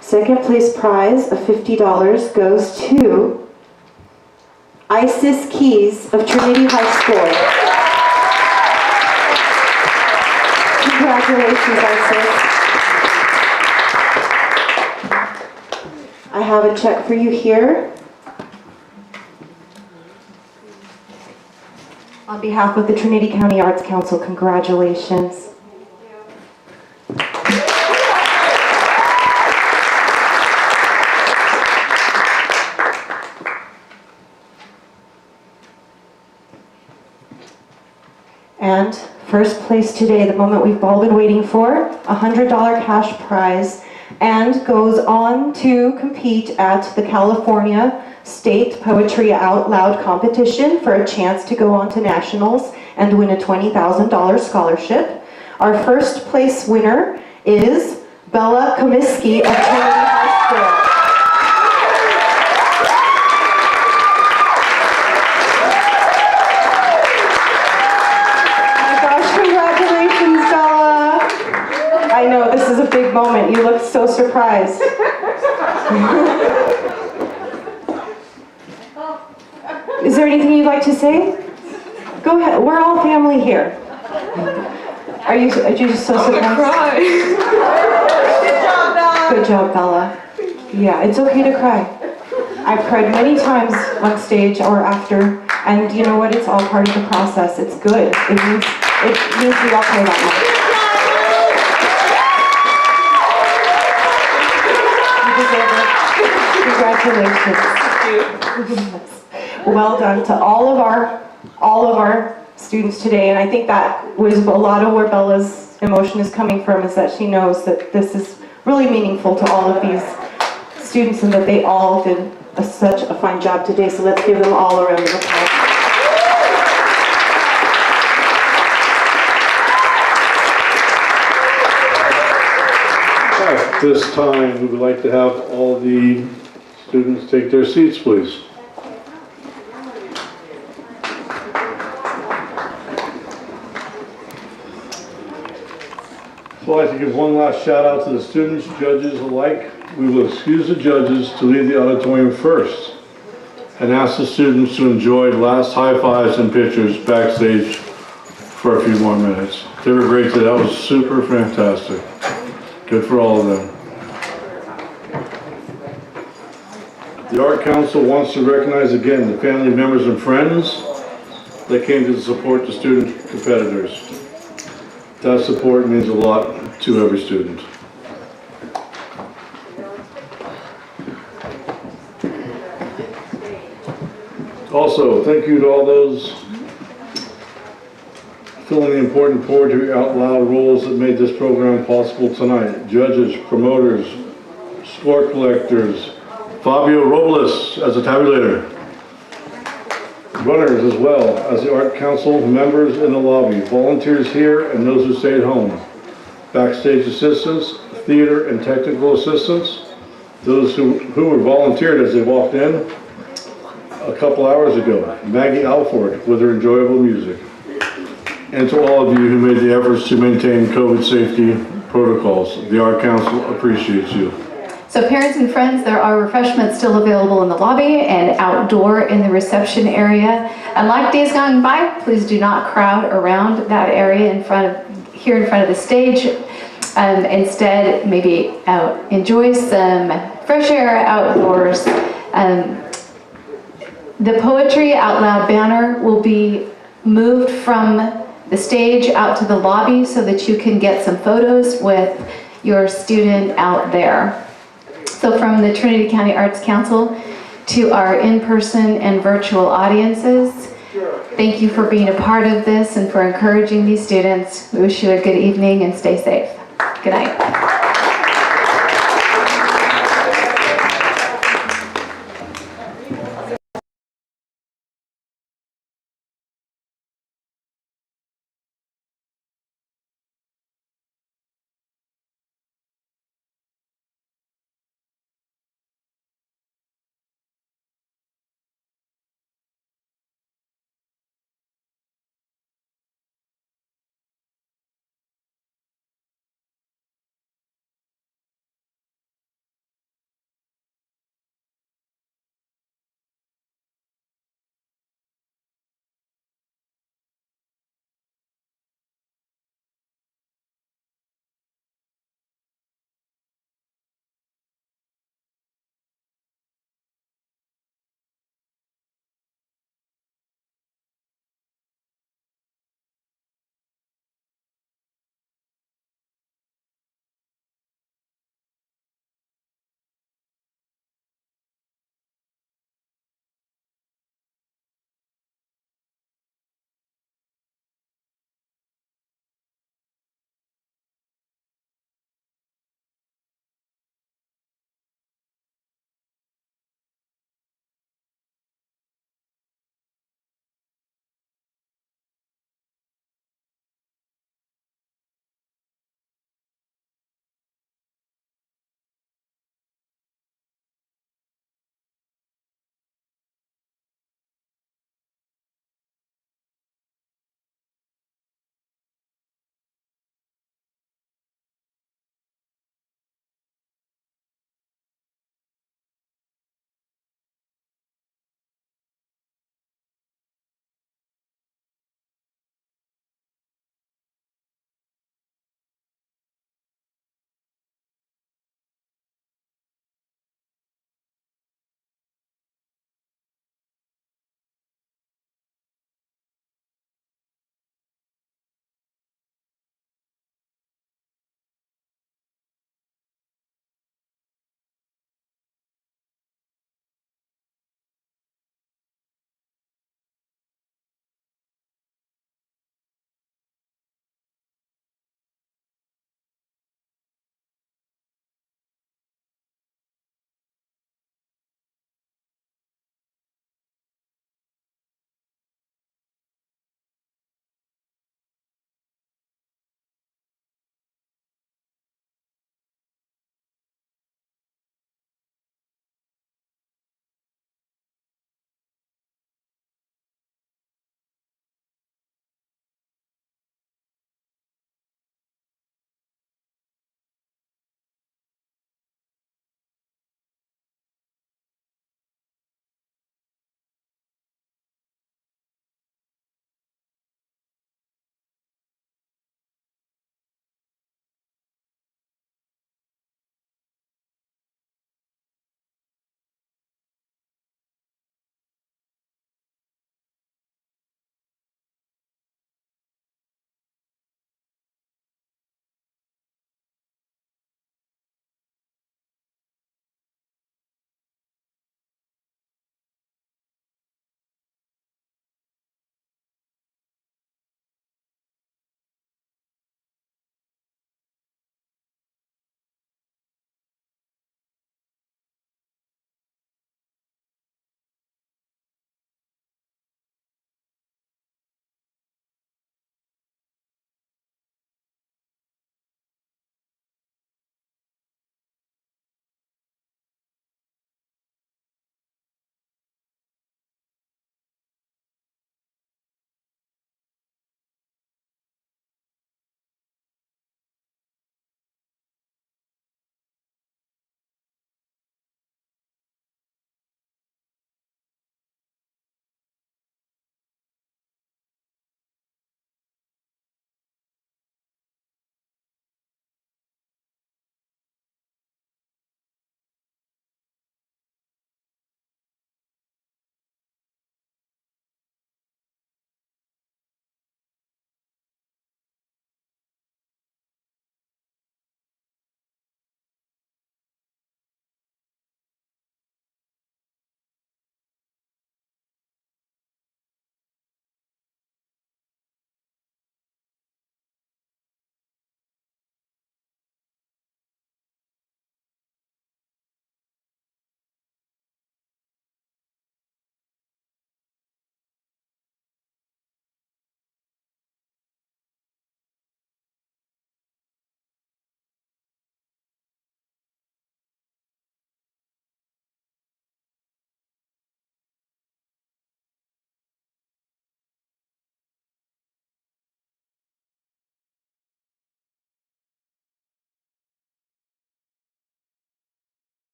Second place prize of $50 goes to Isis Keys of Trinity High School. Congratulations, Isis. I have a check for you here. On behalf of the Trinity County Arts Council, congratulations. And first place today, the moment we've all been waiting for, $100 cash prize, and goes on to compete at the California State Poetry Out Loud competition for a chance to go on to nationals and win a $20,000 scholarship. Our first place winner is Bella Kaminsky of Trinity High School. I know, this is a big moment. You look so surprised. Is there anything you'd like to say? Go ahead. We're all family here. Are you just so surprised? I'm gonna cry. Good job, Bella. Good job, Bella. Yeah, it's okay to cry. I've cried many times on stage or after, and you know what? It's all part of the process. It's good. It means we all play that much. Congratulations. Well done to all of our students today, and I think that was a lot of where Bella's emotion is coming from, is that she knows that this is really meaningful to all of these students and that they all did such a fine job today. So let's give them all a round of applause. At this time, we would like to have all the students take their seats, please. So I'd like to give one last shout out to the students, judges alike. We will excuse the judges to leave the auditorium first and ask the students to enjoy last high fives and pictures backstage for a few more minutes. They were great today. That was super fantastic. Good for all of them. The Art Council wants to recognize again the family members and friends that came to support the student competitors. That support means a lot to every student. Also, thank you to all those filling the important poetry out loud roles that made this program possible tonight. Judges, promoters, score collectors, Fabio Robles as a tabulator, runners as well as the Art Council members in the lobby, volunteers here and those who stayed home, backstage assistants, theater and technical assistants, those who were volunteered as they walked in a couple hours ago, Maggie Alford with her enjoyable music, and to all of you who made the efforts to maintain COVID safety protocols. The Art Council appreciates you. So parents and friends, there are refreshments still available in the lobby and outdoor in the reception area. Unlike days gone by, please do not crowd around that area in front of the stage. Instead, maybe enjoy some fresh air outdoors. The Poetry Out Loud banner will be moved from the stage out to the lobby so that you can get some photos with your student out there. So from the Trinity County Arts Council to our in-person and virtual audiences, thank you for being a part of this and for encouraging these students. We wish you a good evening and stay safe. Good night.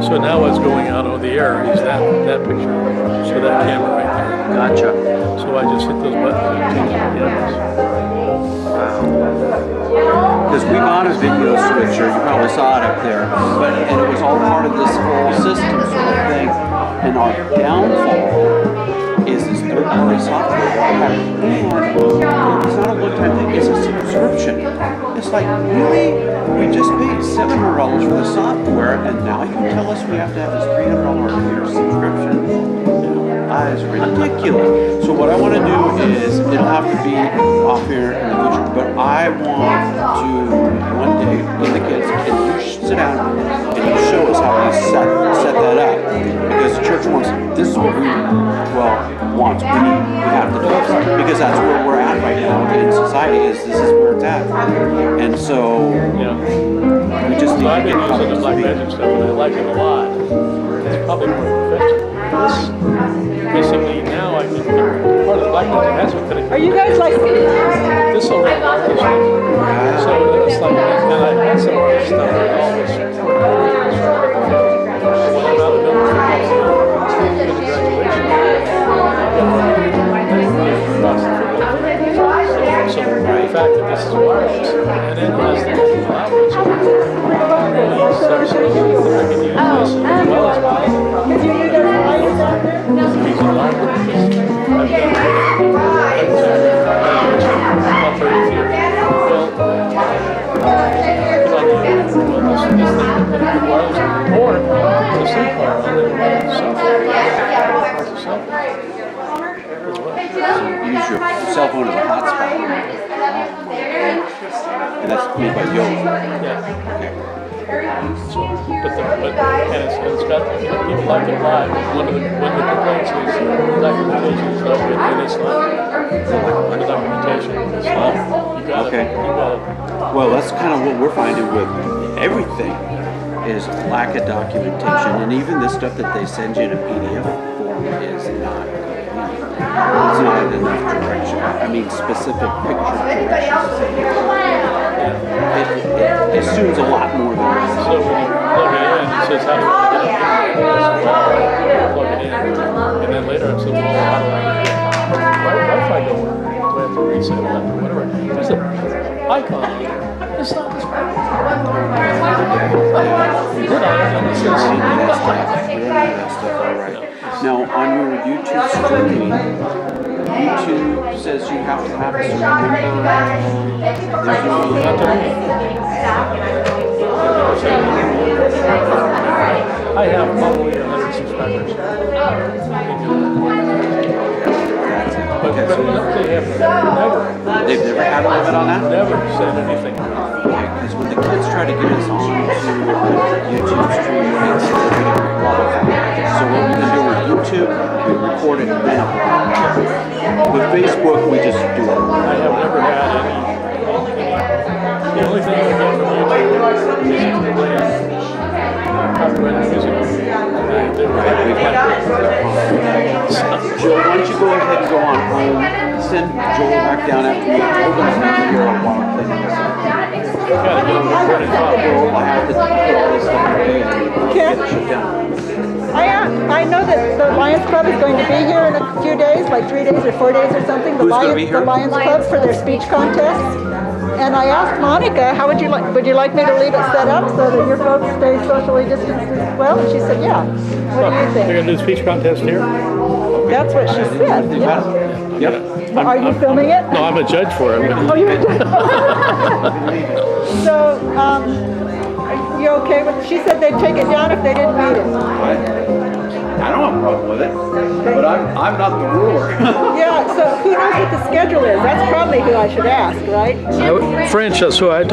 So now what's going out on the air is that picture. So that camera right there. Gotcha. So I just hit those buttons and change the cameras. Because we bought a video switcher, you probably saw it up there, and it was all part of this whole system sort of thing. And our downfall is this third-party software that I have. And it's not a one-time thing, it's a subscription. It's like, really? We just paid $700 for the software, and now you tell us we have to have this $300 a year subscription? That is ridiculous. So what I want to do is, it'll have to be off here in the future, but I want to one day get the kids and you sit down and you show us how you set that up. Because the church wants, this is what we want. We have to do this. Because that's where we're at right now in society, is this is where it's at. And so we just need to I've get been using the Black Magic stuff and I like it a lot. It's probably more professional. Basically now I can part of the Black Magic has been connected. Are you guys like this will work. So it's like, and I had some other stuff that always when I'm out of so the fact that this is wireless and it has the multiple outlets, really substitute that I can use this as well as mine. Could you use those lights down there? These are live because I've done about 30 feet. Or the SIM card on the use your cell phone as a hotspot. And that's made by Yo. Okay. So, but it's got, people like it live. One of the complaints is documentation is not good, and it's not. The documentation is not. You gotta. Well, that's kind of what we're finding with everything is lack of documentation, and even the stuff that they send you in a PDF form is not complete. It's not enough direction. I mean, specific picture directions. It assumes a lot more than that. So when you plug it in, it says how do I get it? Plug it in, and then later I'm saying, well, how do I get it? Wi-Fi don't work. Do I have to reset it or whatever? There's an icon on it. It's not this one. Now, on your YouTube streaming, YouTube says you have to have a certain number. I have probably 100 subscribers. But they have never. They've never had a limit on that? Never said anything. Because when the kids try to get us on to YouTube stream, it's qualified. So what we can do with YouTube, we record it and then upload it. With Facebook, we just do it. I have never had any. The only thing I get from YouTube is if they play copyrighted music. Joe, why don't you go ahead and go on home, send Joel back down after me. We're going to be here a while cleaning this up. I have to put all this stuff away and get it shut down. I know that the Lions Club is going to be here in a few days, like 3 days or 4 days or something. The Lions Club for their speech contest. And I asked Monica, how would you like me to leave it set up so that your folks stay socially distanced as well? And she said, yeah. What do you think? You're going to do the speech contest here? That's what she said. Yep. Are you filming it? No, I'm a judge for it. Oh, you're a judge. So, you okay with, she said they'd take it down if they didn't meet it. I don't have a problem with it, but I'm not the ruler. Yeah, so who knows what the schedule is? That's probably who I should ask, right? French, that's who I